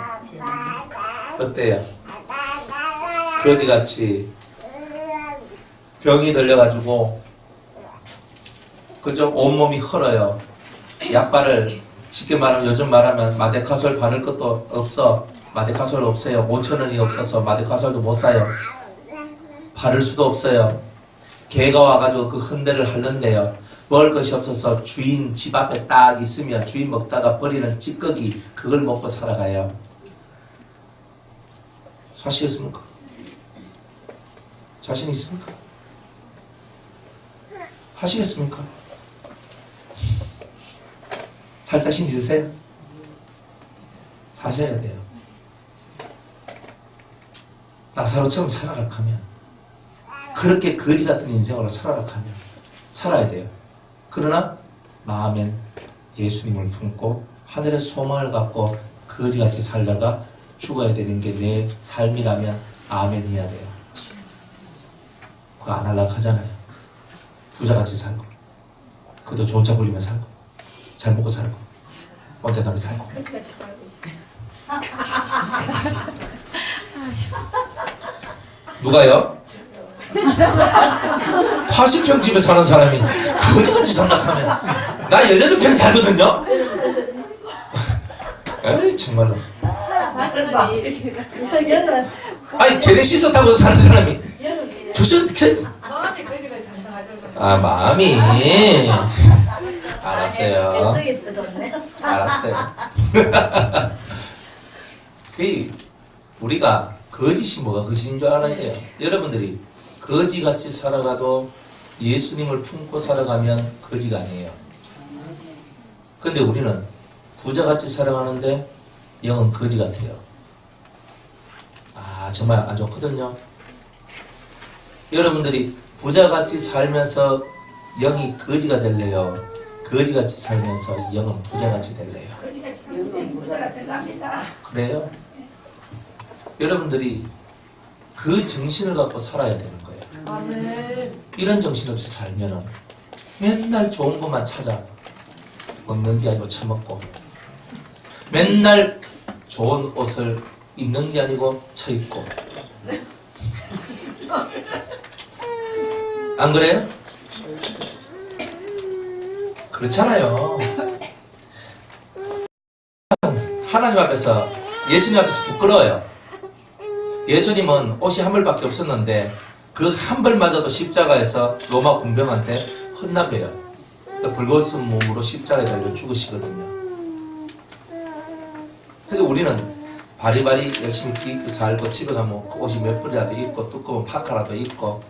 어때요? 거지같이 병이 들려가지고 그죠? 온몸이 헐어요. 약발을 쉽게 말하면 요즘 말하면 마데카솔 바를 것도 없어. 마데카솔 없어요. 5,000원이 없어서 마데카솔도 못 사요. 바를 수도 없어요. 개가 와가지고 그 흔대를 하는데요. 먹을 것이 없어서 주인 집 앞에 딱 있으면 주인 먹다가 버리는 찌꺼기 그걸 먹고 살아가요. 사시겠습니까? 자신 있습니까? 하시겠습니까? 살 자신 있으세요? 사셔야 돼요. 나사로처럼 살아가려고 하면, 그렇게 거지 같은 인생으로 살아가려고 하면 살아야 돼요. 그러나 마음엔 예수님을 품고 하늘의 소망을 갖고 거지같이 살다가 죽어야 되는 게 내 삶이라면 아멘이어야 돼요. 그거 안 하려고 하잖아요. 부자같이 살고, 그래도 좋은 차 굴리며 살고, 잘 먹고 살고, 꼰대나게 살고. 누가요? 80평 집에 사는 사람이 거지같이 산다하면 나 18평 살거든요? 에이 정말로. 아니 제대 씻었다고 사는 사람이 아 마음이 알았어요. 알았어요. 우리가 거짓이 뭐가 거짓인 줄 알아야 돼요. 여러분들이 거지같이 살아가도 예수님을 품고 살아가면 거지가 아니에요. 근데 우리는 부자같이 살아가는데 영은 거지 같아요. 아 정말 안 좋거든요. 여러분들이 부자같이 살면서 영이 거지가 될래요? 거지같이 살면서 영은 부자같이 될래요? 그래요? 여러분들이 그 정신을 갖고 살아야 되는 거예요. 아멘. 이런 정신 없이 살면은 맨날 좋은 것만 찾아 먹는 게 아니고 처먹고, 맨날 좋은 옷을 입는 게 아니고 처입고. 안 그래요? 그렇잖아요. 하나님 앞에서, 예수님 앞에서 부끄러워요. 예수님은 옷이 한 벌밖에 없었는데 그 한 벌마저도 십자가에서 로마 군병한테 헌납해요. 불거스은 몸으로 십자가에 달려 죽으시거든요. 근데 우리는 바리바리 열심히 입고 살고 집에 가면 옷이 몇 벌이라도 입고 두꺼운 파카라도 입고,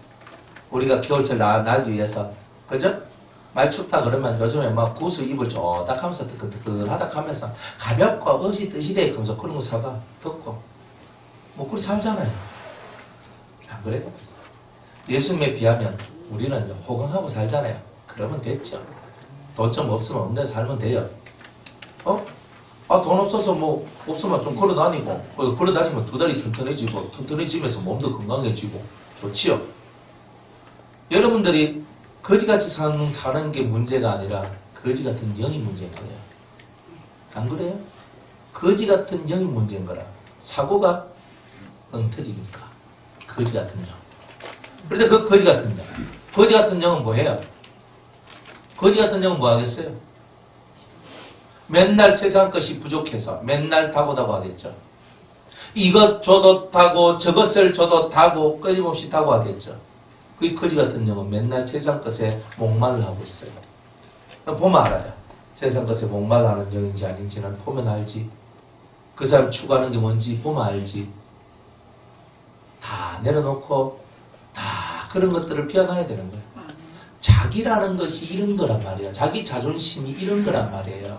우리가 겨울철 나기 위해서, 그죠? 많이 춥다 그러면 요즘에 막 구스 입을 좋다 하면서 뜨끈뜨끈하다 하면서 가볍고 어시 뜨시대 하면서 그런 거 사가 덥고 뭐 그렇게 살잖아요. 안 그래요? 예수님에 비하면 우리는 호강하고 살잖아요. 그러면 됐죠. 돈 좀 없으면 없는 데 살면 돼요. 돈 없어서 뭐 없으면 좀 걸어다니고, 걸어다니면 두 다리 튼튼해지고, 튼튼해지면서 몸도 건강해지고 좋지요. 여러분들이 거지같이 사는 게 문제가 아니라 거지 같은 영이 문제인 거예요. 안 그래요? 거지 같은 영이 문제인 거라. 사고가 엉터리니까 거지 같은 영. 그래서 그 거지 같은 영, 거지 같은 영은 뭐예요? 거지 같은 영은 뭐 하겠어요? 맨날 세상 것이 부족해서 맨날 다고다고 하겠죠. 이것 줘도 다고 저것을 줘도 다고 끊임없이 다고 하겠죠. 그 거지 같은 영은 맨날 세상 것에 목말라 하고 있어요. 보면 알아요. 세상 것에 목말라 하는 영인지 아닌지는 보면 알지. 그 사람 추구하는 게 뭔지 보면 알지. 다 내려놓고 다 그런 것들을 비워놔야 되는 거예요. 자기라는 것이 이런 거란 말이에요. 자기 자존심이 이런 거란 말이에요.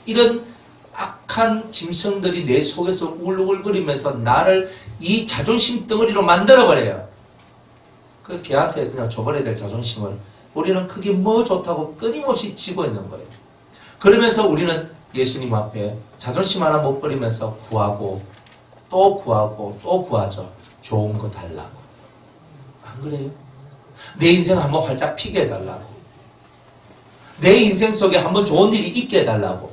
이런 악한 짐승들이 내 속에서 울울거리면서 나를 이 자존심 덩어리로 만들어버려요. 그 걔한테 그냥 줘버려야 될 자존심을 우리는 그게 뭐 좋다고 끊임없이 쥐고 있는 거예요. 그러면서 우리는 예수님 앞에 자존심 하나 못 버리면서 구하고 또 구하고 또 구하죠. 좋은 거 달라고. 안 그래요? 내 인생 한번 활짝 피게 해달라고. 내 인생 속에 한번 좋은 일이 있게 해달라고.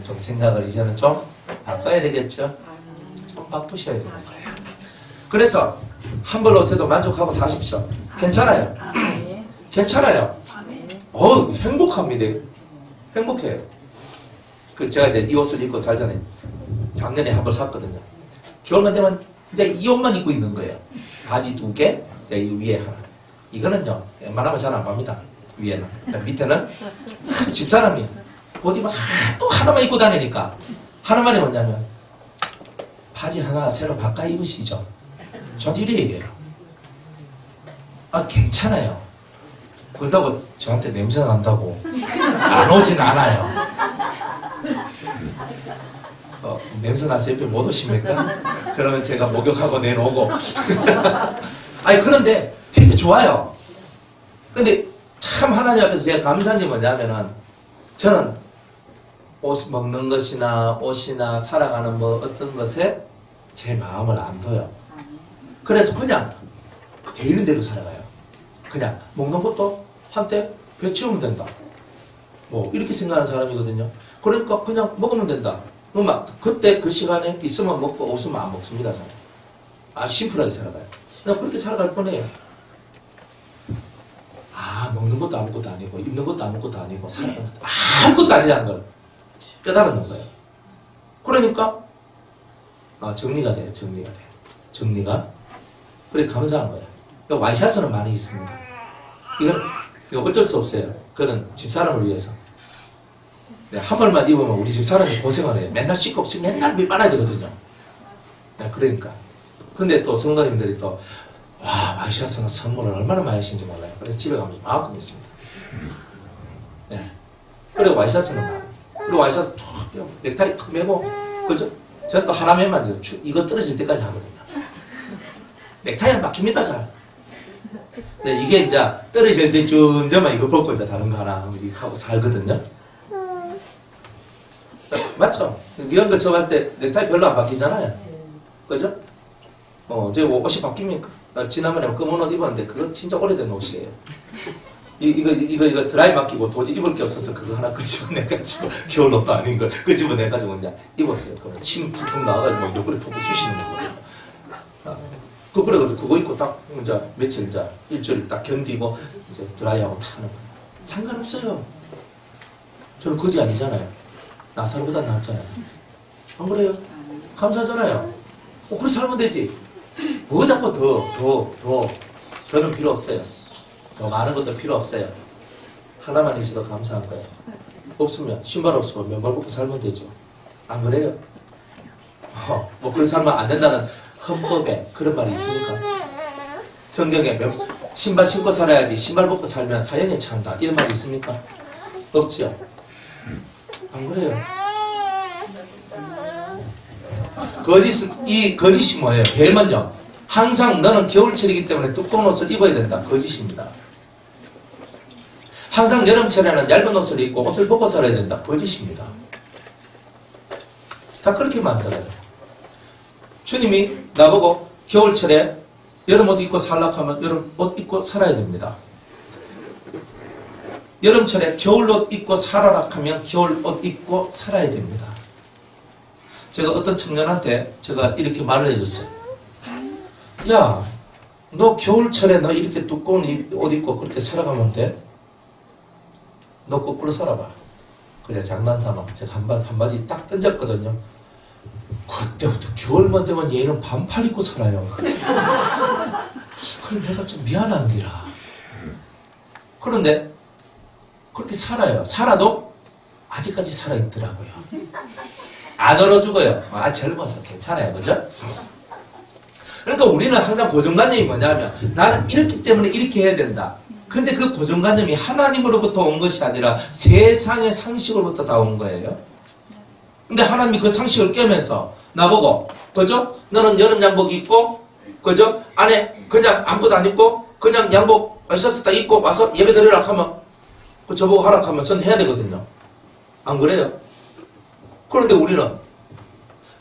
좀 생각을 이제는 좀 바꿔야 되겠죠? 좀 바꾸셔야 되는 거예요. 그래서 한 벌 옷에도 만족하고 사십시오. 괜찮아요. 괜찮아요. 행복합니다. 행복해요. 그 제가 이제 이 옷을 입고 살잖아요. 작년에 한 벌 샀거든요. 겨울만 되면 이제 이 옷만 입고 있는 거예요. 바지 2개, 이 위에 하나. 이거는요, 웬만하면 잘 안 팝니다. 위에는. 밑에는 집사람이 어디 막 또 하나만 입고 다니니까 하나만이 뭐냐면 바지 하나 새로 바꿔 입으시죠. 저도 이래 얘기해요. 아 괜찮아요. 그렇다고 저한테 냄새 난다고 안 오진 않아요. 냄새 나서 옆에 못 오십니까? 그러면 제가 목욕하고 내놓고 아니 그런데 되게 좋아요. 근데 참 하나님 앞에서 제가 감사한 게 뭐냐면은 저는 옷 먹는 것이나 옷이나 살아가는 뭐 어떤 것에 제 마음을 안 둬요. 그래서 그냥 돼 있는 대로 살아가요. 그냥 먹는 것도 한때 배 채우면 된다. 뭐 이렇게 생각하는 사람이거든요. 그러니까 그냥 먹으면 된다. 막 그때 그 시간에 있으면 먹고 없으면 안 먹습니다. 저는. 아주 심플하게 살아가요. 그냥 그렇게 살아갈 뻔해요. 아 먹는 것도 아무것도 아니고 입는 것도 아무것도 아니고 살아가는 것도 아무것도 아니라는 걸 깨달았는 거예요. 그러니까 정리가 돼요. 정리가 돼요. 정리가 그래 감사한 거예요. 와이셔츠는 많이 있습니다. 이건 어쩔 수 없어요. 그건 집사람을 위해서. 네, 한 벌만 입으면 우리 집사람이 고생을 해요. 맨날 씻고 없이 맨날 빨아야 되거든요. 네, 그러니까. 근데 또 성도님들이 또 와 와이셔츠는 선물을 얼마나 많이 하시는지 몰라요. 그래서 집에 가면 이만큼 있습니다. 네. 그리고 와이셔츠는 많아요. 그리고 와이셔츠 툭 떼고 넥타이 툭 매고 그죠? 저는 또 하나 매면 이거 떨어질 때까지 하거든요. 넥타이 안 박힙니다 잘. 네, 이게 이제 떨어질 때쯤 되면 이거 벗고 이제 다른 거 하나 이렇게 하고 살거든요. 맞죠? 이런 거 저 봤을 때 넥타이 별로 안 바뀌잖아요. 그죠? 제가 옷이 바뀝니까? 지난번에 검은 옷 입었는데 그거 진짜 오래된 옷이에요. 이거 드라이 맡기고 도저히 입을 게 없어서 그거 하나 끄집어내가지고 겨울 옷도 아닌 걸 끄집어내가지고 그냥 입었어요. 그러면 침 푹푹 나와가지고 뭐 옆구리 푹푹 쑤시는 거예요. 그래가지고 그거 입고 딱 이제 며칠 이제 일주일 딱 견디고 이제 드라이하고 탁 하는 거예요. 상관없어요. 저는 거지 아니잖아요. 나사로보다 낫잖아요. 안 그래요? 감사하잖아요. 그래 살면 되지. 뭐 자꾸 더는 필요 없어요. 더 많은 것도 필요 없어요. 하나만 있어도 감사한 거예요. 없으면 신발 없으면 맨발 벗고 살면 되죠. 안 그래요? 뭐 그렇게 살면 안 된다는 헌법에 그런 말이 있습니까? 성경에 신발 신고 살아야지 신발 벗고 살면 사형에 처한다 이런 말이 있습니까? 없죠. 안 그래요? 이 거짓이 뭐예요? 벨은요 항상 너는 겨울철이기 때문에 두꺼운 옷을 입어야 된다. 거짓입니다. 항상 여름철에는 얇은 옷을 입고 옷을 벗고 살아야 된다. 거짓입니다. 다 그렇게 만들어요. 주님이 나보고 겨울철에 여름 옷 입고 살라고 하면 여름 옷 입고 살아야 됩니다. 여름철에 겨울 옷 입고 살아라 하면 겨울 옷 입고 살아야 됩니다. 제가 어떤 청년한테 제가 이렇게 말을 해줬어요. 야, 너 겨울철에 너 이렇게 두꺼운 옷 입고 그렇게 살아가면 돼? 너 거꾸로 살아봐. 그래 장난삼아 제가 한마디 딱 던졌거든요. 그때부터 겨울만 되면 얘는 반팔 입고 살아요. 그래 내가 좀 미안한 기라. 그런데 그렇게 살아요. 살아도 아직까지 살아있더라고요. 안 얼어 죽어요. 젊어서 괜찮아요. 그죠? 그러니까 우리는 항상 고정관념이 뭐냐면 나는 이렇기 때문에 이렇게 해야 된다. 근데 그 고정관념이 하나님으로부터 온 것이 아니라 세상의 상식으로부터 다 온 거예요. 근데 하나님이 그 상식을 깨면서 나보고 그죠? 너는 여름 양복 입고 그죠? 안에 그냥 아무것도 안 입고 그냥 양복 와이셔츠 딱 입고 와서 예배 드리라 하면 저보고 하라 하면 전 해야 되거든요. 안 그래요? 그런데 우리는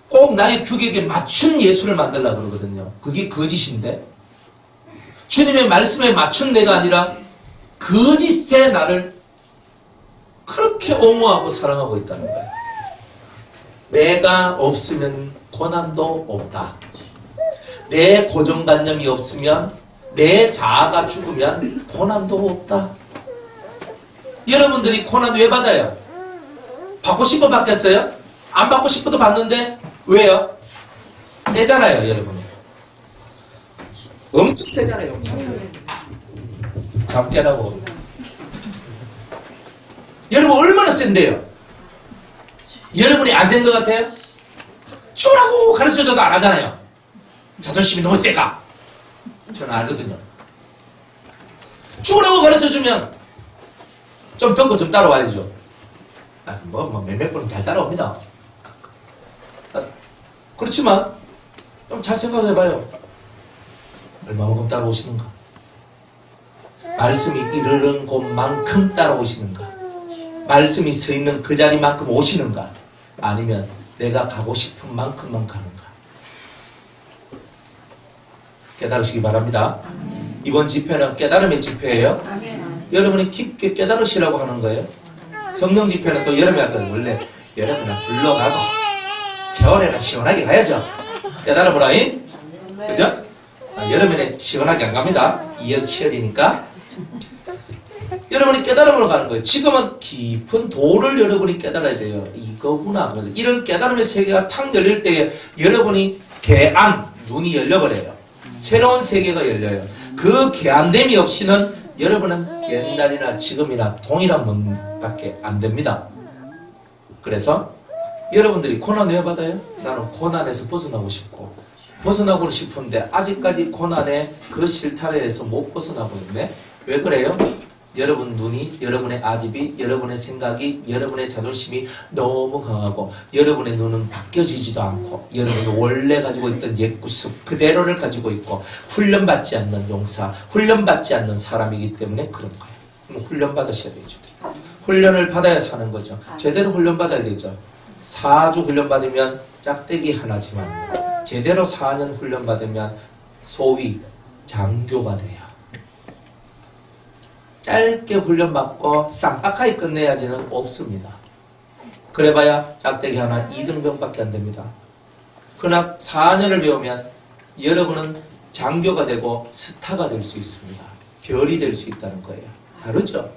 꼭 나의 규격에 맞춘 예수를 만들려고 그러거든요. 그게 거짓인데 주님의 말씀에 맞춘 내가 아니라 거짓의 나를 그렇게 옹호하고 사랑하고 있다는 거예요. 내가 없으면 고난도 없다. 내 고정관념이 없으면 내 자아가 죽으면 고난도 없다. 여러분들이 고난 왜 받아요? 받고 싶어 받겠어요? 안 받고 싶어도 받는데 왜요? 세잖아요, 여러분. 엄청 세잖아요, 엄청. 잠 깨라고. 여러분 얼마나 센데요? 여러분이 안 센 것 같아요? 죽으라고 가르쳐줘도 안 하잖아요. 자존심이 너무 세가. 저는 알거든요. 죽으라고 가르쳐주면 좀 덩고 좀 따라와야죠. 몇몇 분은 잘 따라옵니다. 그렇지만 좀 잘 생각해봐요. 얼마만큼 따라오시는가? 말씀이 이르는 곳만큼 따라오시는가? 말씀이 서 있는 그 자리만큼 오시는가? 아니면 내가 가고 싶은 만큼만 가는가? 깨달으시기 바랍니다. 이번 집회는 깨달음의 집회예요. 여러분이 깊게 깨달으시라고 하는 거예요. 성령 집회는 또 여름에 할 거예요. 원래 여름에는 불러가고 겨울에는 시원하게 가야죠. 깨달아보라. 그죠? 여름에는 시원하게 안 갑니다. 2월 7일이니까. 여러분이 깨달음으로 가는 거예요. 지금은 깊은 도를 여러분이 깨달아야 돼요. 이거구나. 그래서 이런 깨달음의 세계가 탁 열릴 때에 여러분이 개안, 눈이 열려버려요. 새로운 세계가 열려요. 그 개안됨이 없이는 여러분은 옛날이나 지금이나 동일한 문밖에 안 됩니다. 그래서 여러분들이 고난 왜 받아요? 나는 고난에서 벗어나고 싶고 벗어나고 싶은데 아직까지 고난의 그 실타래에서 못 벗어나고 있네. 왜 그래요? 여러분 눈이, 여러분의 아집이, 여러분의 생각이, 여러분의 자존심이 너무 강하고 여러분의 눈은 바뀌어지지도 않고 여러분도 원래 가지고 있던 옛 구습 그대로를 가지고 있고 훈련받지 않는 용사, 훈련받지 않는 사람이기 때문에 그런 거예요. 그럼 훈련받으셔야 되죠. 훈련을 받아야 사는 거죠. 제대로 훈련받아야 되죠. 4주 훈련받으면 짝대기 하나지만 제대로 4년 훈련받으면 소위 장교가 돼요. 짧게 훈련받고 쌍박하게 끝내야지는 없습니다. 그래봐야 짝대기 하나 2등병밖에 안 됩니다. 그러나 4년을 배우면 여러분은 장교가 되고 스타가 될 수 있습니다. 별이 될 수 있다는 거예요. 다르죠?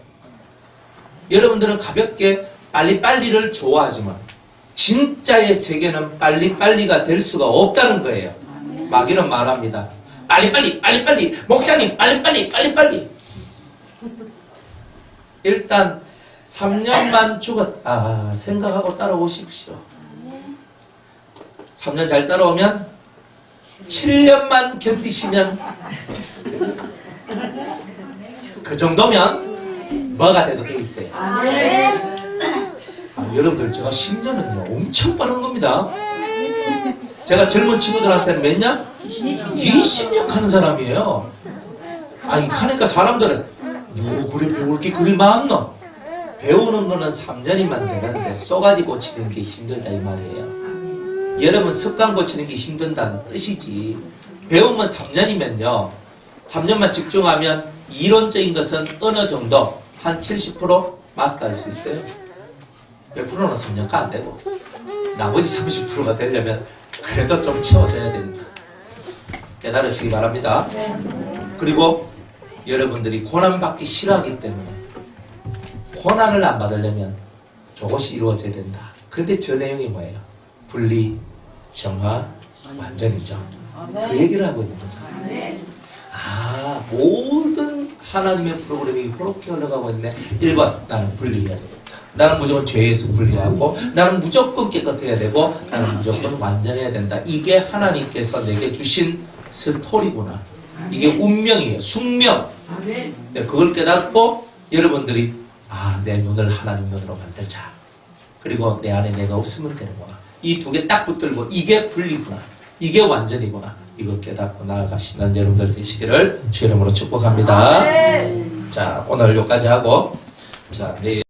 여러분들은 가볍게 빨리빨리를 좋아하지만 진짜의 세계는 빨리빨리가 될 수가 없다는 거예요. 마귀는 말합니다. 빨리빨리 목사님 빨리빨리 일단 3년만 죽었다 생각하고 따라오십시오. 3년 잘 따라오면 7년만 견디시면 그 정도면 뭐가 돼도 돼 있어요. 여러분들 제가 10년은요 엄청 빠른 겁니다. 제가 젊은 친구들한테는 몇 년? 20년 가는 사람이에요. 아니 가니까 사람들은 뭐 그래 배울 게 그리 많노? 배우는 거는 3년이면 되는데 쏘가지 고치는 게 힘들다 이 말이에요. 여러분 습관 고치는 게 힘든다는 뜻이지. 배우면 3년이면요 3년만 집중하면 이론적인 것은 어느 정도 한 70% 마스터할 수 있어요. 100%는 3년가 안 되고 나머지 30%가 되려면 그래도 좀 채워져야 되니까 깨달으시기 바랍니다. 그리고 여러분들이 고난받기 싫어하기 때문에 고난을 안 받으려면 저것이 이루어져야 된다. 근데 저 내용이 뭐예요? 분리, 정화, 완전이죠. 그 얘기를 하고 있는 거잖아요. 모든 하나님의 프로그램이 그렇게 흘러가고 있네. 1번 나는 분리해야 되겠다. 나는 무조건 죄에서 분리하고 나는 무조건 깨끗해야 되고 나는 무조건 완전해야 된다. 이게 하나님께서 내게 주신 스토리구나. 이게 운명이에요. 숙명. 네, 그걸 깨닫고 여러분들이 내 눈을 하나님 눈으로 만들자. 그리고 내 안에 내가 없으면 되는구나. 이 두 개 딱 붙들고 이게 분리구나. 이게 완전이구나. 이거 깨닫고 나아가시는 여러분들 되시기를 주 이름으로 축복합니다. 자, 오늘 여기까지 하고 자, 내일